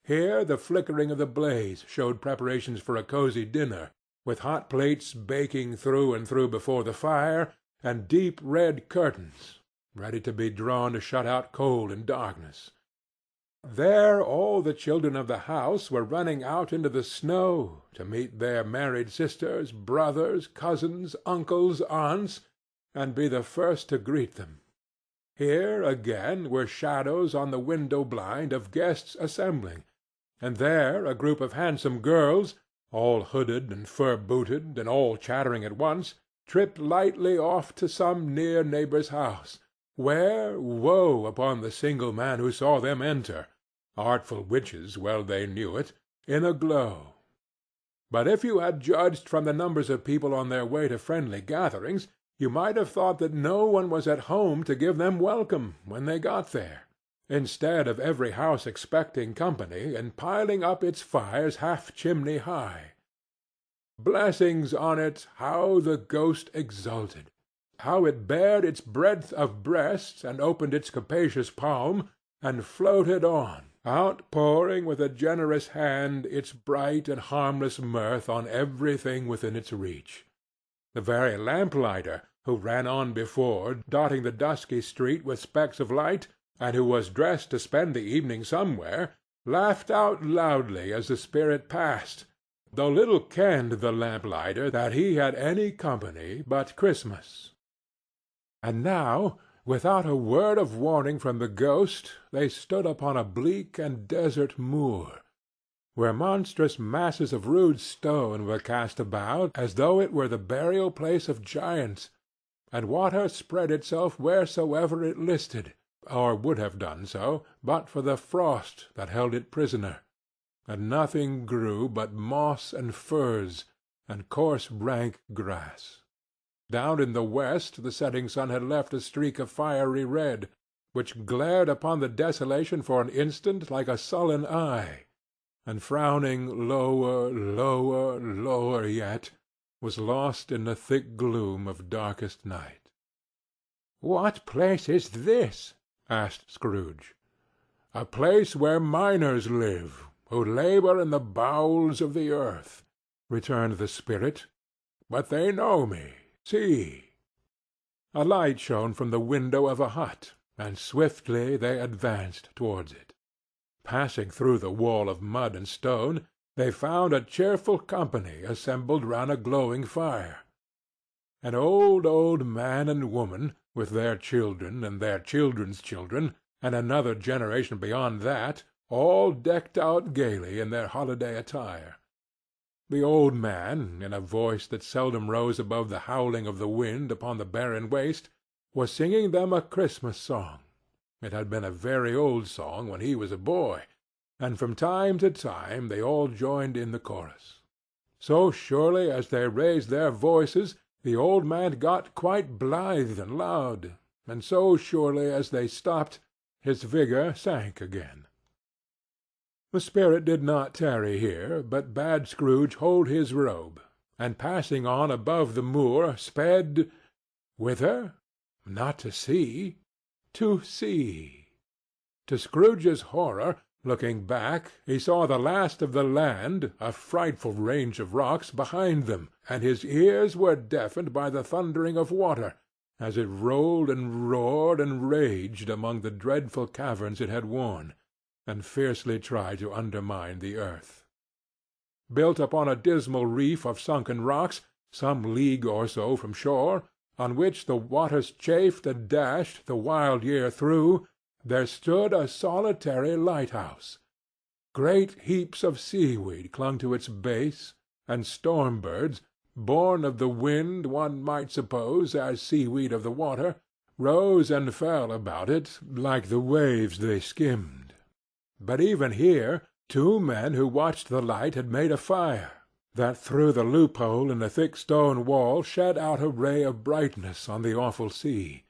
Here the flickering of the blaze showed preparations for a cosy dinner, with hot plates baking through and through before the fire, and deep red curtains, ready to be drawn to shut out cold and darkness. There all the children of the house were running out into the snow to meet their married sisters, brothers, cousins, uncles, aunts, and be the first to greet them. Here, again, were shadows on the window blind of guests assembling, and there a group of handsome girls, all hooded and fur-booted, and all chattering at once, tripped lightly off to some near neighbor's house, where, woe upon the single man who saw them enter, artful witches well they knew it, in a glow. But if you had judged from the numbers of people on their way to friendly gatherings, you might have thought that no one was at home to give them welcome when they got there, instead of every house expecting company and piling up its fires half chimney high. Blessings on it, how the ghost exulted! How it bared its breadth of breast, and opened its capacious palm, and floated on, outpouring with a generous hand its bright and harmless mirth on everything within its reach. The very lamplighter, who ran on before, dotting the dusky street with specks of light, and who was dressed to spend the evening somewhere, laughed out loudly as the spirit passed, though little kenned the lamplighter that he had any company but Christmas. And now, without a word of warning from the ghost, they stood upon a bleak and desert moor, where monstrous masses of rude stone were cast about as though it were the burial-place of giants, and water spread itself wheresoever it listed, or would have done so, but for the frost that held it prisoner, and nothing grew but moss and furze, and coarse rank grass. Down in the west the setting sun had left a streak of fiery red, which glared upon the desolation for an instant like a sullen eye, and frowning lower, lower, lower yet, was lost in the thick gloom of darkest night. "What place is this?" asked Scrooge. "A place where miners live, who labor in the bowels of the earth," returned the spirit. "But they know me. See!" A light shone from the window of a hut, and swiftly they advanced towards it. Passing through the wall of mud and stone, they found a cheerful company assembled round a glowing fire. An old man and woman, with their children and their children's children, and another generation beyond that, all decked out gaily in their holiday attire. The old man, in a voice that seldom rose above the howling of the wind upon the barren waste, was singing them a Christmas song. It had been a very old song when he was a boy, and from time to time they all joined in the chorus. So surely as they raised their voices, the old man got quite blithe and loud, and so surely as they stopped, his vigor sank again. The spirit did not tarry here, but bade Scrooge hold his robe, and passing on above the moor, sped whither? Not to see, to sea. To Scrooge's horror, looking back, he saw the last of the land, a frightful range of rocks, behind them, and his ears were deafened by the thundering of water, as it rolled and roared and raged among the dreadful caverns it had worn, and fiercely tried to undermine the earth. Built upon a dismal reef of sunken rocks, some league or so from shore, on which the waters chafed and dashed the wild year through, there stood a solitary lighthouse. Great heaps of seaweed clung to its base, and storm-birds, born of the wind, one might suppose, as seaweed of the water, rose and fell about it like the waves they skimmed. But even here 2 men who watched the light had made a fire, that through the loophole in the thick stone wall shed out a ray of brightness on the awful sea.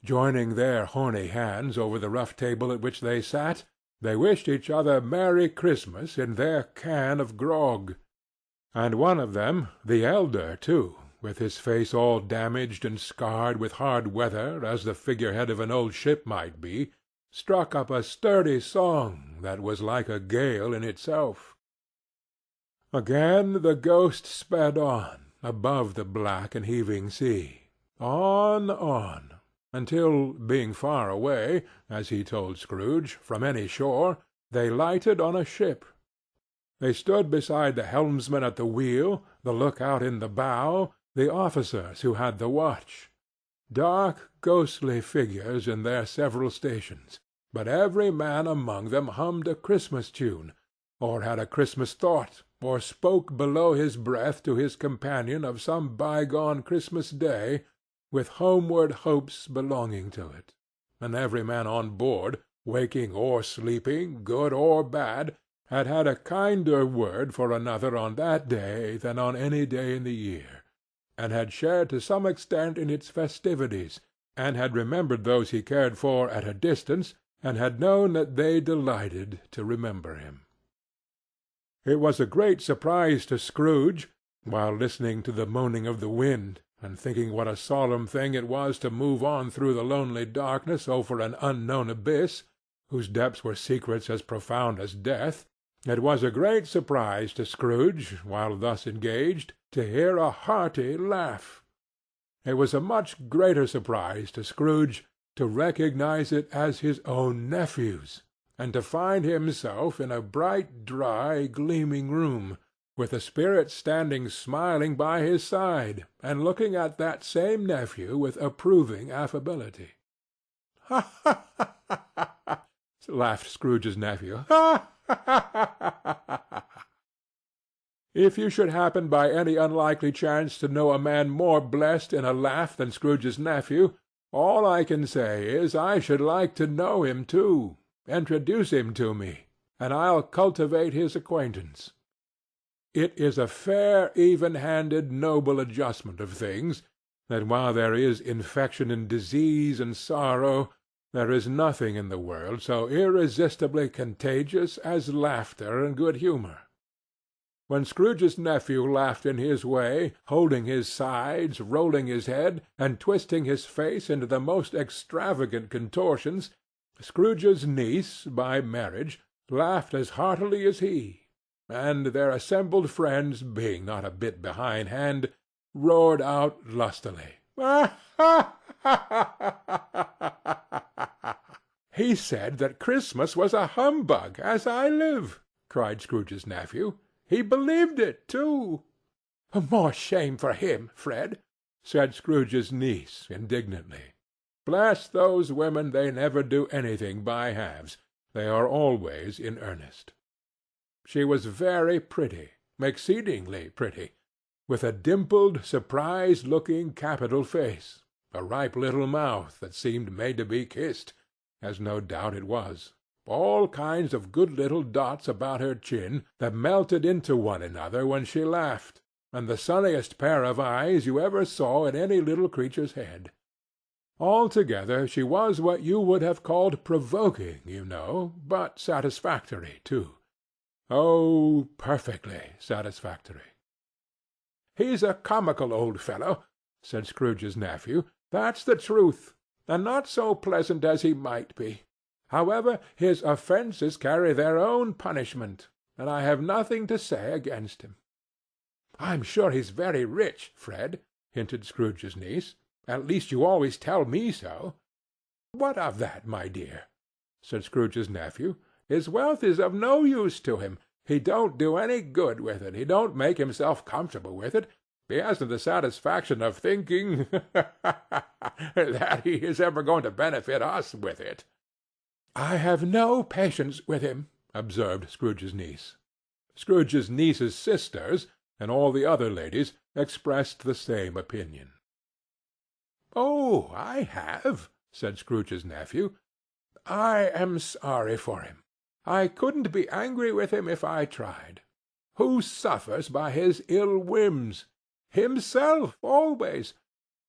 Joining their horny hands over the rough table at which they sat, they wished each other Merry Christmas in their can of grog. And one of them, the elder too, with his face all damaged and scarred with hard weather as the figurehead of an old ship might be, struck up a sturdy song that was like a gale in itself. Again the ghost sped on, above the black and heaving sea, on, until, being far away, as he told Scrooge, from any shore, they lighted on a ship. They stood beside the helmsman at the wheel, the lookout in the bow, the officers who had the watch. Dark, ghostly figures in their several stations, but every man among them hummed a Christmas tune, or had a Christmas thought, or spoke below his breath to his companion of some bygone Christmas day, with homeward hopes belonging to it; and every man on board, waking or sleeping, good or bad, had had a kinder word for another on that day than on any day in the year, and had shared to some extent in its festivities, and had remembered those he cared for at a distance, and had known that they delighted to remember him. It was a great surprise to Scrooge, while listening to the moaning of the wind, and thinking what a solemn thing it was to move on through the lonely darkness over an unknown abyss, whose depths were secrets as profound as death, it was a great surprise to Scrooge, while thus engaged, to hear a hearty laugh. It was a much greater surprise to Scrooge to recognize it as his own nephew's, and to find himself in a bright, dry, gleaming room, with the spirit standing smiling by his side, and looking at that same nephew with approving affability. "Ha, ha, ha, ha, ha!" laughed Scrooge's nephew. "Ha, ha, ha, ha, ha! If you should happen by any unlikely chance to know a man more blessed in a laugh than Scrooge's nephew, all I can say is I should like to know him too. Introduce him to me, and I'll cultivate his acquaintance. It is a fair, even-handed, noble adjustment of things, that while there is infection and disease and sorrow, there is nothing in the world so irresistibly contagious as laughter and good humour. When Scrooge's nephew laughed in his way, holding his sides, rolling his head, and twisting his face into the most extravagant contortions, Scrooge's niece, by marriage, laughed as heartily as he, and their assembled friends, being not a bit behindhand, roared out lustily, "Ha, ha, ha, ha! He said that Christmas was a humbug, as I live!" cried Scrooge's nephew. "He believed it, too." "More shame for him, Fred," said Scrooge's niece, indignantly. "Bless those women, they never do anything by halves. They are always in earnest." She was very pretty, exceedingly pretty, with a dimpled, surprised-looking, capital face, a ripe little mouth that seemed made to be kissed, as no doubt it was, all kinds of good little dots about her chin that melted into one another when she laughed, and the sunniest pair of eyes you ever saw in any little creature's head. Altogether she was what you would have called provoking, you know, but satisfactory, too. Oh, perfectly satisfactory. "He's a comical old fellow," said Scrooge's nephew. "That's the truth, and not so pleasant as he might be. However, his offences carry their own punishment, and I have nothing to say against him." "I'm sure he's very rich, Fred," hinted Scrooge's niece. "At least you always tell me so." "What of that, my dear?" said Scrooge's nephew. "His wealth is of no use to him. He don't do any good with it. He don't make himself comfortable with it. He hasn't the satisfaction of thinking that he is ever going to benefit us with it." "I have no patience with him," observed Scrooge's niece. Scrooge's niece's sisters, and all the other ladies, expressed the same opinion. "Oh, I have," said Scrooge's nephew. "I am sorry for him. I couldn't be angry with him if I tried. Who suffers by his ill whims? Himself, always.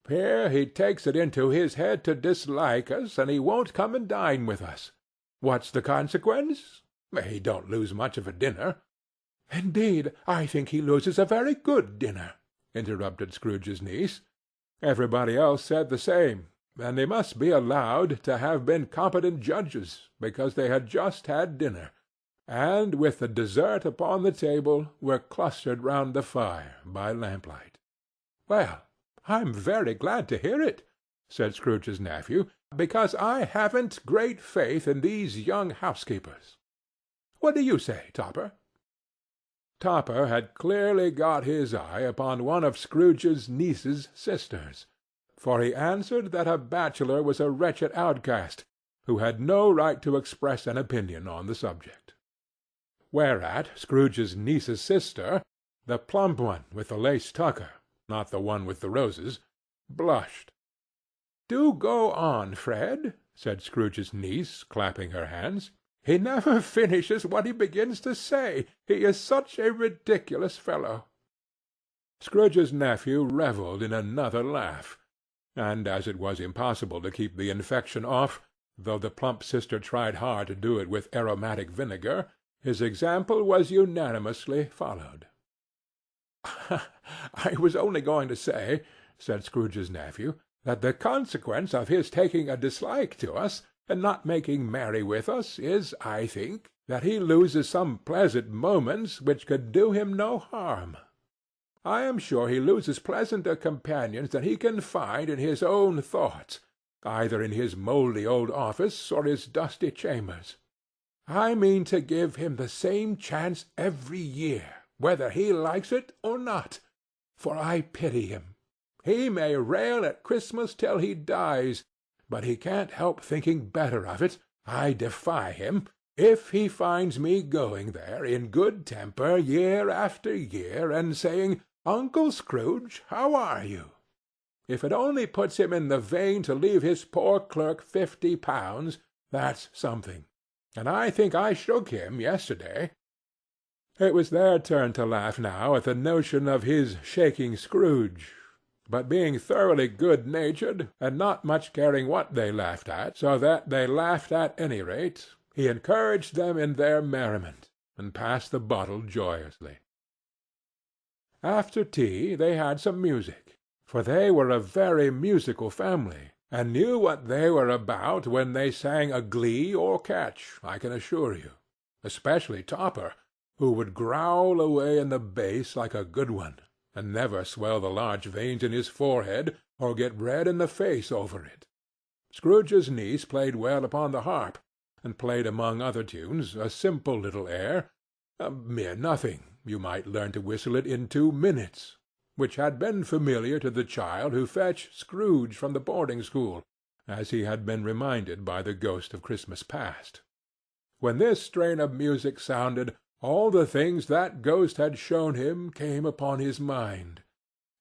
Here he takes it into his head to dislike us, and he won't come and dine with us. What's the consequence? He don't lose much of a dinner." "Indeed, I think he loses a very good dinner," interrupted Scrooge's niece. Everybody else said the same, and they must be allowed to have been competent judges, because they had just had dinner, and, with the dessert upon the table, were clustered round the fire by lamplight. "Well, I'm very glad to hear it," said Scrooge's nephew, "because I haven't great faith in these young housekeepers. What do you say, Topper?" Topper had clearly got his eye upon one of Scrooge's niece's sisters, for he answered that a bachelor was a wretched outcast, who had no right to express an opinion on the subject. Whereat Scrooge's niece's sister, the plump one with the lace tucker, not the one with the roses, blushed. "Do go on, Fred," said Scrooge's niece, clapping her hands. "He never finishes what he begins to say. He is such a ridiculous fellow." Scrooge's nephew revelled in another laugh, and as it was impossible to keep the infection off, though the plump sister tried hard to do it with aromatic vinegar, his example was unanimously followed. "I was only going to say," said Scrooge's nephew, "that the consequence of his taking a dislike to us, and not making merry with us, is, I think, that he loses some pleasant moments which could do him no harm. I am sure he loses pleasanter companions than he can find in his own thoughts, either in his mouldy old office or his dusty chambers. I mean to give him the same chance every year, whether he likes it or not, for I pity him. He may rail at Christmas till he dies, but he can't help thinking better of it, I defy him, if he finds me going there in good temper year after year, and saying, 'Uncle Scrooge, how are you?' If it only puts him in the vein to leave his poor clerk £50, that's something. And I think I shook him yesterday." It was their turn to laugh now at the notion of his shaking Scrooge, but being thoroughly good-natured, and not much caring what they laughed at, so that they laughed at any rate, he encouraged them in their merriment, and passed the bottle joyously. After tea they had some music, for they were a very musical family, and knew what they were about when they sang a glee or catch, I can assure you, especially Topper, who would growl away in the bass like a good one, and never swell the large veins in his forehead, or get red in the face over it. Scrooge's niece played well upon the harp, and played among other tunes a simple little air, a mere nothing, you might learn to whistle it in 2 minutes, which had been familiar to the child who fetched Scrooge from the boarding-school, as he had been reminded by the ghost of Christmas past. When this strain of music sounded, all the things that ghost had shown him came upon his mind.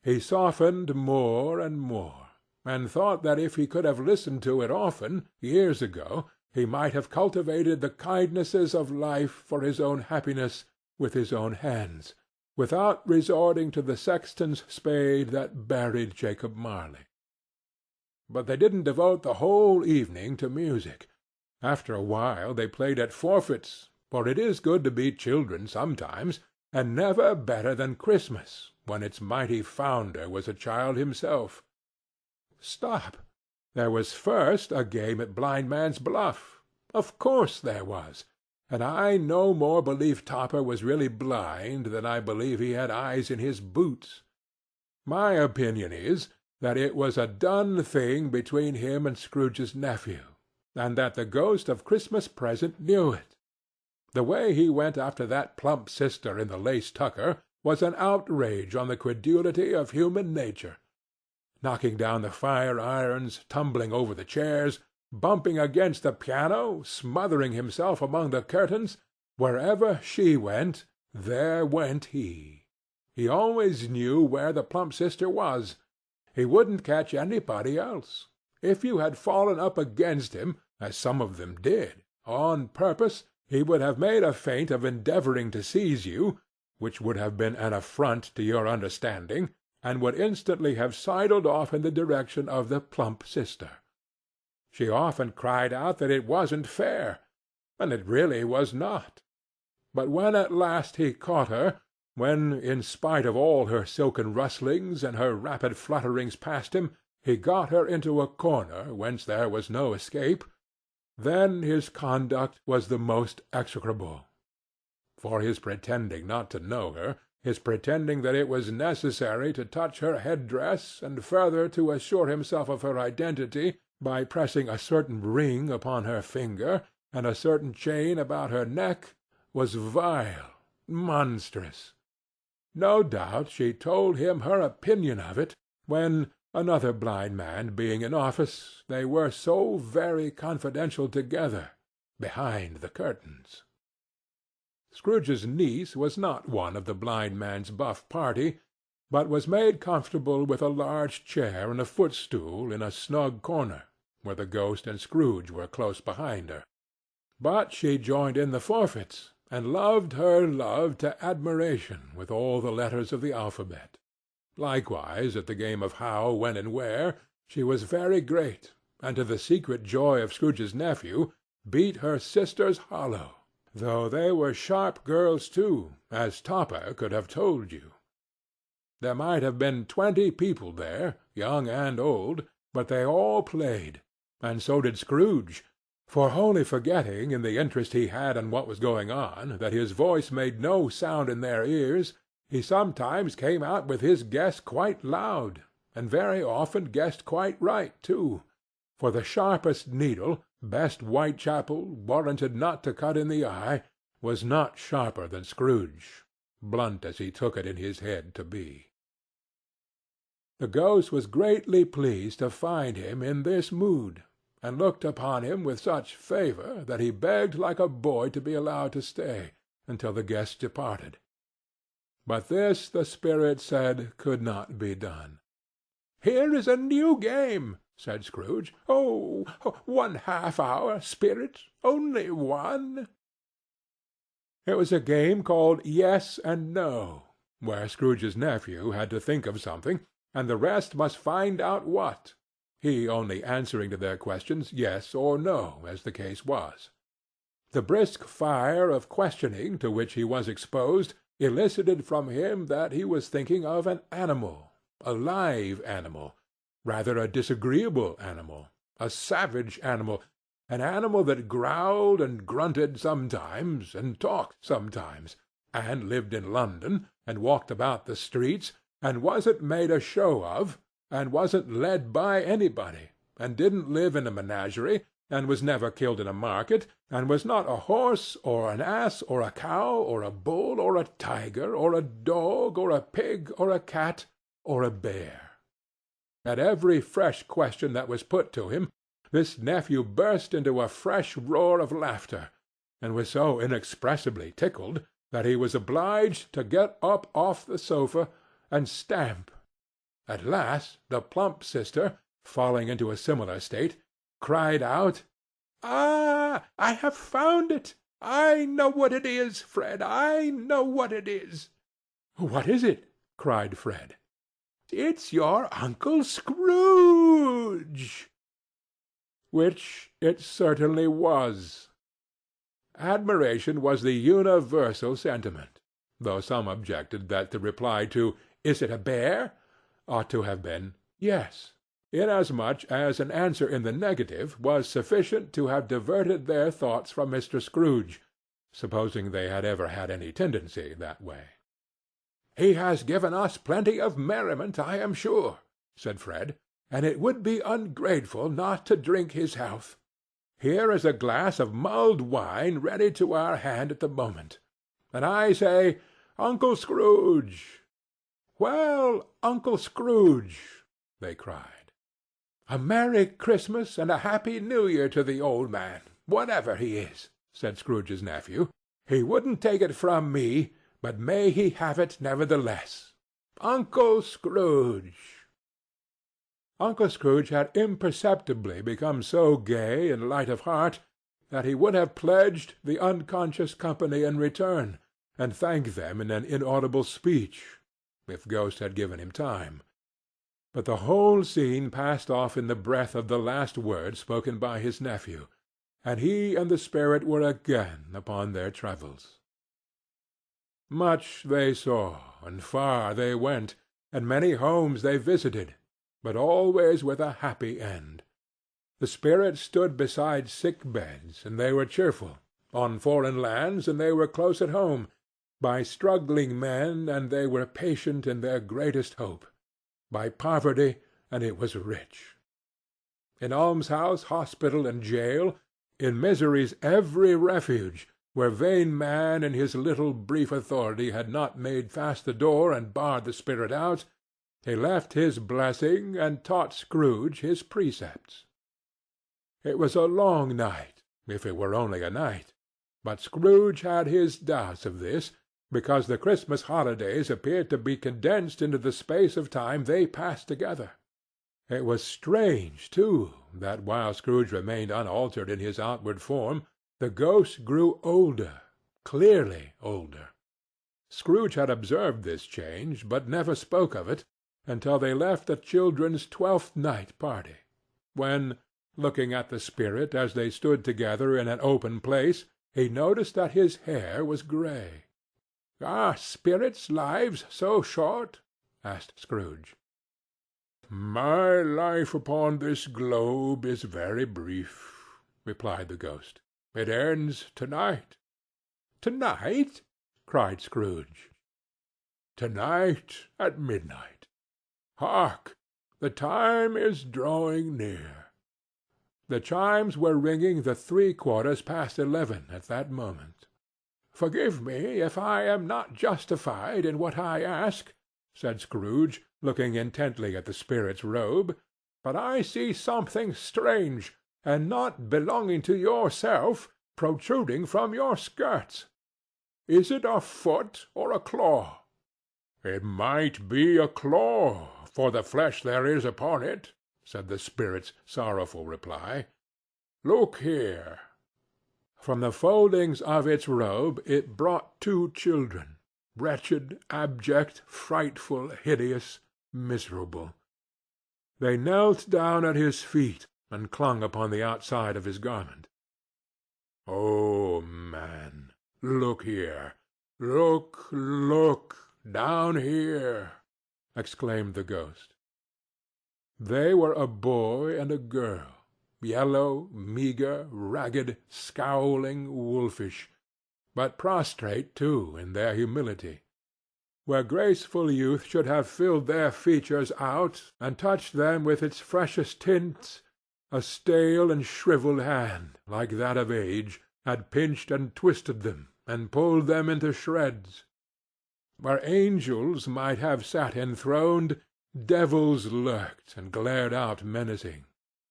He softened more and more, and thought that if he could have listened to it often, years ago, he might have cultivated the kindnesses of life for his own happiness with his own hands, without resorting to the sexton's spade that buried Jacob Marley. But they didn't devote the whole evening to music. After a while they played at forfeits, for it is good to be children sometimes, and never better than Christmas, when its mighty founder was a child himself. Stop! There was first a game at blindman's buff. Of course there was. And I no more believe Topper was really blind than I believe he had eyes in his boots. My opinion is that it was a done thing between him and Scrooge's nephew, and that the ghost of Christmas Present knew it. The way he went after that plump sister in the lace tucker was an outrage on the credulity of human nature. Knocking down the fire-irons, tumbling over the chairs, bumping against the piano, smothering himself among the curtains, wherever she went, there went he. He always knew where the plump sister was. He wouldn't catch anybody else. If you had fallen up against him, as some of them did, on purpose, he would have made a feint of endeavoring to seize you, which would have been an affront to your understanding, and would instantly have sidled off in the direction of the plump sister. She often cried out that it wasn't fair, and it really was not. But when at last he caught her, when, in spite of all her silken rustlings and her rapid flutterings past him, he got her into a corner whence there was no escape, then his conduct was the most execrable. For his pretending not to know her, his pretending that it was necessary to touch her head-dress, and further to assure himself of her identity by pressing a certain ring upon her finger, and a certain chain about her neck, was vile, monstrous. No doubt she told him her opinion of it, when, another blind man being in office, they were so very confidential together, behind the curtains. Scrooge's niece was not one of the blind man's buff party, but was made comfortable with a large chair and a footstool in a snug corner, where the ghost and Scrooge were close behind her. But she joined in the forfeits, and loved her love to admiration with all the letters of the alphabet. Likewise, at the game of How, When, and Where, she was very great, and to the secret joy of Scrooge's nephew, beat her sisters hollow, though they were sharp girls too, as Topper could have told you. There might have been 20 people there, young and old, but they all played, and so did Scrooge, for wholly forgetting, in the interest he had in what was going on, that his voice made no sound in their ears, he sometimes came out with his guess quite loud, and very often guessed quite right too, for the sharpest needle, best Whitechapel, warranted not to cut in the eye, was not sharper than Scrooge, blunt as he took it in his head to be. The ghost was greatly pleased to find him in this mood, and looked upon him with such favour that he begged like a boy to be allowed to stay until the guests departed. But this, the spirit said, could not be done. "Here is a new game," said Scrooge. "Oh, 1/2 hour, spirit, only one." It was a game called Yes and No, where Scrooge's nephew had to think of something, and the rest must find out what, he only answering to their questions yes or no, as the case was. The brisk fire of questioning to which he was exposed elicited from him that he was thinking of an animal, a live animal, rather a disagreeable animal, a savage animal, an animal that growled and grunted sometimes, and talked sometimes, and lived in London, and walked about the streets, and wasn't made a show of, and wasn't led by anybody, and didn't live in a menagerie, and was never killed in a market, and was not a horse, or an ass, or a cow, or a bull, or a tiger, or a dog, or a pig, or a cat, or a bear. At every fresh question that was put to him, this nephew burst into a fresh roar of laughter, and was so inexpressibly tickled that he was obliged to get up off the sofa and stamp. At last the plump sister, falling into a similar state, cried out, "Ah, I have found it! I know what it is, Fred, I know what it is." "What is it?" cried Fred. "It's your Uncle Scrooge." Which it certainly was. Admiration was the universal sentiment, though some objected that the reply to "Is it a bear?" ought to have been "Yes," inasmuch as an answer in the negative was sufficient to have diverted their thoughts from Mr. Scrooge, supposing they had ever had any tendency that way. "He has given us plenty of merriment, I am sure," said Fred, "and it would be ungrateful not to drink his health. Here is a glass of mulled wine ready to our hand at the moment, and I say, Uncle Scrooge!" "Well, Uncle Scrooge!" they cried. "A Merry Christmas and a Happy New Year to the old man, whatever he is," said Scrooge's nephew. "He wouldn't take it from me, but may he have it nevertheless. Uncle Scrooge!" Uncle Scrooge had imperceptibly become so gay and light of heart that he would have pledged the unconscious company in return, and thanked them in an inaudible speech, if Ghost had given him time. But the whole scene passed off in the breath of the last word spoken by his nephew, and he and the spirit were again upon their travels. Much they saw, and far they went, and many homes they visited, but always with a happy end. The spirit stood beside sick beds, and they were cheerful, on foreign lands, and they were close at home, by struggling men, and they were patient in their greatest hope, by poverty, and it was rich. In almshouse, hospital, and jail, in misery's every refuge, where vain man in his little brief authority had not made fast the door and barred the spirit out, he left his blessing and taught Scrooge his precepts. It was a long night, if it were only a night, But Scrooge had his doubts of this, because the Christmas holidays appeared to be condensed into the space of time they passed together. It was strange, too, that while Scrooge remained unaltered in his outward form, the ghost grew older, clearly older. Scrooge had observed this change, but never spoke of it until they left the children's Twelfth Night party, when, looking at the spirit as they stood together in an open place, he noticed that his hair was grey. "Are spirits' lives so short?" asked Scrooge. "My life upon this globe is very brief," replied the ghost. "It ends to-night." "To-night?" cried Scrooge. "To-night at midnight. Hark! The time is drawing near." The chimes were ringing the 11:75 at that moment. "Forgive me if I am not justified in what I ask," said Scrooge, looking intently at the spirit's robe, "but I see something strange, and not belonging to yourself, protruding from your skirts. Is it a foot or a claw?" "It might be a claw, for the flesh there is upon it," said the spirit's sorrowful reply. "Look here." From the foldings of its robe it brought 2 children, wretched, abject, frightful, hideous, miserable. They knelt down at his feet and clung upon the outside of his garment. "Oh, man, look here! Look, look! Down here!" exclaimed the ghost. They were a boy and a girl, yellow, meagre, ragged, scowling, wolfish, but prostrate, too, in their humility. Where graceful youth should have filled their features out and touched them with its freshest tints, a stale and shrivelled hand, like that of age, had pinched and twisted them and pulled them into shreds. Where angels might have sat enthroned, devils lurked and glared out menacing.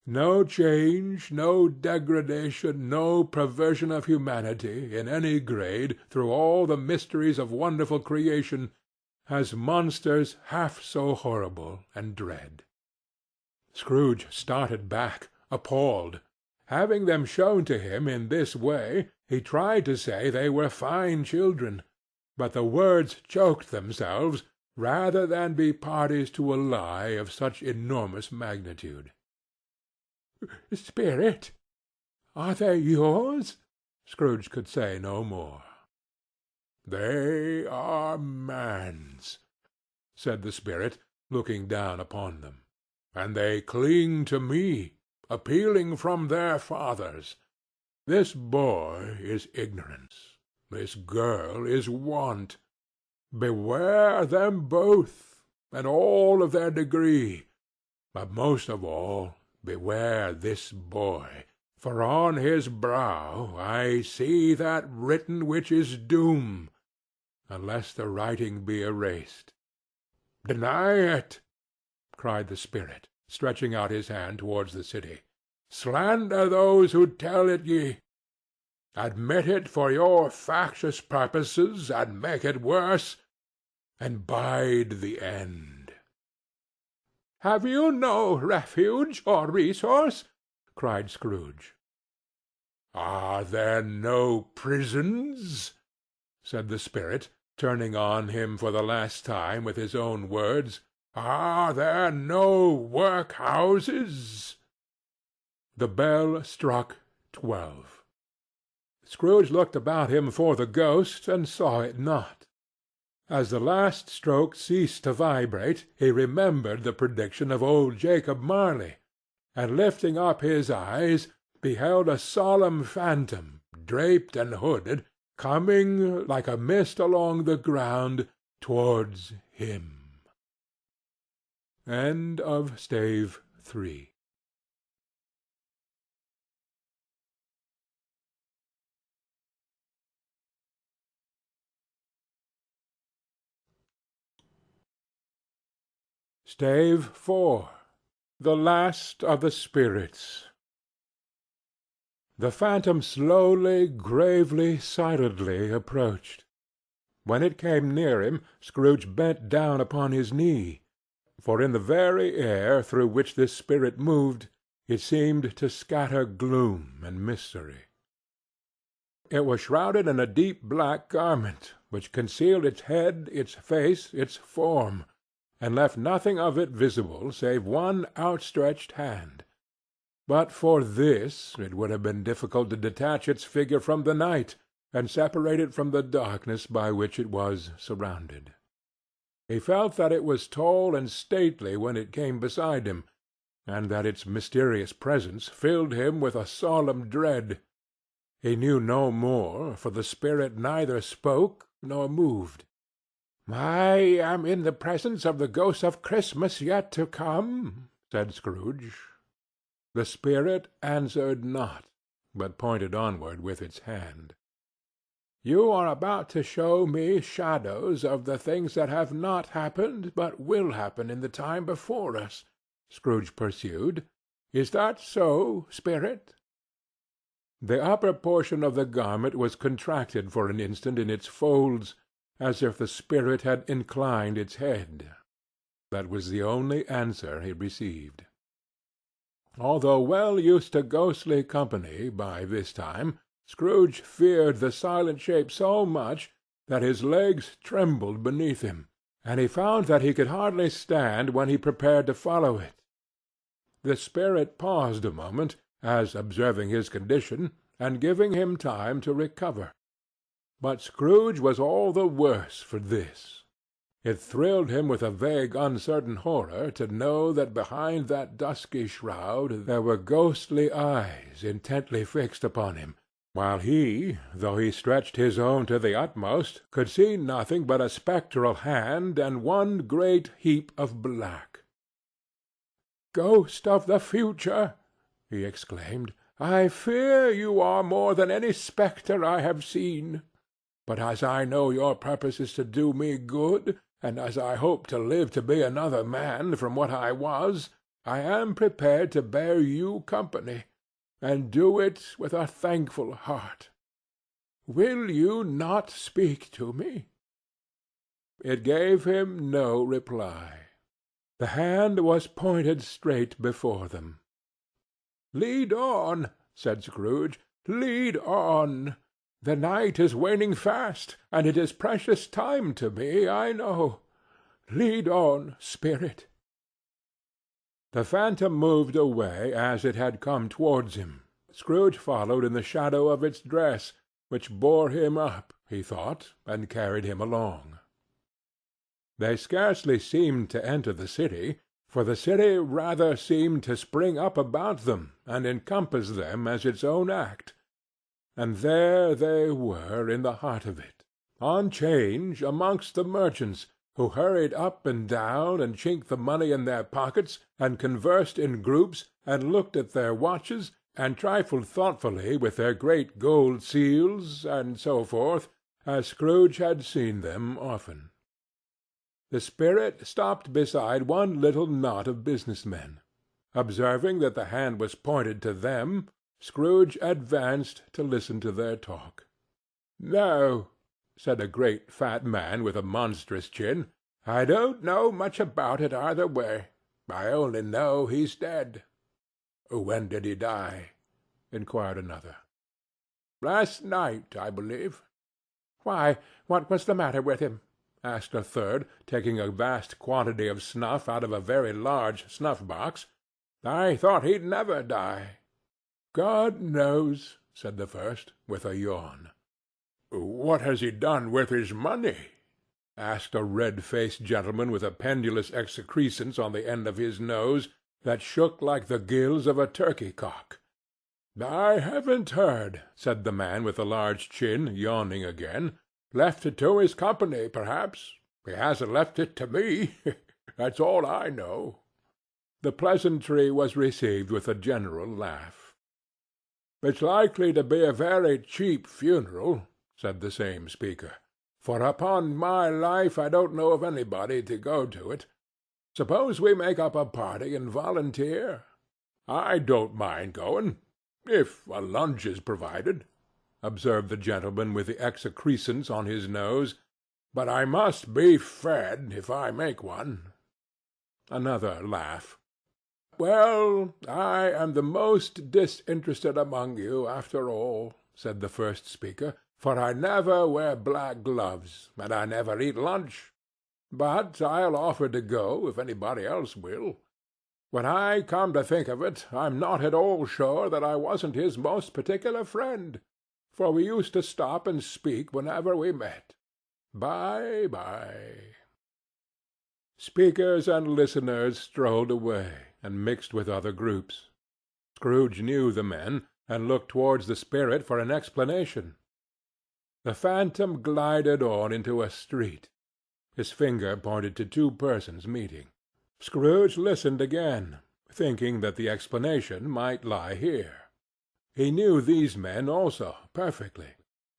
No change, no degradation, no perversion of humanity, in any grade, through all the mysteries of wonderful creation, has monsters half so horrible and dread. Scrooge started back, appalled. Having them shown to him in this way, he tried to say they were fine children, but the words choked themselves rather than be parties to a lie of such enormous magnitude. "Spirit! Are they yours?" Scrooge could say no more. "They are man's," said the spirit, looking down upon them, "and they cling to me, appealing from their fathers. This boy is ignorance. This girl is want. Beware them both, and all of their degree, but most of all beware this boy, for on his brow I see that written which is doom, unless the writing be erased. Deny it!" cried the spirit, stretching out his hand towards the city. "Slander those who tell it ye. Admit it for your factious purposes, and make it worse, and bide the end." "Have you no refuge or resource?" cried Scrooge. "Are there no prisons?" said the spirit, turning on him for the last time with his own words. "Are there no workhouses?" The bell struck 12. Scrooge looked about him for the ghost, and saw it not. As the last stroke ceased to vibrate, he remembered the prediction of old Jacob Marley, and lifting up his eyes, beheld a solemn phantom, draped and hooded, coming, like a mist along the ground, towards him. End of Stave 3. Stave 4. The Last of the Spirits. The phantom slowly, gravely, silently approached. When it came near him, Scrooge bent down upon his knee, for in the very air through which this spirit moved, it seemed to scatter gloom and mystery. It was shrouded in a deep black garment, which concealed its head, its face, its form, and left nothing of it visible save one outstretched hand. But for this it would have been difficult to detach its figure from the night, and separate it from the darkness by which it was surrounded. He felt that it was tall and stately when it came beside him, and that its mysterious presence filled him with a solemn dread. He knew no more, for the spirit neither spoke nor moved. "I am in the presence of the ghost of Christmas yet to come," said Scrooge. The spirit answered not, but pointed onward with its hand. "You are about to show me shadows of the things that have not happened, but will happen in the time before us," Scrooge pursued. "Is that so, spirit?" The upper portion of the garment was contracted for an instant in its folds, as if the spirit had inclined its head. That was the only answer he received. Although well used to ghostly company by this time, Scrooge feared the silent shape so much that his legs trembled beneath him, and he found that he could hardly stand when he prepared to follow it. The spirit paused a moment, as observing his condition, and giving him time to recover. But Scrooge was all the worse for this. It thrilled him with a vague, uncertain horror to know that behind that dusky shroud there were ghostly eyes intently fixed upon him, while he, though he stretched his own to the utmost, could see nothing but a spectral hand and one great heap of black. "Ghost of the future!" he exclaimed, "I fear you are more than any spectre I have seen. But as I know your purpose is to do me good, and as I hope to live to be another man from what I was, I am prepared to bear you company, and do it with a thankful heart. Will you not speak to me?" It gave him no reply. The hand was pointed straight before them. "Lead on," said Scrooge. "Lead on. The night is waning fast, and it is precious time to me, I know. Lead on, spirit." The phantom moved away as it had come towards him. Scrooge followed in the shadow of its dress, which bore him up, he thought, and carried him along. They scarcely seemed to enter the city, for the city rather seemed to spring up about them and encompass them as its own act. And there they were in the heart of it, on 'Change amongst the merchants, who hurried up and down, and chinked the money in their pockets, and conversed in groups, and looked at their watches, and trifled thoughtfully with their great gold seals, and so forth, as Scrooge had seen them often. The spirit stopped beside one little knot of business men. Observing that the hand was pointed to them, Scrooge advanced to listen to their talk. "No," said a great fat man with a monstrous chin, "I don't know much about it either way. I only know he's dead." "When did he die?" inquired another. "Last night, I believe." "Why, what was the matter with him?" asked a third, taking a vast quantity of snuff out of a very large snuff-box. "I thought he'd never die." "God knows," said the first, with a yawn. "What has he done with his money?" asked a red-faced gentleman with a pendulous excrescence on the end of his nose that shook like the gills of a turkey-cock. "I haven't heard," said the man with the large chin, yawning again. "Left it to his company, perhaps. He hasn't left it to me. That's all I know." The pleasantry was received with a general laugh. "It's likely to be a very cheap funeral," said the same speaker, "for upon my life I don't know of anybody to go to it. Suppose we make up a party and volunteer? I don't mind going. "If a lunch is provided," observed the gentleman with the excrescence on his nose. "But I must be fed if I make one." Another laugh. "Well, I am the most disinterested among you, after all," said the first speaker, "for I never wear black gloves, and I never eat lunch. But I'll offer to go if anybody else will. When I come to think of it, I'm not at all sure that I wasn't his most particular friend, for we used to stop and speak whenever we met. Bye-bye." Speakers and listeners strolled away, and mixed with other groups. Scrooge knew the men, and looked towards the spirit for an explanation. The phantom glided on into a street. His finger pointed to two persons meeting. Scrooge listened again, thinking that the explanation might lie here. He knew these men also perfectly.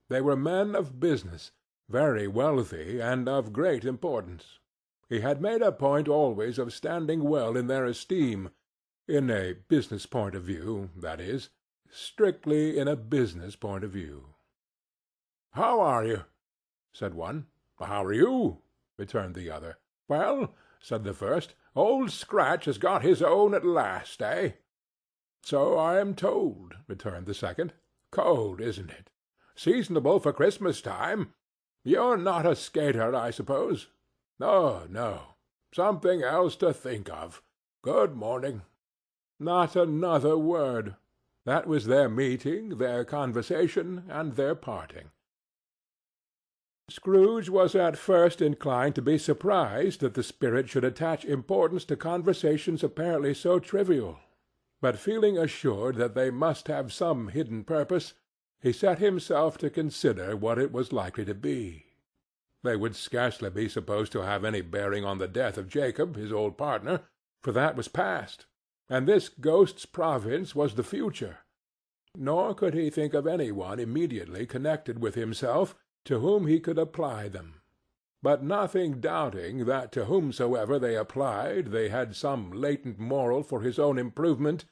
They were men of business, very wealthy, and of great importance. He had made a point always of standing well in their esteem, in a business point of view, that is, strictly in a business point of view. "How are you?" said one. "How are you?" returned the other. "Well," said the first, "old Scratch has got his own at last, eh?" "So I am told," returned the second. "Cold, isn't it? Seasonable for Christmas time. You're not a skater, I suppose?" "Oh, no. Something else to think of. Good morning." Not another word. That was their meeting, their conversation, and their parting. Scrooge was at first inclined to be surprised that the spirit should attach importance to conversations apparently so trivial, but feeling assured that they must have some hidden purpose, he set himself to consider what it was likely to be. They would scarcely be supposed to have any bearing on the death of Jacob, his old partner, for that was past, and this ghost's province was the future. Nor could he think of any one immediately connected with himself to whom he could apply them. But nothing doubting that to whomsoever they applied they had some latent moral for his own improvement,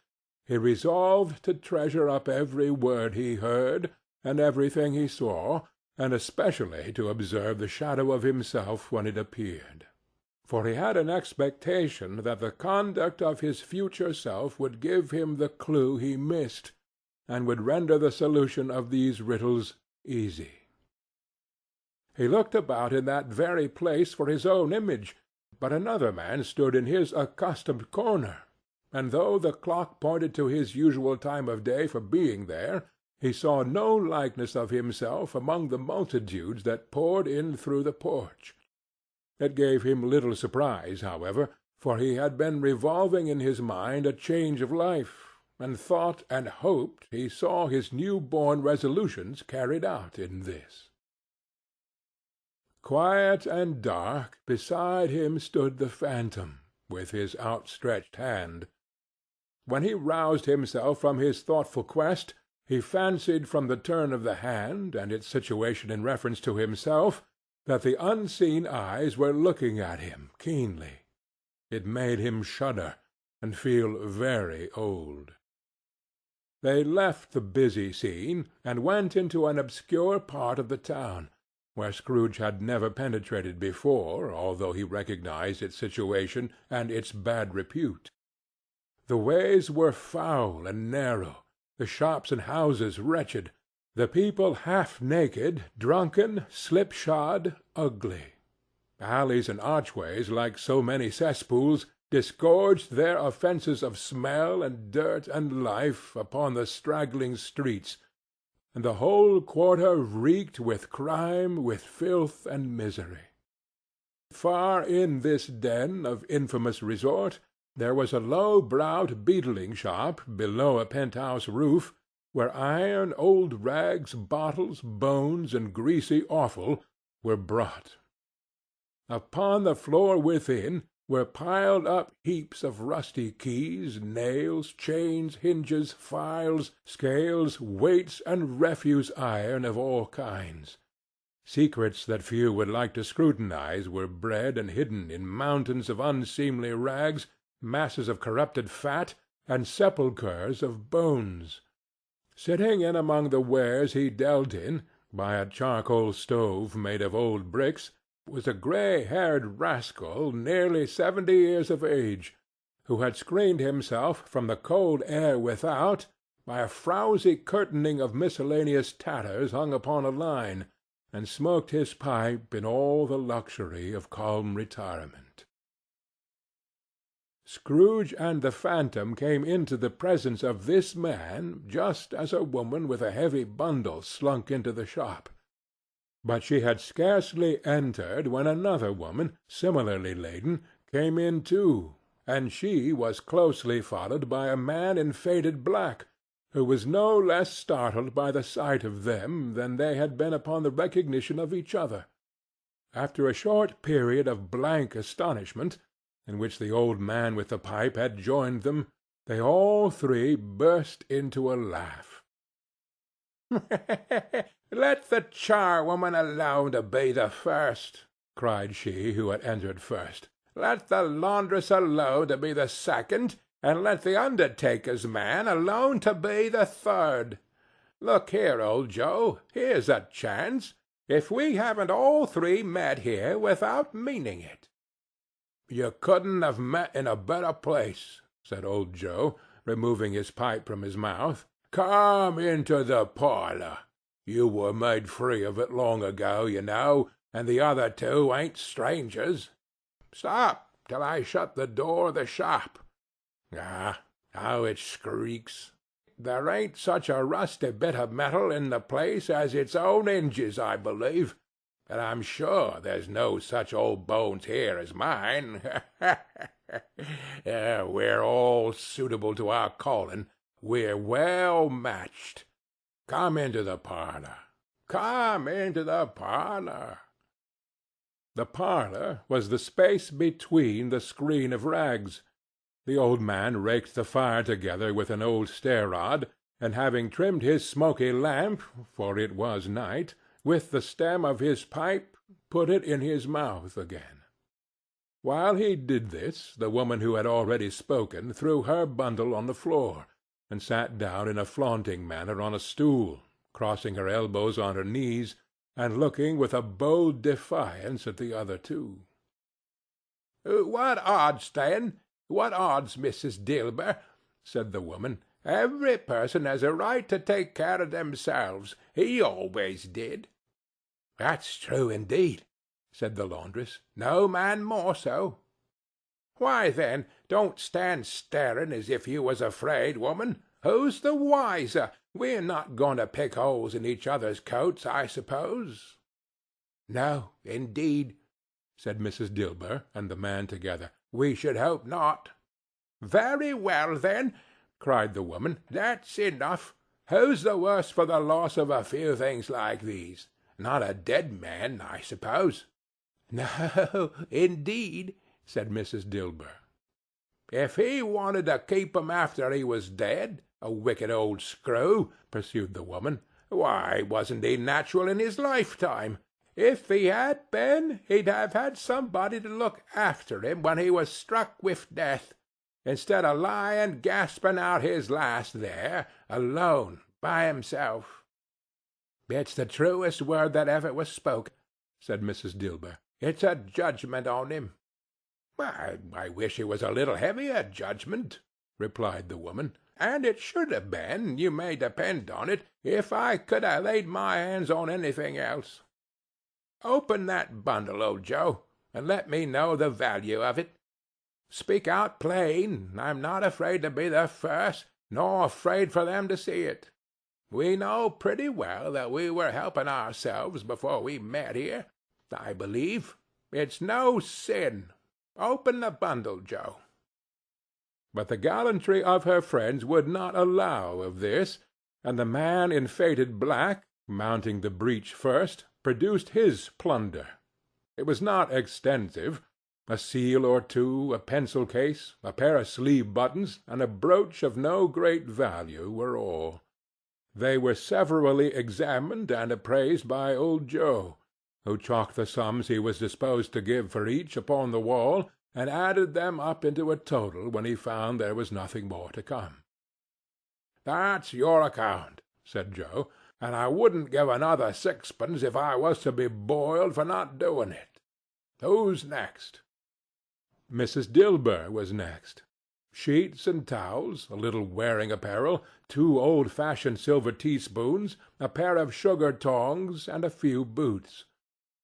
he resolved to treasure up every word he heard, and everything he saw, and especially to observe the shadow of himself when it appeared. For he had an expectation that the conduct of his future self would give him the clue he missed, and would render the solution of these riddles easy. He looked about in that very place for his own image, but another man stood in his accustomed corner, and though the clock pointed to his usual time of day for being there, he saw no likeness of himself among the multitudes that poured in through the porch. It gave him little surprise, however, for he had been revolving in his mind a change of life, and thought and hoped he saw his new-born resolutions carried out in this. Quiet and dark, beside him stood the phantom, with his outstretched hand. When he roused himself from his thoughtful quest, he fancied from the turn of the hand, and its situation in reference to himself, that the unseen eyes were looking at him keenly. It made him shudder, and feel very old. They left the busy scene, and went into an obscure part of the town, where Scrooge had never penetrated before, although he recognized its situation and its bad repute. The ways were foul and narrow, the shops and houses wretched, the people half naked, drunken, slipshod, ugly. Alleys and archways, like so many cesspools, disgorged their offences of smell and dirt and life upon the straggling streets, and the whole quarter reeked with crime, with filth and misery. Far in this den of infamous resort there was a low-browed beetling shop below a penthouse roof, where iron, old rags, bottles, bones, and greasy offal were brought. Upon the floor within were piled up heaps of rusty keys, nails, chains, hinges, files, scales, weights, and refuse iron of all kinds. Secrets that few would like to scrutinize were bred and hidden in mountains of unseemly rags, masses of corrupted fat, and sepulchres of bones. Sitting in among the wares he dealt in, by a charcoal stove made of old bricks, was a grey-haired rascal nearly 70 years of age, who had screened himself from the cold air without by a frowsy curtaining of miscellaneous tatters hung upon a line, and smoked his pipe in all the luxury of calm retirement. Scrooge and the phantom came into the presence of this man just as a woman with a heavy bundle slunk into the shop. But she had scarcely entered when another woman, similarly laden, came in too, and she was closely followed by a man in faded black, who was no less startled by the sight of them than they had been upon the recognition of each other. After a short period of blank astonishment, in which the old man with the pipe had joined them, they all three burst into a laugh. "Let the charwoman alone to be the first," cried she who had entered first. "Let the laundress alone to be the second, and let the undertaker's man alone to be the third. Look here, old Joe, here's a chance, if we haven't all three met here without meaning it." "You couldn't have met in a better place," said old Joe, removing his pipe from his mouth. "Come into the parlour. You were made free of it long ago, you know, and the other two ain't strangers. Stop till I shut the door of the shop. Ah, how it skreeks! There ain't such a rusty bit of metal in the place as its own hinges, I believe, and I'm sure there's no such old bones here as mine. We're all suitable to our calling. We're well matched. Come into the parlour. Come into the parlour." The parlour was the space between the screen of rags. The old man raked the fire together with an old stair-rod, and having trimmed his smoky lamp, for it was night, with the stem of his pipe, put it in his mouth again. While he did this, the woman who had already spoken threw her bundle on the floor, and sat down in a flaunting manner on a stool, crossing her elbows on her knees, and looking with a bold defiance at the other two. "What odds, then? What odds, Mrs. Dilber?" said the woman. "Every person has a right to take care of themselves. He always did." "That's true, indeed," said the laundress. "No man more so." "Why, then, don't stand staring as if you was afraid, woman. Who's the wiser? We're not going to pick holes in each other's coats, I suppose." "No, indeed," said Mrs. Dilber and the man together. "We should hope not." "Very well, then," cried the woman. "That's enough. Who's the worse for the loss of a few things like these? Not a dead man, I suppose?" "No, indeed," said Mrs. Dilber. "If he wanted to keep 'em after he was dead, a wicked old screw," pursued the woman, "why, wasn't he natural in his lifetime? If he had been, he'd have had somebody to look after him when he was struck with death, instead of lying gasping out his last there, alone, by himself." "It's the truest word that ever was spoke," said Mrs. Dilber. "It's a judgment on him." "I wish it was a little heavier judgment," replied the woman. "And it should have been, you may depend on it, if I could have laid my hands on anything else. Open that bundle, old Joe, and let me know the value of it. Speak out plain. I'm not afraid to be the first, nor afraid for them to see it. We know pretty well that we were helping ourselves before we met here, I believe. It's no sin. Open the bundle, Joe." But the gallantry of her friends would not allow of this, and the man in faded black, mounting the breach first, produced his plunder. It was not extensive. A seal or two, a pencil case, a pair of sleeve buttons, and a brooch of no great value were all. They were severally examined and appraised by old Joe, who chalked the sums he was disposed to give for each upon the wall, and added them up into a total when he found there was nothing more to come. "That's your account," said Joe, "and I wouldn't give another sixpence if I was to be boiled for not doing it. Who's next?" Mrs. Dilber was next. Sheets and towels, a little wearing apparel, 2 old-fashioned silver teaspoons, a pair of sugar tongs, and a few boots.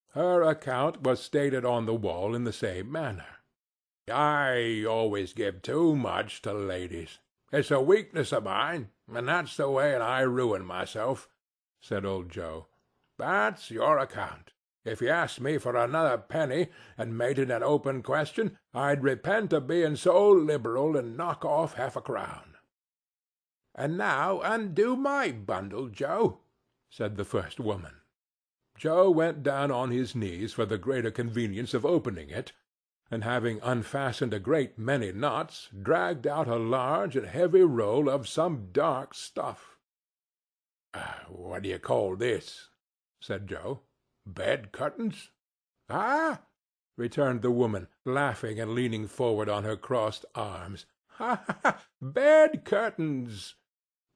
Her account was stated on the wall in the same manner. "I always give too much to ladies. It's a weakness of mine, and that's the way I ruin myself," said old Joe. "That's your account. If you asked me for another penny, and made it an open question, I'd repent of being so liberal and knock off half-a-crown." "And now undo my bundle, Joe," said the first woman. Joe went down on his knees for the greater convenience of opening it, and having unfastened a great many knots, dragged out a large and heavy roll of some dark stuff. "What do you call this?" said Joe. "Bed curtains?" "Ah!" returned the woman, laughing and leaning forward on her crossed arms. "Ha, ha, ha! Bed curtains!"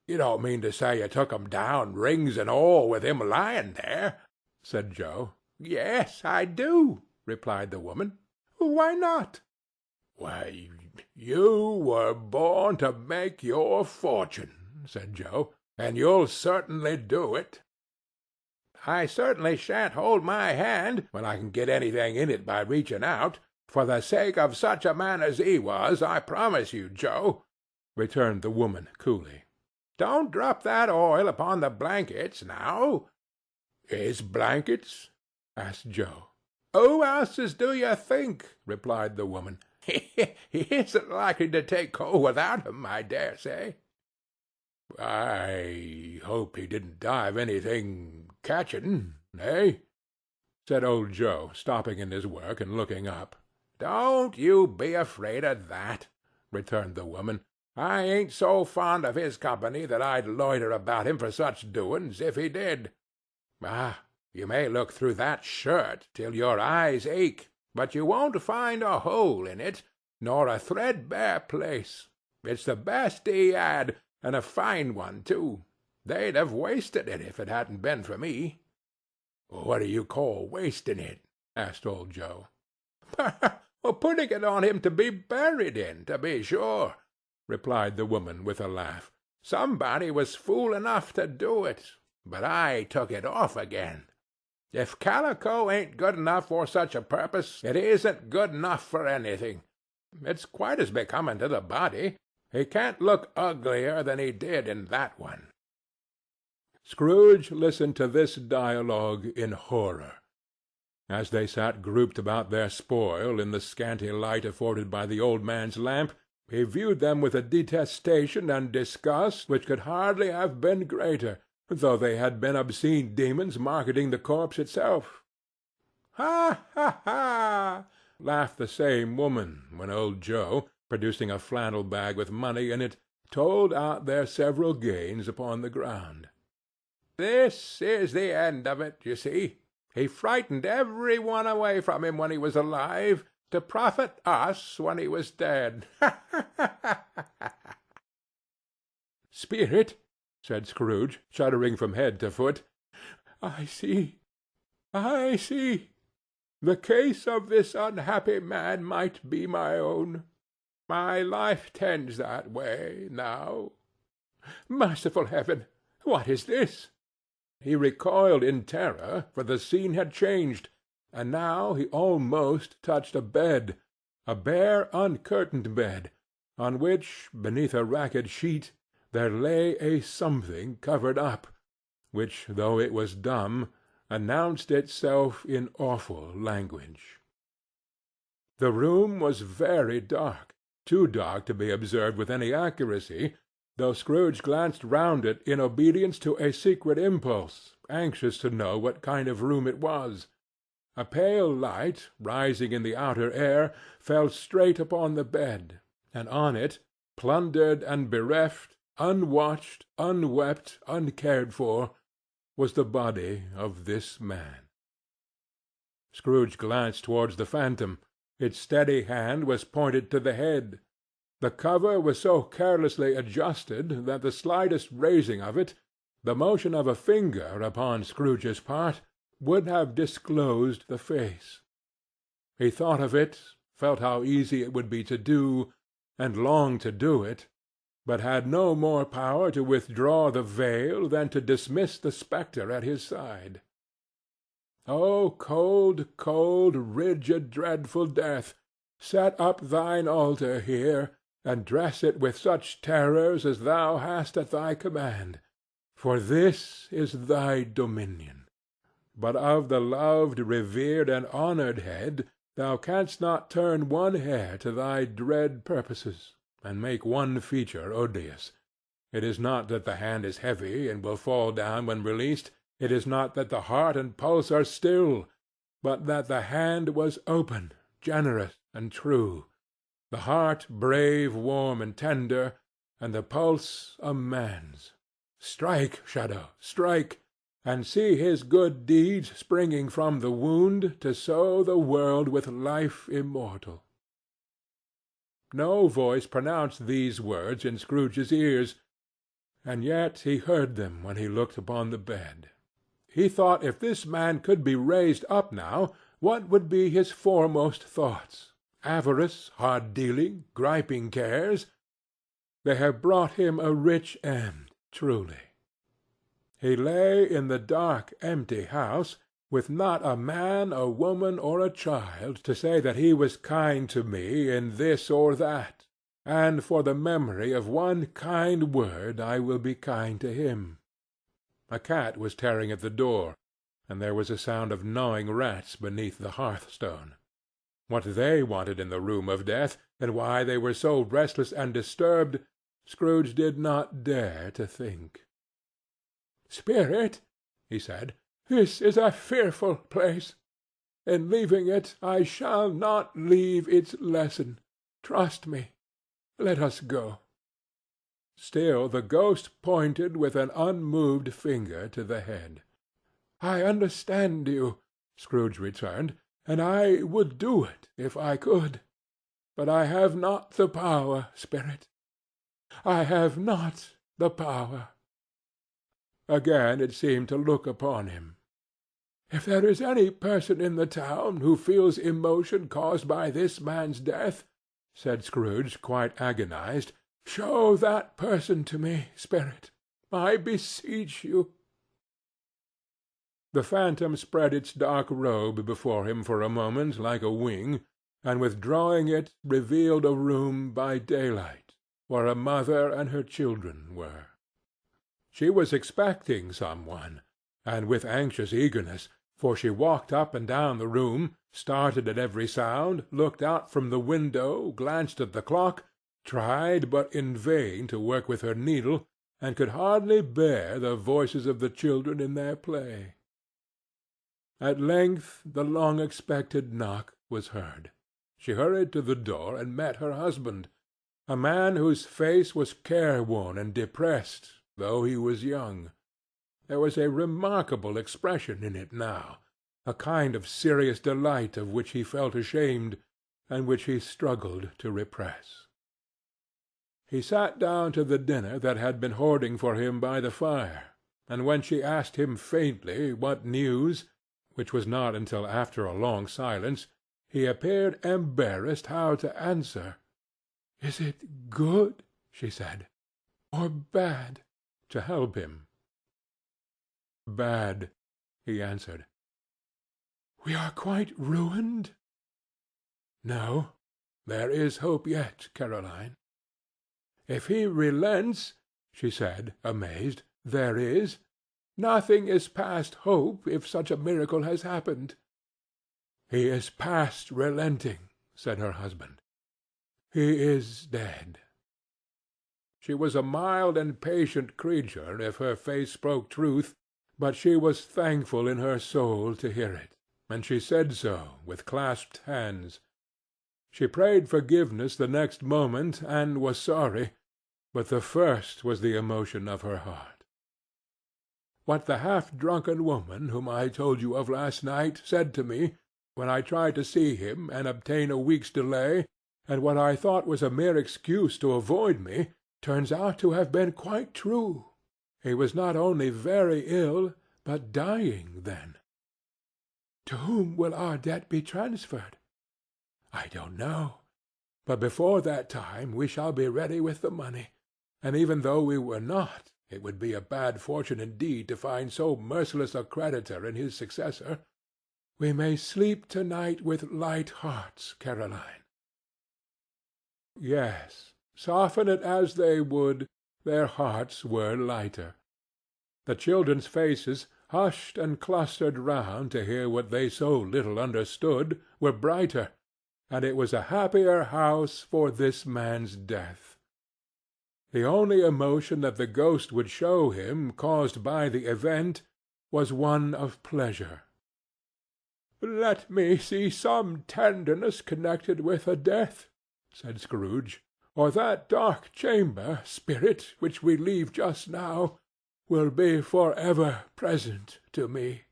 "You don't mean to say you took 'em down, rings and all, with him lying there?" said Joe. "Yes, I do," replied the woman. "Why not?" "Why, you were born to make your fortune," said Joe, "and you'll certainly do it." "I certainly shan't hold my hand, when I can get anything in it by reaching out, for the sake of such a man as he was, I promise you, Joe," returned the woman coolly. "Don't drop that oil upon the blankets, now." "His blankets?" asked Joe. "Who else's do you think?" replied the woman. "He isn't likely to take cold without 'em, I dare say." "I hope he didn't die of anything catching, eh?" said old Joe, stopping in his work and looking up. "Don't you be afraid of that," returned the woman. "I ain't so fond of his company that I'd loiter about him for such doings, if he did. Ah, you may look through that shirt till your eyes ache, but you won't find a hole in it, nor a threadbare place. It's the best he had, and a fine one, too. They'd have wasted it if it hadn't been for me." "What do you call wasting it?" asked old Joe. "Putting it on him to be buried in, to be sure," replied the woman with a laugh. "Somebody was fool enough to do it, but I took it off again. If calico ain't good enough for such a purpose, it isn't good enough for anything. It's quite as becoming to the body. He can't look uglier than he did in that one." Scrooge listened to this dialogue in horror. As they sat grouped about their spoil in the scanty light afforded by the old man's lamp, he viewed them with a detestation and disgust which could hardly have been greater, though they had been obscene demons marketing the corpse itself. "Ha, ha, ha!" laughed the same woman, when old Joe, producing a flannel bag with money in it, told out their several gains upon the ground. "This is the end of it, you see. He frightened every one away from him when he was alive, to profit us when he was dead. Ha, ha, ha, ha!" "Spirit," said Scrooge, shuddering from head to foot, I see. The case of this unhappy man might be my own. My life tends that way now. Merciful heaven! What is this?" He recoiled in terror, for the scene had changed, and now he almost touched a bed, a bare uncurtained bed, on which, beneath a ragged sheet, there lay a something covered up, which, though it was dumb, announced itself in awful language. The room was very dark, too dark to be observed with any accuracy, though Scrooge glanced round it in obedience to a secret impulse, anxious to know what kind of room it was. A pale light, rising in the outer air, fell straight upon the bed, and on it, plundered and bereft, unwatched, unwept, uncared for, was the body of this man. Scrooge glanced towards the phantom. Its steady hand was pointed to the head. The cover was so carelessly adjusted that the slightest raising of it, The motion of a finger upon Scrooge's part would have disclosed the face. He thought of it, felt how easy it would be to do, and longed to do it, but had no more power to withdraw the veil than to dismiss the spectre at his side. O cold, cold, rigid, dreadful death, set up thine altar here, and dress it with such terrors as thou hast at thy command, for this is thy dominion. But of the loved, revered, and honoured head thou canst not turn one hair to thy dread purposes, and make one feature odious. It is not that the hand is heavy, and will fall down when released. It is not that the heart and pulse are still, but that the hand was open, generous, and true, the heart brave, warm, and tender, and the pulse a man's. Strike, Shadow, strike, and see his good deeds springing from the wound to sow the world with life immortal. No voice pronounced these words in Scrooge's ears, and yet he heard them when he looked upon the bed. He thought if this man could be raised up now, what would be his foremost thoughts? Avarice, hard-dealing, griping cares? They have brought him a rich end, truly. He lay in the dark, empty house, with not a man, a woman, or a child to say that he was kind to me in this or that, and for the memory of one kind word I will be kind to him. A cat was tearing at the door, and there was a sound of gnawing rats beneath the hearthstone. What they wanted in the room of death, and why they were so restless and disturbed, Scrooge did not dare to think. "Spirit," he said, "this is a fearful place. In leaving it, I shall not leave its lesson. Trust me. Let us go." Still the ghost pointed with an unmoved finger to the head. "I understand you," Scrooge returned, "and I would do it if I could. But I have not the power, Spirit. I have not the power." Again it seemed to look upon him. "If there is any person in the town who feels emotion caused by this man's death," said Scrooge, quite agonized, "show that person to me, Spirit. I beseech you." The phantom spread its dark robe before him for a moment like a wing, and withdrawing it revealed a room by daylight, where a mother and her children were. She was expecting some one, and with anxious eagerness, for she walked up and down the room, started at every sound, looked out from the window, glanced at the clock, tried but in vain to work with her needle, and could hardly bear the voices of the children in their play. At length the long-expected knock was heard. She hurried to the door and met her husband, a man whose face was careworn and depressed, though he was young. There was a remarkable expression in it now, a kind of serious delight of which he felt ashamed, and which he struggled to repress. He sat down to the dinner that had been hoarding for him by the fire, and when she asked him faintly what news, which was not until after a long silence, he appeared embarrassed how to answer. "Is it good," she said, "or bad?" to help him. "Bad," he answered. "We are quite ruined?" "No, there is hope yet, Caroline." "If he relents," she said, amazed, "there is? Nothing is past hope, if such a miracle has happened." "He is past relenting," said her husband. "He is dead." She was a mild and patient creature if her face spoke truth, but she was thankful in her soul to hear it, and she said so with clasped hands. She prayed forgiveness the next moment, and was sorry, but the first was the emotion of her heart. What the half-drunken woman whom I told you of last night said to me, when I tried to see him and obtain a week's delay, and what I thought was a mere excuse to avoid me, turns out to have been quite true. He was not only very ill, but dying then. To whom will our debt be transferred? I don't know. But before that time we shall be ready with the money, and even though we were not, it would be a bad fortune indeed to find so merciless a creditor in his successor. We may sleep to-night with light hearts, Caroline. Yes, soften it as they would, their hearts were lighter. The children's faces, hushed and clustered round to hear what they so little understood, were brighter, and it was a happier house for this man's death. The only emotion that the ghost would show him, caused by the event, was one of pleasure. "Let me see some tenderness connected with a death," said Scrooge, "or that dark chamber, spirit, which we leave just now, will be for ever present to me."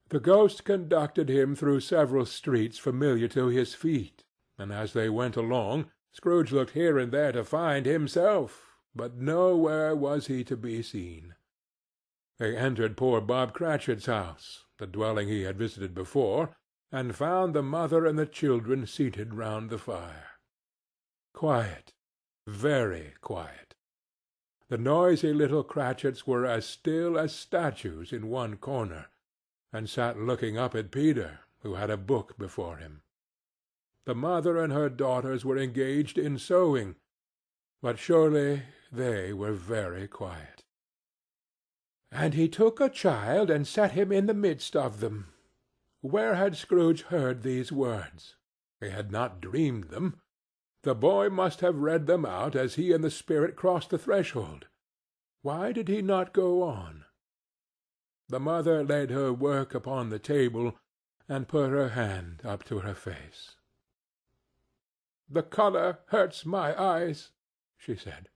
The ghost conducted him through several streets familiar to his feet, and as they went along, Scrooge looked here and there to find himself, but nowhere was he to be seen. They entered poor Bob Cratchit's house, the dwelling he had visited before, and found the mother and the children seated round the fire. Quiet, very quiet. The noisy little Cratchits were as still as statues in one corner, and sat looking up at Peter, who had a book before him. The mother and her daughters were engaged in sewing, but surely they were very quiet. "And he took a child and set him in the midst of them." Where had Scrooge heard these words? He had not dreamed them. The boy must have read them out as he and the spirit crossed the threshold. Why did he not go on? The mother laid her work upon the table, and put her hand up to her face. "The colour hurts my eyes," she said.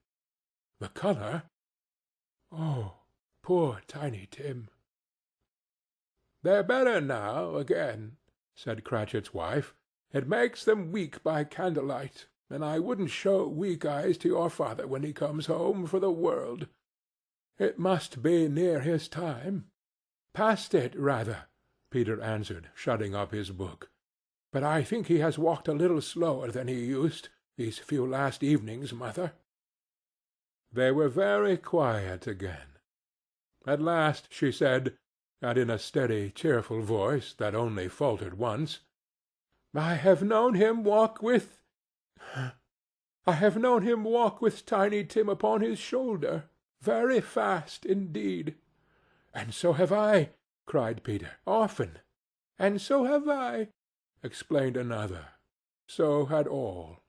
"The colour? Oh, poor Tiny Tim!" "They're better now again," said Cratchit's wife. "It makes them weak by candlelight, and I wouldn't show weak eyes to your father when he comes home for the world. It must be near his time." "Past it, rather," Peter answered, shutting up his book. "But I think he has walked a little slower than he used, these few last evenings, mother." They were very quiet again. At last she said, and in a steady, cheerful voice that only faltered once, I have known him walk with Tiny Tim upon his shoulder, very fast indeed." "And so have I," cried Peter, "often." "And so have I," explained another. So had all.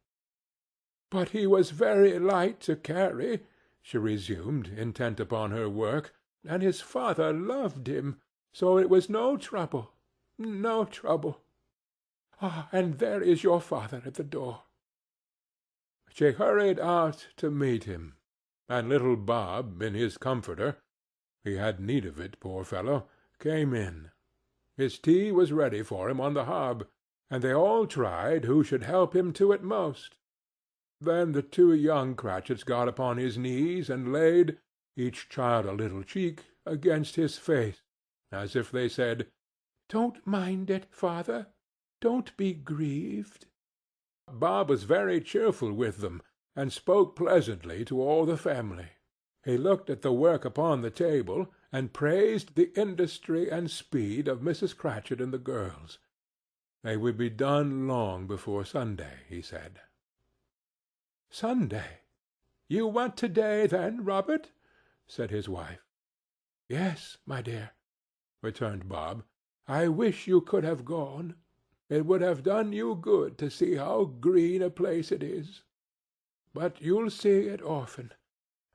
"But he was very light to carry," she resumed, intent upon her work, "and his father loved him, so it was no trouble, no trouble. Ah, and there is your father at the door." She hurried out to meet him, and little Bob, in his comforter—he had need of it, poor fellow—came in. His tea was ready for him on the hob, and they all tried who should help him to it most. Then the two young Cratchits got upon his knees and laid, each child a little cheek, against his face, as if they said, "Don't mind it, father. Don't be grieved." Bob was very cheerful with them, and spoke pleasantly to all the family. He looked at the work upon the table, and praised the industry and speed of Mrs. Cratchit and the girls. They would be done long before Sunday, he said. "Sunday? You went to-day, then, Robert?" said his wife. "Yes, my dear," returned Bob. "I wish you could have gone. It would have done you good to see how green a place it is. But you'll see it often.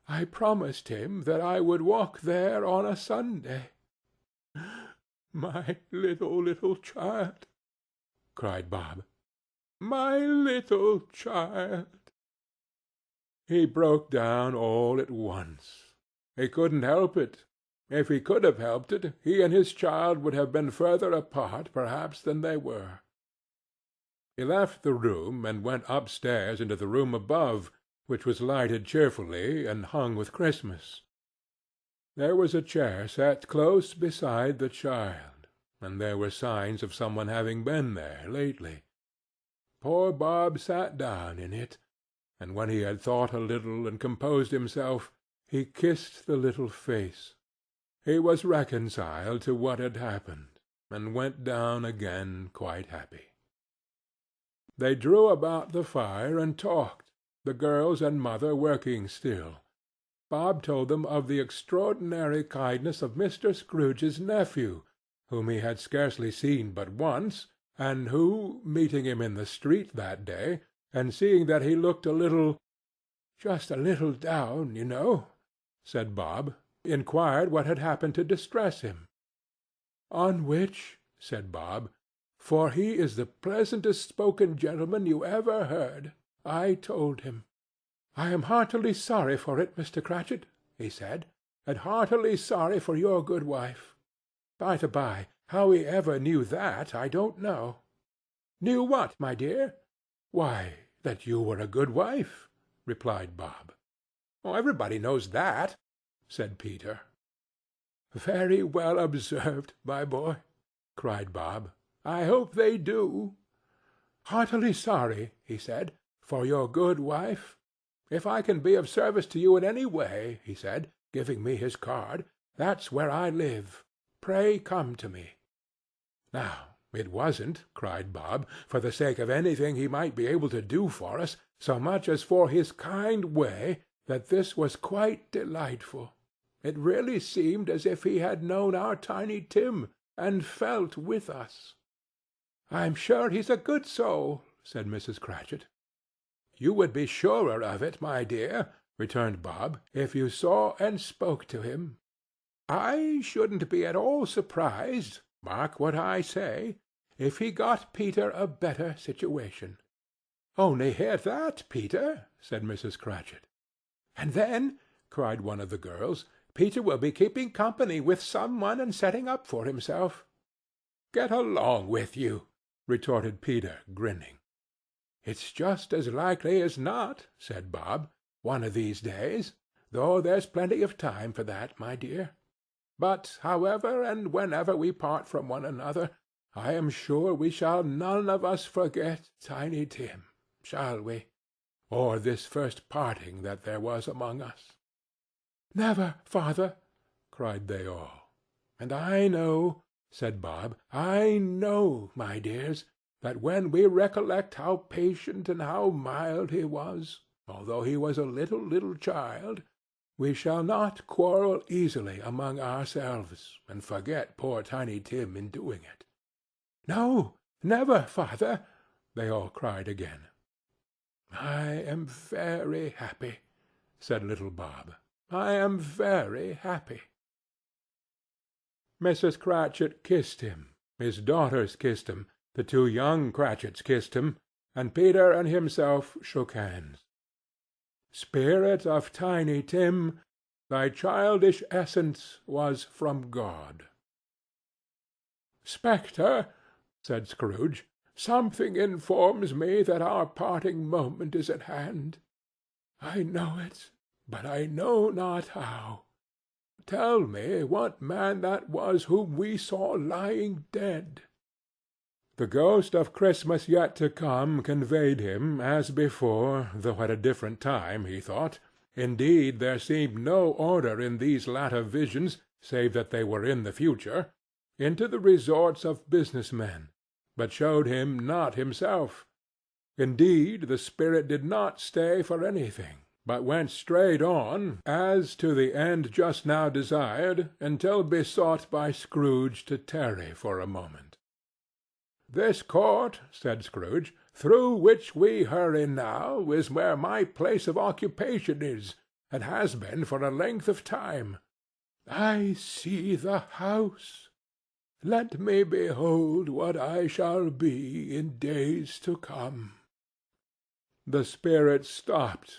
I promised him that I would walk there on a Sunday." "My little child!" cried Bob. "My little child!" He broke down all at once. He couldn't help it. If he could have helped it, he and his child would have been further apart, perhaps, than they were. He left the room and went upstairs into the room above, which was lighted cheerfully and hung with Christmas. There was a chair set close beside the child, and there were signs of someone having been there lately. Poor Bob sat down in it, and when he had thought a little and composed himself, he kissed the little face. He was reconciled to what had happened, and went down again quite happy. They drew about the fire and talked, the girls and mother working still. Bob told them of the extraordinary kindness of Mr. Scrooge's nephew, whom he had scarcely seen but once, and who, meeting him in the street that day, and seeing that he looked just a little down, you know, said Bob, inquired what had happened to distress him. On which, said Bob, for he is the pleasantest spoken gentleman you ever heard, I told him. I am heartily sorry for it, Mr. Cratchit, he said, and heartily sorry for your good wife. By the by, how he ever knew that, I don't know. Knew what, my dear? Why, that you were a good wife, replied Bob. Oh, everybody knows that, said Peter. Very well observed, my boy, cried Bob. I hope they do. Heartily sorry, he said, for your good wife. If I can be of service to you in any way, he said, giving me his card, that's where I live. Pray come to me. Now, it wasn't, cried Bob, for the sake of anything he might be able to do for us, so much as for his kind way, that this was quite delightful. It really seemed as if he had known our Tiny Tim, and felt with us. I'm sure he's a good soul, said Mrs. Cratchit. You would be surer of it, my dear, returned Bob, if you saw and spoke to him. I shouldn't be at all surprised, mark what I say, if he got Peter a better situation. Only hear that, Peter, said Mrs. Cratchit. And then, cried one of the girls, Peter will be keeping company with some one and setting up for himself. Get along with you, retorted Peter, grinning. It's just as likely as not, said Bob, one of these days, though there's plenty of time for that, my dear. But however and whenever we part from one another, I am sure we shall none of us forget Tiny Tim, shall we? Or this first parting that there was among us. Never, father, cried they all. And I know, said Bob, I know, my dears, that when we recollect how patient and how mild he was, although he was a little child, we shall not quarrel easily among ourselves, and forget poor Tiny Tim in doing it. No, never, father, they all cried again. I am very happy, said little Bob. I am very happy. Mrs. Cratchit kissed him, his daughters kissed him, the two young Cratchits kissed him, and Peter and himself shook hands. Spirit of Tiny Tim, thy childish essence was from God. Spectre, said Scrooge, something informs me that our parting moment is at hand. I know it, but I know not how. Tell me what man that was whom we saw lying dead. The ghost of Christmas yet to come conveyed him, as before, though at a different time, he thought. Indeed, there seemed no order in these latter visions, save that they were in the future, into the resorts of business men, but showed him not himself. Indeed, the spirit did not stay for anything, but went straight on, as to the end just now desired, until besought by Scrooge to tarry for a moment. This court, said Scrooge, through which we hurry now, is where my place of occupation is, and has been for a length of time. I see the house. Let me behold what I shall be in days to come. The spirit stopped.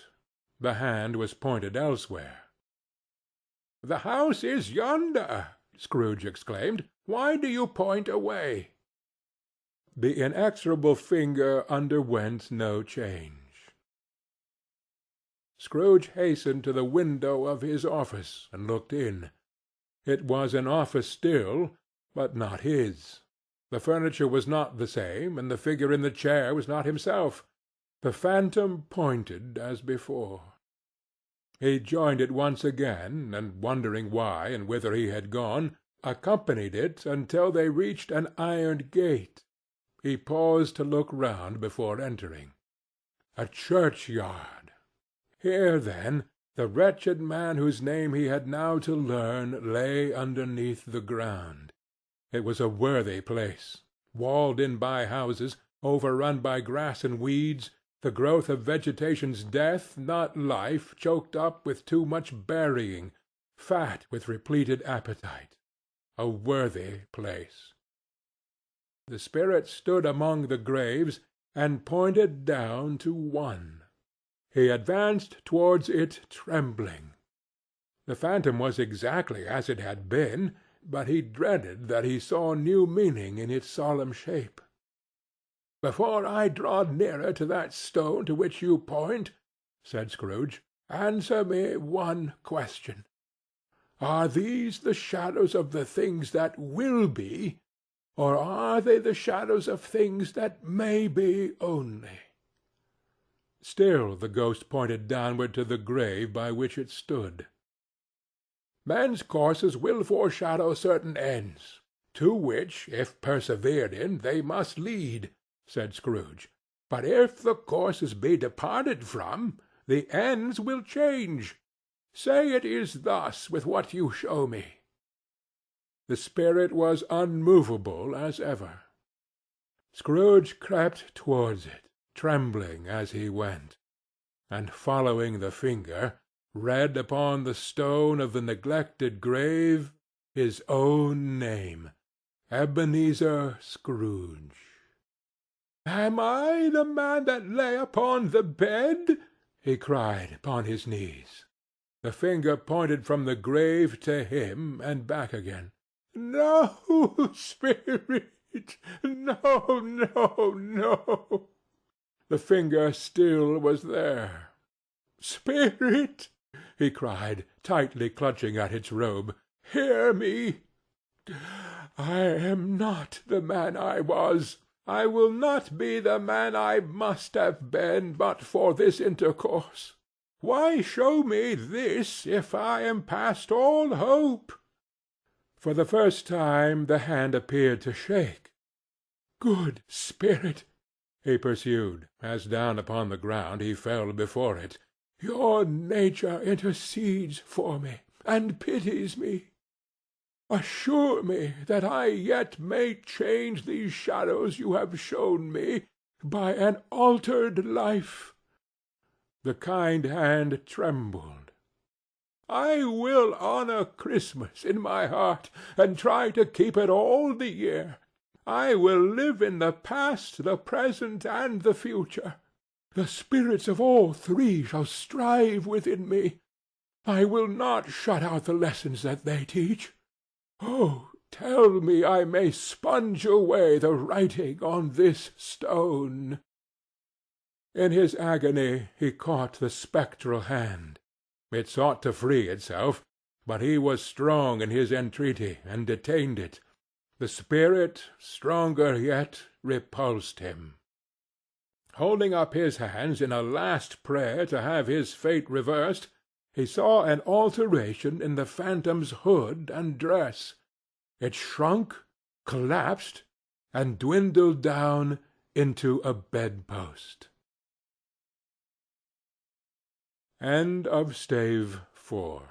The hand was pointed elsewhere. The house is yonder, Scrooge exclaimed. Why do you point away? The inexorable finger underwent no change. Scrooge hastened to the window of his office, and looked in. It was an office still, but not his. The furniture was not the same, and the figure in the chair was not himself. The phantom pointed as before. He joined it once again, and wondering why and whither he had gone, accompanied it until they reached an iron gate. He paused to look round before entering. A churchyard. Here, then, the wretched man whose name he had now to learn lay underneath the ground. It was a worthy place, walled in by houses, overrun by grass and weeds, the growth of vegetation's death, not life, choked up with too much burying, fat with repleted appetite. A worthy place. The spirit stood among the graves, and pointed down to one. He advanced towards it trembling. The phantom was exactly as it had been, but he dreaded that he saw new meaning in its solemn shape. "Before I draw nearer to that stone to which you point," said Scrooge, "answer me one question. Are these the shadows of the things that will be, or are they the shadows of things that may be only?" Still the ghost pointed downward to the grave by which it stood. "Men's courses will foreshadow certain ends, to which, if persevered in, they must lead," said Scrooge. "But if the courses be departed from, the ends will change. Say it is thus with what you show me." The spirit was unmovable as ever. Scrooge crept towards it, trembling as he went, and, following the finger, read upon the stone of the neglected grave his own name, Ebenezer Scrooge. "Am I the man that lay upon the bed?" he cried upon his knees. The finger pointed from the grave to him and back again. "No, spirit! No, no, no!" The finger still was there. "Spirit!" he cried, tightly clutching at its robe, "hear me! I am not the man I was. I will not be the man I must have been but for this intercourse. Why show me this, if I am past all hope?" For the first time the hand appeared to shake. "Good spirit," he pursued, as down upon the ground he fell before it, "your nature intercedes for me, and pities me. Assure me that I yet may change these shadows you have shown me, by an altered life." The kind hand trembled. "I will honor Christmas in my heart, and try to keep it all the year. I will live in the past, the present, and the future. The spirits of all three shall strive within me. I will not shut out the lessons that they teach. Oh, tell me I may sponge away the writing on this stone." In his agony he caught the spectral hand. It sought to free itself, but he was strong in his entreaty, and detained it. The spirit, stronger yet, repulsed him. Holding up his hands in a last prayer to have his fate reversed, he saw an alteration in the phantom's hood and dress. It shrunk, collapsed, and dwindled down into a bedpost. End of Stave 4.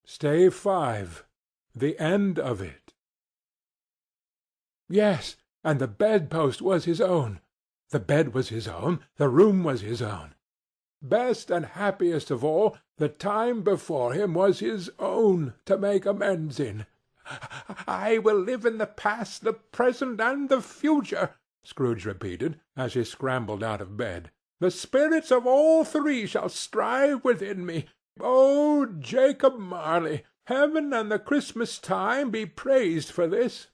Stave 5. The end of it. Yes, and the bedpost was his own. The bed was his own. The room was his own. Best and happiest of all, the time before him was his own, to make amends in. "I will live in the past, the present, and the future," Scrooge repeated, as he scrambled out of bed. "The spirits of all three shall strive within me. Oh, Jacob Marley, Heaven and the Christmas time be praised for this.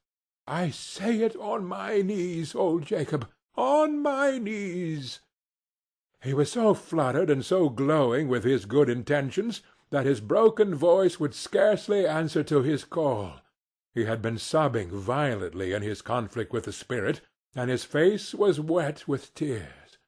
I say it on my knees, old Jacob, on my knees." He was so fluttered and so glowing with his good intentions that his broken voice would scarcely answer to his call. He had been sobbing violently in his conflict with the spirit, and his face was wet with tears.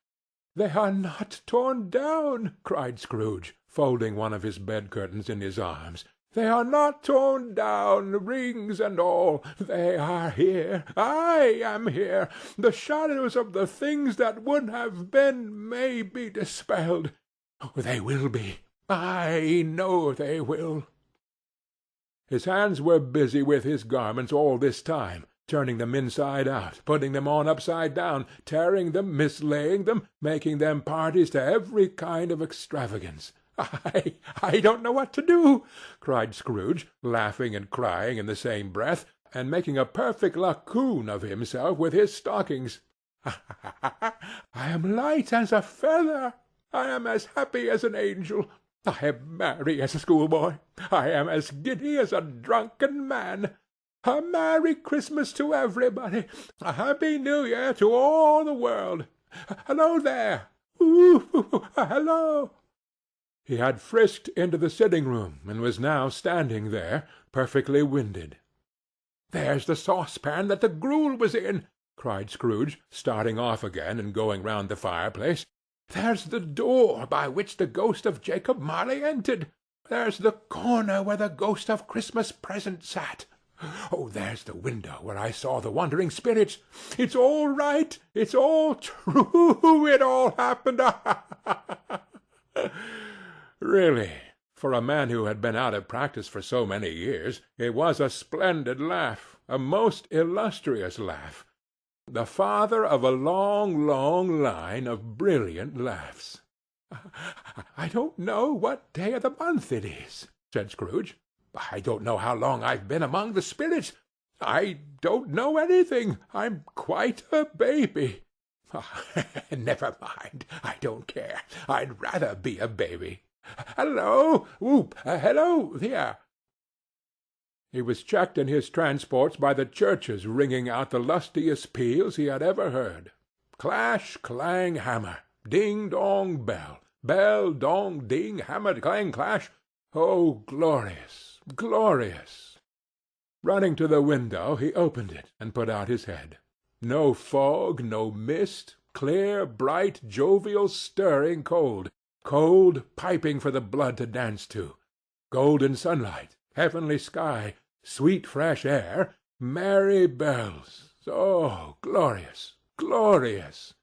"They are not torn down," cried Scrooge, folding one of his bed-curtains in his arms. "They are not torn down, rings and all. They are here. I am here. The shadows of the things that would have been may be dispelled. They will be. I know they will." His hands were busy with his garments all this time, turning them inside out, putting them on upside down, tearing them, mislaying them, making them parties to every kind of extravagance. "I don't know what to do," cried Scrooge, laughing and crying in the same breath, and making a perfect lacoon of himself with his stockings. "I am light as a feather. I am as happy as an angel. I am merry as a schoolboy. I am as giddy as a drunken man. A Merry Christmas to everybody. A Happy New Year to all the world. Hello there! Hello!" He had frisked into the sitting-room, and was now standing there, perfectly winded. "There's the saucepan that the gruel was in," cried Scrooge, starting off again and going round the fireplace. "There's the door by which the ghost of Jacob Marley entered. There's the corner where the ghost of Christmas Present sat. Oh, there's the window where I saw the wandering spirits. It's all right. It's all true. It all happened. Really, for a man who had been out of practice for so many years, it was a splendid laugh, a most illustrious laugh, the father of a long, long line of brilliant laughs. "I don't know what day of the month it is," said Scrooge. "I don't know how long I've been among the spirits. I don't know anything. I'm quite a baby. Never mind. I don't care. I'd rather be a baby. Hello! Whoop! Hello there!" He was checked in his transports by the churches ringing out the lustiest peals he had ever heard. Clash, clang, hammer! Ding, dong, bell! Bell, dong, ding, hammer, clang, clash! Oh, glorious, glorious! Running to the window, he opened it and put out his head. No fog, no mist, clear, bright, jovial, stirring cold, cold, piping for the blood to dance to, golden sunlight, heavenly sky, sweet fresh air, merry bells. Oh, glorious, glorious!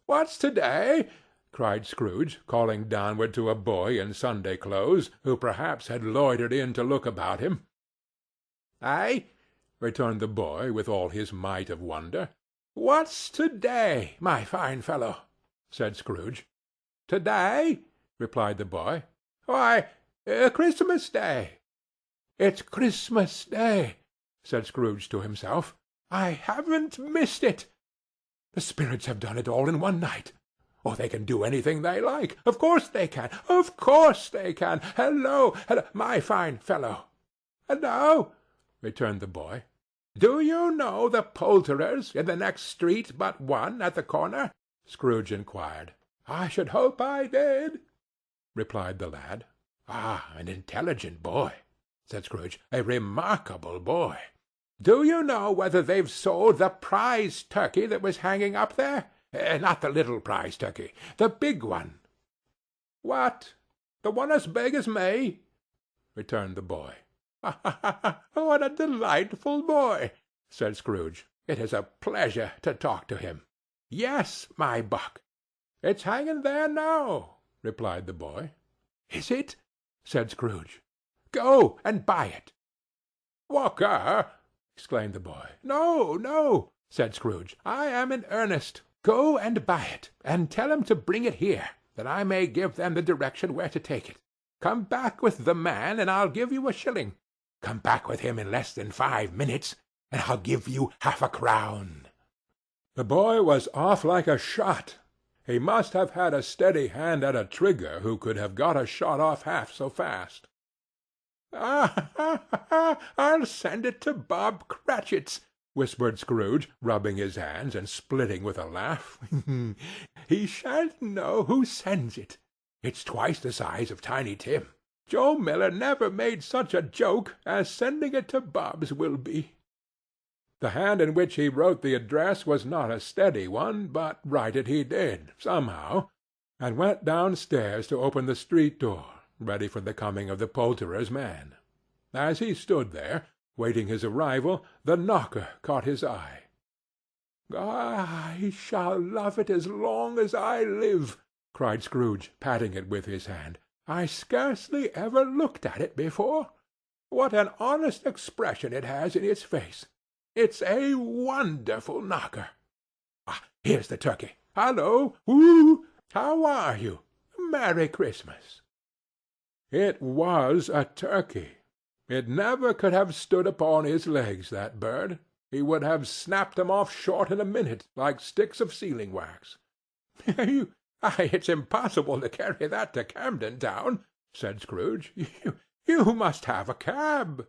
"What's to-day?" cried Scrooge, calling downward to a boy in Sunday clothes, who perhaps had loitered in to look about him. "Aye," returned the boy, with all his might of wonder. "What's to-day, my fine fellow?" said Scrooge. "To-day?" replied the boy. "Why, Christmas Day." "It's Christmas Day," said Scrooge to himself. "I haven't missed it. The spirits have done it all in one night. Oh, they can do anything they like. Of course they can. Of course they can. Hello, my fine fellow." "Hello," returned the boy. "Do you know the poulterers in the next street but one at the corner?" Scrooge inquired. "I should hope I did," replied the lad. "Ah, an intelligent boy," said Scrooge. "A remarkable boy. Do you know whether they've sold the prize turkey that was hanging up there? Not the little prize turkey, the big one." "What? The one as big as me?" returned the boy. "What a delightful boy!" said Scrooge. "It is a pleasure to talk to him. Yes, my buck." "It's hanging there now," replied the boy. "Is it?" said Scrooge. "Go and buy it." "Walker!" exclaimed the boy. "No, no," said Scrooge. "I am in earnest. Go and buy it, and tell him to bring it here, that I may give them the direction where to take it. Come back with the man, and I'll give you a shilling. Come back with him in less than 5 minutes, and I'll give you half-a-crown." The boy was off like a shot. He must have had a steady hand at a trigger who could have got a shot off half so fast. I'll send it to Bob Cratchits, whispered Scrooge, rubbing his hands and splitting with a laugh. He shan't know who sends it. It's twice the size of Tiny Tim. Joe Miller never made such a joke as sending it to Bob's will be. The hand in which he wrote the address was not a steady one, but write it he did, somehow, and went downstairs to open the street door, ready for the coming of the poulterer's man. As he stood there, waiting his arrival, the knocker caught his eye. "I shall love it as long as I live," cried Scrooge, patting it with his hand. "I scarcely ever looked at it before. What an honest expression it has in its face! It's a wonderful knocker. Here's the turkey. Hallo! Whoo! How are you? Merry Christmas!" It was a turkey. It never could have stood upon his legs, that bird. He would have snapped them off short in a minute, like sticks of sealing wax. "It's impossible to carry that to Camden Town," said Scrooge. You must have a cab."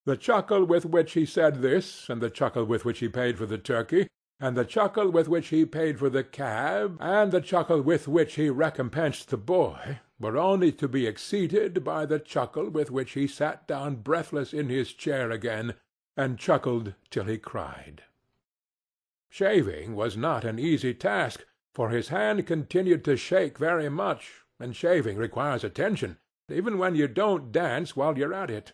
The chuckle with which he said this, and the chuckle with which he paid for the turkey, and the chuckle with which he paid for the cab, and the chuckle with which he recompensed the boy, were only to be exceeded by the chuckle with which he sat down breathless in his chair again, and chuckled till he cried. Shaving was not an easy task, for his hand continued to shake very much, and shaving requires attention, even when you don't dance while you're at it.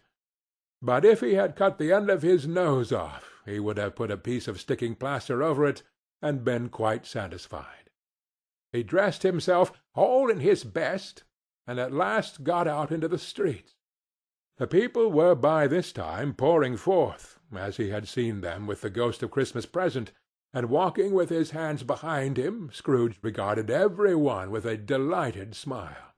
But if he had cut the end of his nose off, he would have put a piece of sticking plaster over it, and been quite satisfied. He dressed himself all in his best, and at last got out into the streets. The people were by this time pouring forth, as he had seen them with the ghost of Christmas present, and walking with his hands behind him, Scrooge regarded every one with a delighted smile.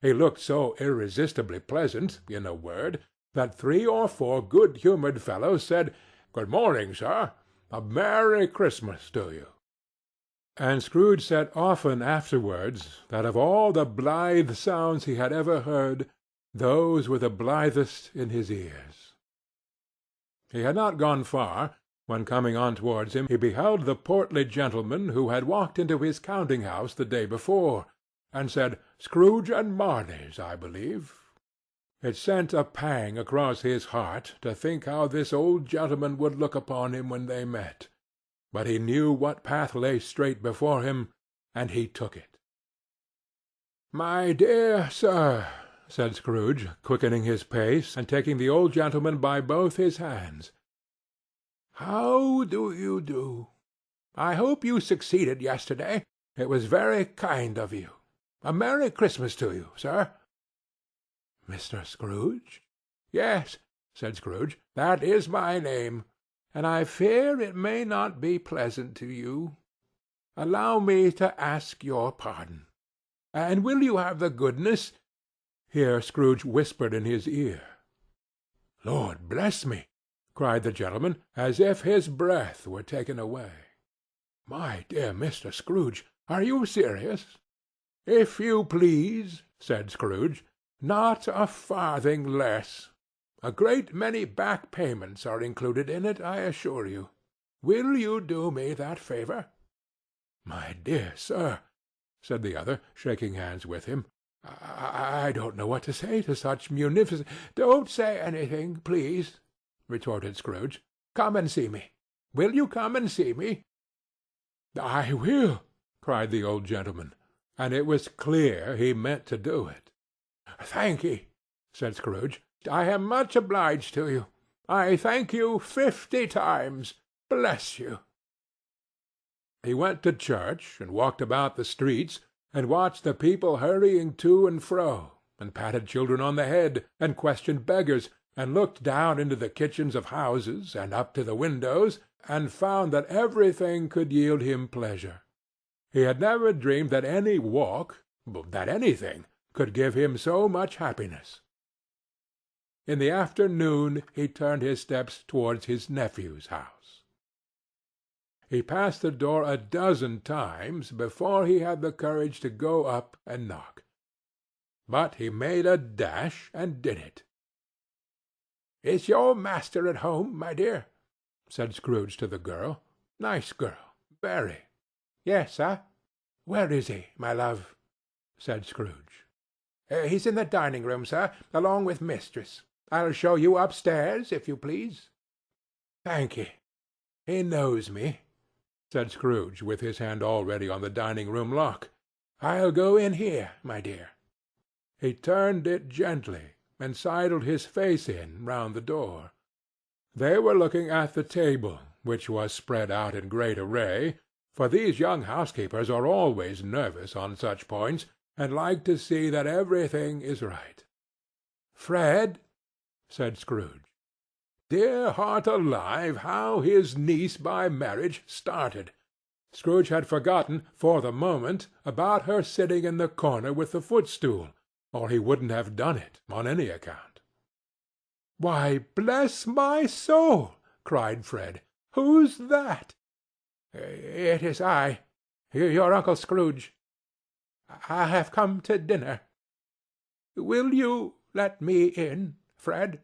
He looked so irresistibly pleasant, in a word, that 3 or 4 good-humoured fellows said, "Good morning, sir. A Merry Christmas to you." And Scrooge said often afterwards that of all the blithe sounds he had ever heard, those were the blithest in his ears. He had not gone far, when coming on towards him, he beheld the portly gentleman who had walked into his counting-house the day before, and said, "Scrooge and Marley's, I believe." It sent a pang across his heart to think how this old gentleman would look upon him when they met, but he knew what path lay straight before him, and he took it. "My dear sir," said Scrooge, quickening his pace, and taking the old gentleman by both his hands, "how do you do? I hope you succeeded yesterday. It was very kind of you. A Merry Christmas to you, sir." "Mr. Scrooge?" "Yes," said Scrooge, "that is my name, and I fear it may not be pleasant to you. Allow me to ask your pardon. And will you have the goodness—" Here Scrooge whispered in his ear. "Lord bless me!" cried the gentleman, as if his breath were taken away. "My dear Mr. Scrooge, are you serious?" "If you please," said Scrooge. "Not a farthing less. A great many back payments are included in it, I assure you. Will you do me that favor?" "My dear sir," said the other, shaking hands with him, I don't know what to say to such munificent—" "Don't say anything, please," retorted Scrooge. "Come and see me. Will you come and see me?" "I will," cried the old gentleman, and it was clear he meant to do it. "Thank ye," said Scrooge. "I am much obliged to you. I thank you 50 times. Bless you." He went to church, and walked about the streets, and watched the people hurrying to and fro, and patted children on the head, and questioned beggars, and looked down into the kitchens of houses, and up to the windows, and found that everything could yield him pleasure. He had never dreamed that any walk, that anything, could give him so much happiness. In the afternoon he turned his steps towards his nephew's house. He passed the door a dozen times before he had the courage to go up and knock. But he made a dash and did it, "Is your master at home, my dear?" said Scrooge to the girl. "Nice girl. Very." "Yes, sir." "Where is he, my love?" said Scrooge. "He's in the dining-room, sir, along with mistress. I'll show you upstairs, if you please." "Thank ye. He knows me," said Scrooge, with his hand already on the dining-room lock. "I'll go in here, my dear." He turned it gently, and sidled his face in round the door. They were looking at the table, which was spread out in great array, for these young housekeepers are always nervous on such points, and like to see that everything is right. "Fred," said Scrooge. Dear heart alive, how his niece by marriage started! Scrooge had forgotten, for the moment, about her sitting in the corner with the footstool, or he wouldn't have done it on any account. "Why, bless my soul!" cried Fred. "Who's that?" "It is I, your Uncle Scrooge. I have come to dinner. Will you let me in, Fred?"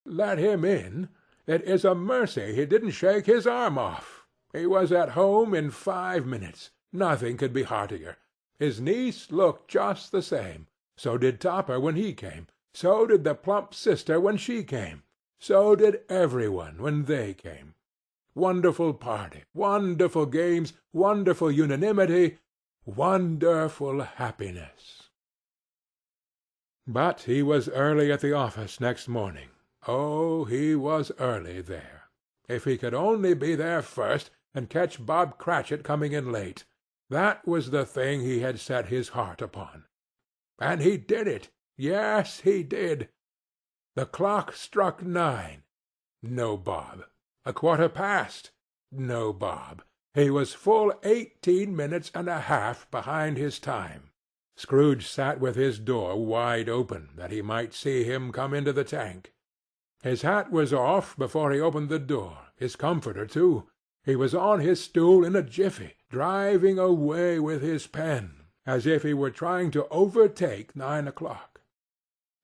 Let him in? It is a mercy he didn't shake his arm off. He was at home in 5 minutes. Nothing could be heartier. His niece looked just the same. So did Topper when he came. So did the plump sister when she came. So did everyone when they came. Wonderful party, wonderful games, wonderful unanimity, wonderful happiness. But he was early at the office next morning. Oh, he was early there. If he could only be there first, and catch Bob Cratchit coming in late, that was the thing he had set his heart upon. And he did it. Yes, he did. The clock struck 9. No Bob. 1/4 past. No Bob. He was full 18 minutes and a half behind his time. Scrooge sat with his door wide open, that he might see him come into the tank. His hat was off before he opened the door, his comforter too. He was on his stool in a jiffy, driving away with his pen, as if he were trying to overtake 9 o'clock.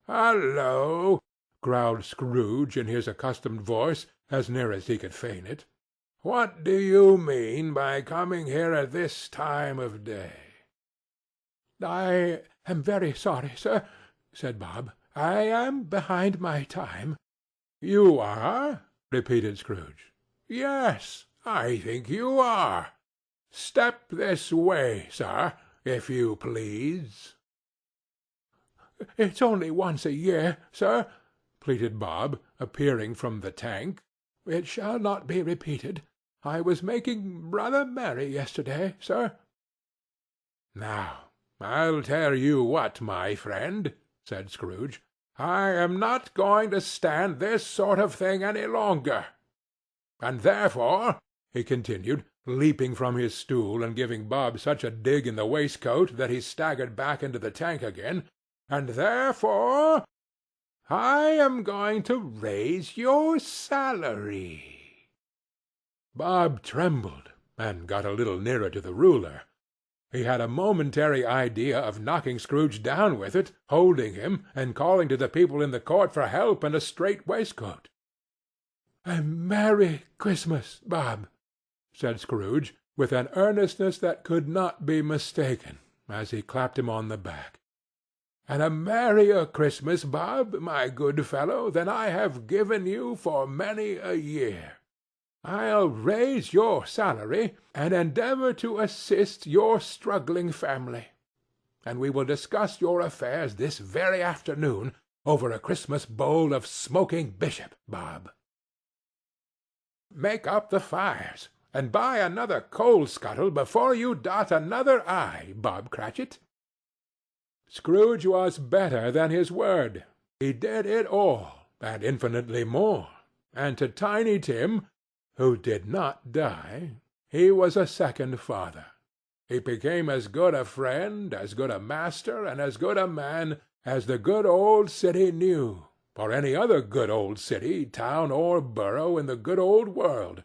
"Hallo!" growled Scrooge in his accustomed voice, as near as he could feign it. "What do you mean by coming here at this time of day?" "I am very sorry, sir," said Bob. "I am behind my time." "You are?" repeated Scrooge. "Yes, I think you are. Step this way, sir, if you please." "It's only once a year, sir," pleaded Bob, appearing from the tank. "It shall not be repeated. I was making rather merry yesterday, sir." "Now, I'll tell you what, my friend," said Scrooge. "I am not going to stand this sort of thing any longer. And therefore," he continued, leaping from his stool and giving Bob such a dig in the waistcoat that he staggered back into the tank again, "and therefore I am going to raise your salary." Bob trembled, and got a little nearer to the ruler. He had a momentary idea of knocking Scrooge down with it, holding him, and calling to the people in the court for help and a strait waistcoat. "A Merry Christmas, Bob," said Scrooge, with an earnestness that could not be mistaken, as he clapped him on the back. "And a merrier Christmas, Bob, my good fellow, than I have given you for many a year. I'll raise your salary, and endeavor to assist your struggling family. And we will discuss your affairs this very afternoon over a Christmas bowl of smoking bishop, Bob. Make up the fires, and buy another coal-scuttle before you dot another I, Bob Cratchit." Scrooge was better than his word. He did it all, and infinitely more, and to Tiny Tim, who did not die, he was a second father. He became as good a friend, as good a master, and as good a man as the good old city knew, or any other good old city, town, or borough in the good old world.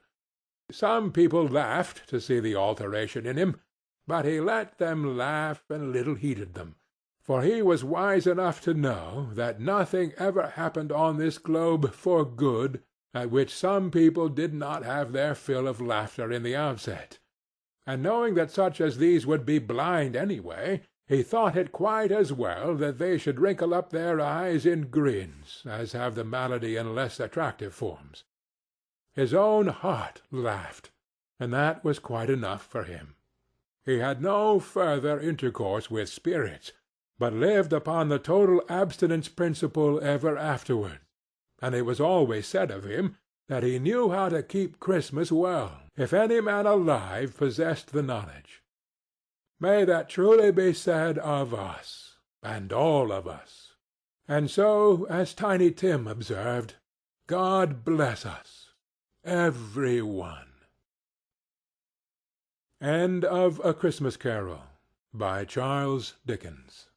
Some people laughed to see the alteration in him, but he let them laugh and little heeded them, for he was wise enough to know that nothing ever happened on this globe for good at which some people did not have their fill of laughter in the outset, and knowing that such as these would be blind anyway, he thought it quite as well that they should wrinkle up their eyes in grins as have the malady in less attractive forms. His own heart laughed, and that was quite enough for him. He had no further intercourse with spirits, but lived upon the total abstinence principle ever afterwards, and it was always said of him that he knew how to keep Christmas well, if any man alive possessed the knowledge. May that truly be said of us, and all of us. And so, as Tiny Tim observed, God bless us, every one. End of A Christmas Carol, by Charles Dickens.